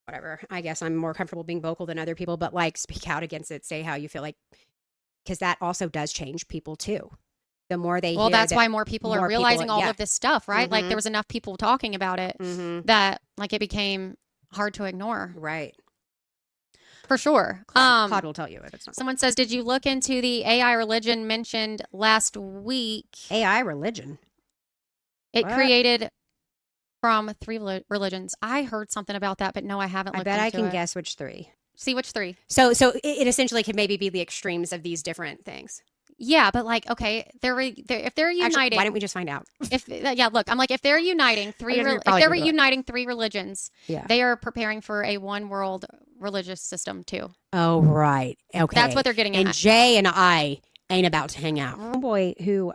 whatever. I guess I'm more comfortable being vocal than other people, but like, speak out against it. Say how you feel, like, because that also does change people too. The more they well, hear that's why more people are realizing all yeah. of this stuff, right? Like, there was enough people talking about it that like it became hard to ignore. Right. For sure. Claude will tell you if it's not. Someone says, did you look into the AI religion mentioned last week? AI religion? It What? created from 3 religions. I heard something about that, but no, I haven't I looked bet I into can it. guess which 3. See, which 3? So it essentially could maybe be the extremes of these different things. Yeah, but like, okay, if they're uniting, Actually, why don't we just find out? Look, I'm like, if they're uniting uniting 3 religions, Yeah. they are preparing for a one world religious system too. Oh, right. Okay. That's what they're getting and at. Jay and I ain't about to hang out. Homeboy who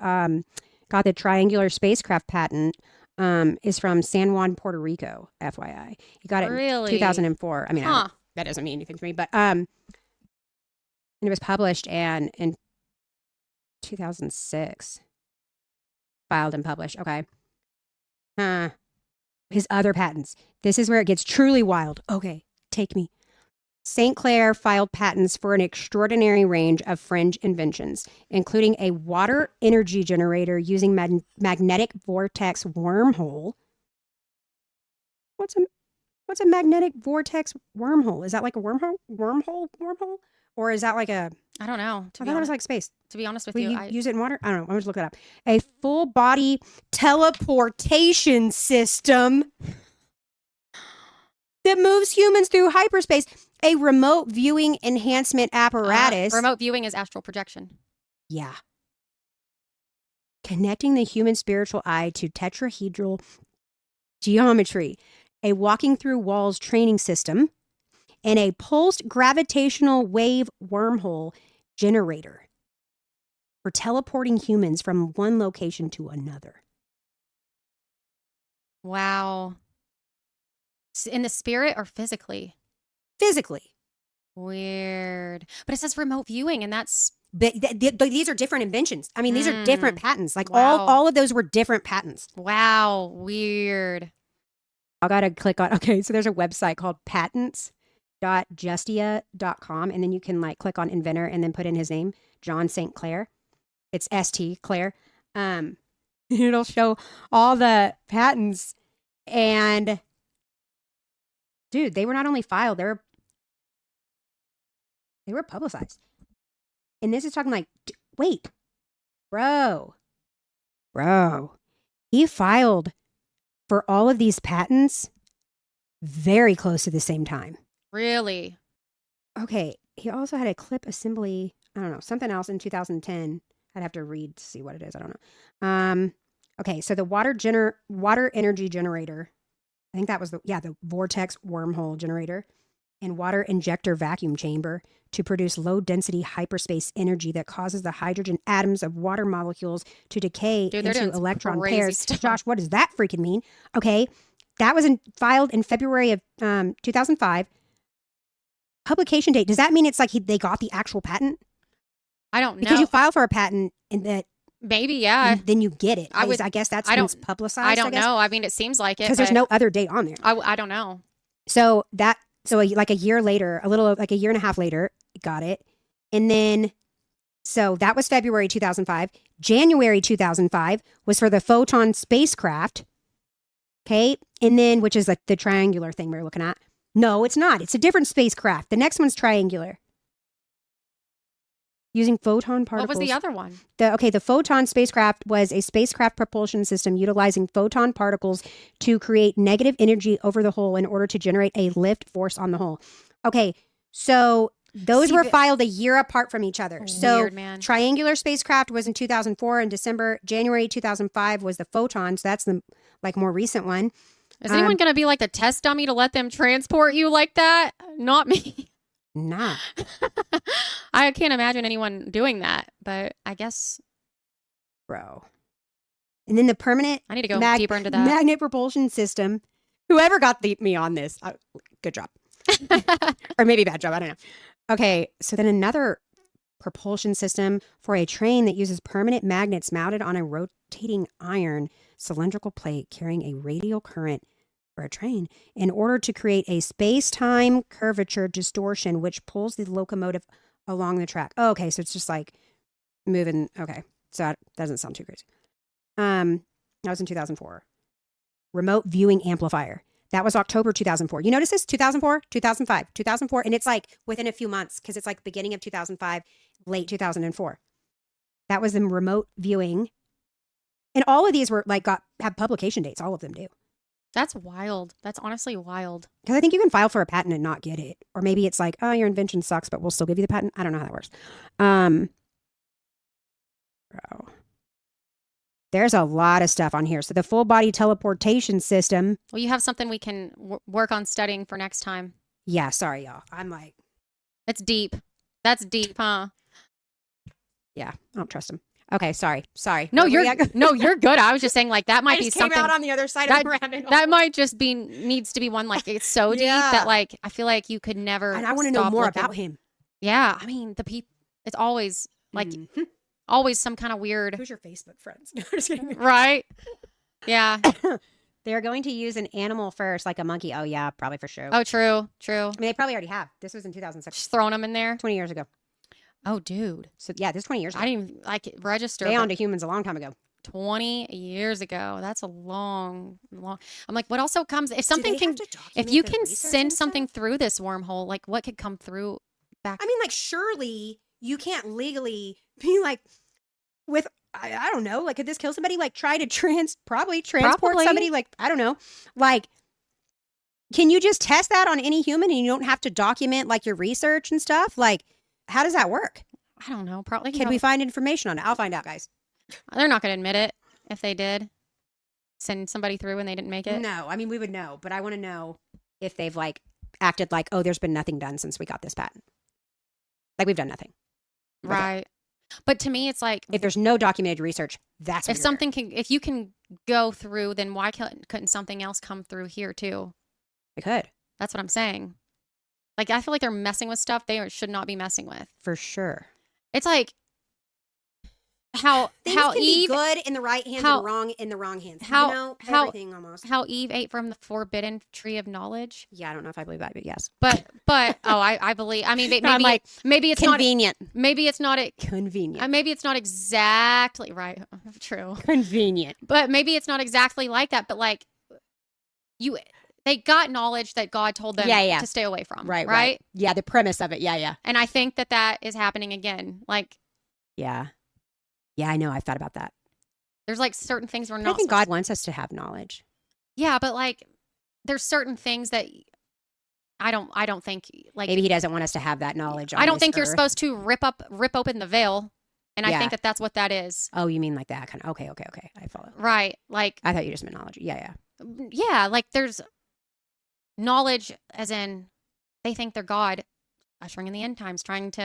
got the triangular spacecraft patent is from San Juan, Puerto Rico, FYI. He got it Really? in 2004. I mean, Huh. that doesn't mean anything to me, but it was published and in 2006 filed and published. Okay. His other patents. This is where it gets truly wild. Okay, take me. St. Clair filed patents for an extraordinary range of fringe inventions, including a water energy generator using magnetic vortex wormhole. What's a magnetic vortex wormhole? Is that like a wormhole? Or is that like a... I don't know. I thought it was like space. To be honest with Will you, you use it in water? I don't know. I'm just looking it up. A full body teleportation system that moves humans through hyperspace. A remote viewing enhancement apparatus. remote viewing is astral projection. Yeah. Connecting the human spiritual eye to tetrahedral geometry. A walking through walls training system. And a pulsed gravitational wave wormhole generator for teleporting humans from one location to another. Wow. In the spirit or physically? Physically. Weird. But it says remote viewing, and that's... But these are different inventions. I mean, these are different patents. Like Wow. all of those were different patents. Wow. Weird. I got to click on, okay, so there's a website called patents.justia.com, and then you can like click on inventor and then put in his name, John St. Clair. It's St. Clair. It'll show all the patents And dude, they were not only filed, they were publicized. And this is talking like, wait, bro, he filed for all of these patents very close to the same time. Really? Okay. He also had a clip assembly, I don't know, something else in 2010. I'd have to read to see what it is. I don't know. Okay. So the water energy generator, I think that was the vortex wormhole generator and water injector vacuum chamber to produce low density hyperspace energy that causes the hydrogen atoms of water molecules to decay Dude, they're doing into some electron crazy pairs. stuff. Josh, what does that freaking mean? Okay. That was filed in February of 2005. Publication date. Does that mean it's like they got the actual patent? I don't know. Because you file for a patent and that Maybe, yeah. then you get it. I guess that's I when don't- it's publicized. I don't know. I mean, it seems like it. Because there's but no other date on there. I don't know. So like a year later, like a year and a half later, got it. And then, so that was February 2005. January 2005 was for the Photon spacecraft. Okay. And then, which is like the triangular thing we were looking at. No, it's not. It's a different spacecraft. The next one's triangular. Using photon particles. What was the other one? The Photon spacecraft was a spacecraft propulsion system utilizing photon particles to create negative energy over the hull in order to generate a lift force on the hull. Okay, so those were filed a year apart from each other. So Weird, man. triangular spacecraft was in 2004 in December. January 2005 was the Photon. So that's the more recent one. Is anyone going to be like the test dummy to let them transport you like that? Not me. Nah. I can't imagine anyone doing that, but I guess Bro. And then the permanent I need to go deeper into that. magnet propulsion system. Whoever got me on this, good job. Or maybe bad job. I don't know. Okay. So then another propulsion system for a train that uses permanent magnets mounted on a rotating iron cylindrical plate carrying a radial current for a train in order to create a space-time curvature distortion which pulls the locomotive along the track. Oh, okay, so it's just like moving. Okay, so that doesn't sound too crazy. That was in 2004. Remote viewing amplifier. That was October 2004. You notice this? 2004, 2005, 2004, and it's like within a few months because it's like beginning of 2005, late 2004. That was the remote viewing. And all of these were like have publication dates. All of them do. That's wild. That's honestly wild. Because I think you can file for a patent and not get it. Or maybe it's like, oh, your invention sucks, but we'll still give you the patent. I don't know how that works. Bro. There's a lot of stuff on here. So the full body teleportation system. Well, you have something we can work on studying for next time. Yeah, sorry, y'all. I'm like. It's deep. That's deep, huh? Yeah, I don't trust him. Okay, sorry. No, Where you're we at? no, you're good. I was just saying like that might I be just something came out on the other side that, of the rabbit hole. that might just be needs to be one like it's so deep Yeah. that like I feel like you could never. And I want to know stop more looking. about him. Yeah, I mean the people. It's always like always some kind of weird, Who's your Facebook friends? No, just kidding. right? Yeah. They're going to use an animal first, like a monkey. Oh, yeah, probably for sure. Oh, true. I mean, they probably already have. This was in 2006. Just throwing them in there. 20 years ago. Oh, dude. So, yeah, this is 20 years ago. I didn't even like register. They but on to humans a long time ago. 20 years ago. That's a long. I'm like, what also comes if something they can have to document if you their can research send and stuff? something through this wormhole, like what could come through back? I mean, like, surely you can't legally be like, with, I don't know, like, could this kill somebody? Like, try to transport Probably. somebody? Like, I don't know. Like, can you just test that on any human and you don't have to document, like, your research and stuff? Like, how does that work? I don't know. Probably. Can we find information on it? I'll find out, guys. They're not going to admit it if they did send somebody through and they didn't make it. No, I mean, we would know, but I want to know if they've, like, acted like, oh, there's been nothing done since we got this patent. Like, we've done nothing. Right. But to me, it's like If there's no documented research, that's if weirder. something can, if you can go through, then why couldn't something else come through here too? It could, That's what I'm saying. Like, I feel like they're messing with stuff should not be messing with. for sure. It's like how Things how can Eve be good in the right hands how- and wrong in the wrong hands. how- you know, how- everything almost. how Eve ate from the forbidden tree of knowledge. Yeah, I don't know if I believe that, but yes. But I believe. I mean, maybe I'm like, maybe it's convenient. not. Maybe it's not. Convenient. Maybe it's not exactly right. True. Convenient. But maybe it's not exactly like that. But like, they got knowledge that God told them Yeah. to stay away from. Right. Yeah, the premise of it. Yeah. And I think that is happening again. Like, Yeah. Yeah, I know. I've thought about that. there's like certain things we're But not I think supposed God wants us to have knowledge. Yeah, but like there's certain things that I don't think like Maybe he doesn't want us to have that knowledge on I don't this think you're earth. supposed to rip open the veil. And I Yeah. think that's what that is. Oh, you mean like that kind of? Okay. I follow. Right. Like I thought you just meant knowledge. Yeah. like there's knowledge as in they think they're God ushering in the end times, trying to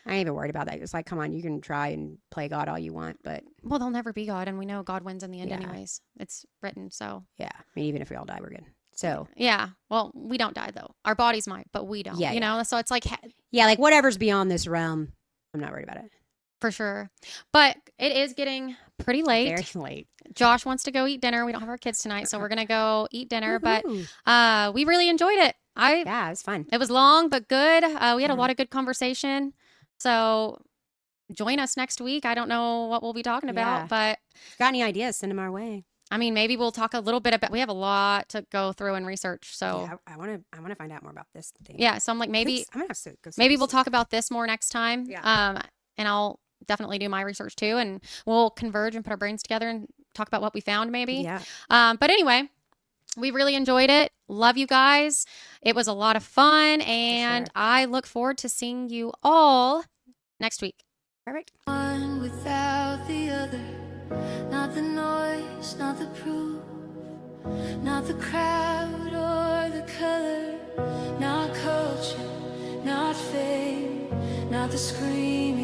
I ain't even worried about that. It's like, come on, you can try and play God all you want, but well, they'll never be God, and we know God wins in the end Yeah. anyways. It's written, so yeah. I mean, even if we all die, we're good. So yeah. Well, we don't die though. Our bodies might, but we don't. Yeah, You know, so it's like yeah, like whatever's beyond this realm, I'm not worried about it. for sure. But it is getting pretty late. Very late. Josh wants to go eat dinner. We don't have our kids tonight, so we're gonna go eat dinner. But Woohoo. we really enjoyed it. Yeah, it was fun. It was long but good. We had a Yeah. lot of good conversation. So join us next week. I don't know what we'll be talking about, Yeah. but Got any ideas? Send them our way. I mean, maybe we'll talk a little bit about. We have a lot to go through and research. So Yeah, I want to find out more about this thing. yeah, so I'm like maybe I'm gonna have to go. maybe we'll talk about this more next time. Yeah. And I'll definitely do my research too, and we'll converge and put our brains together and talk about what we found maybe. Yeah. But anyway, we really enjoyed it. Love you guys. It was a lot of fun, and sure. I look forward to seeing you all next week. Perfect. One without the other, not the noise, not the proof, not the crowd or the color, not culture, not fame, not the screaming.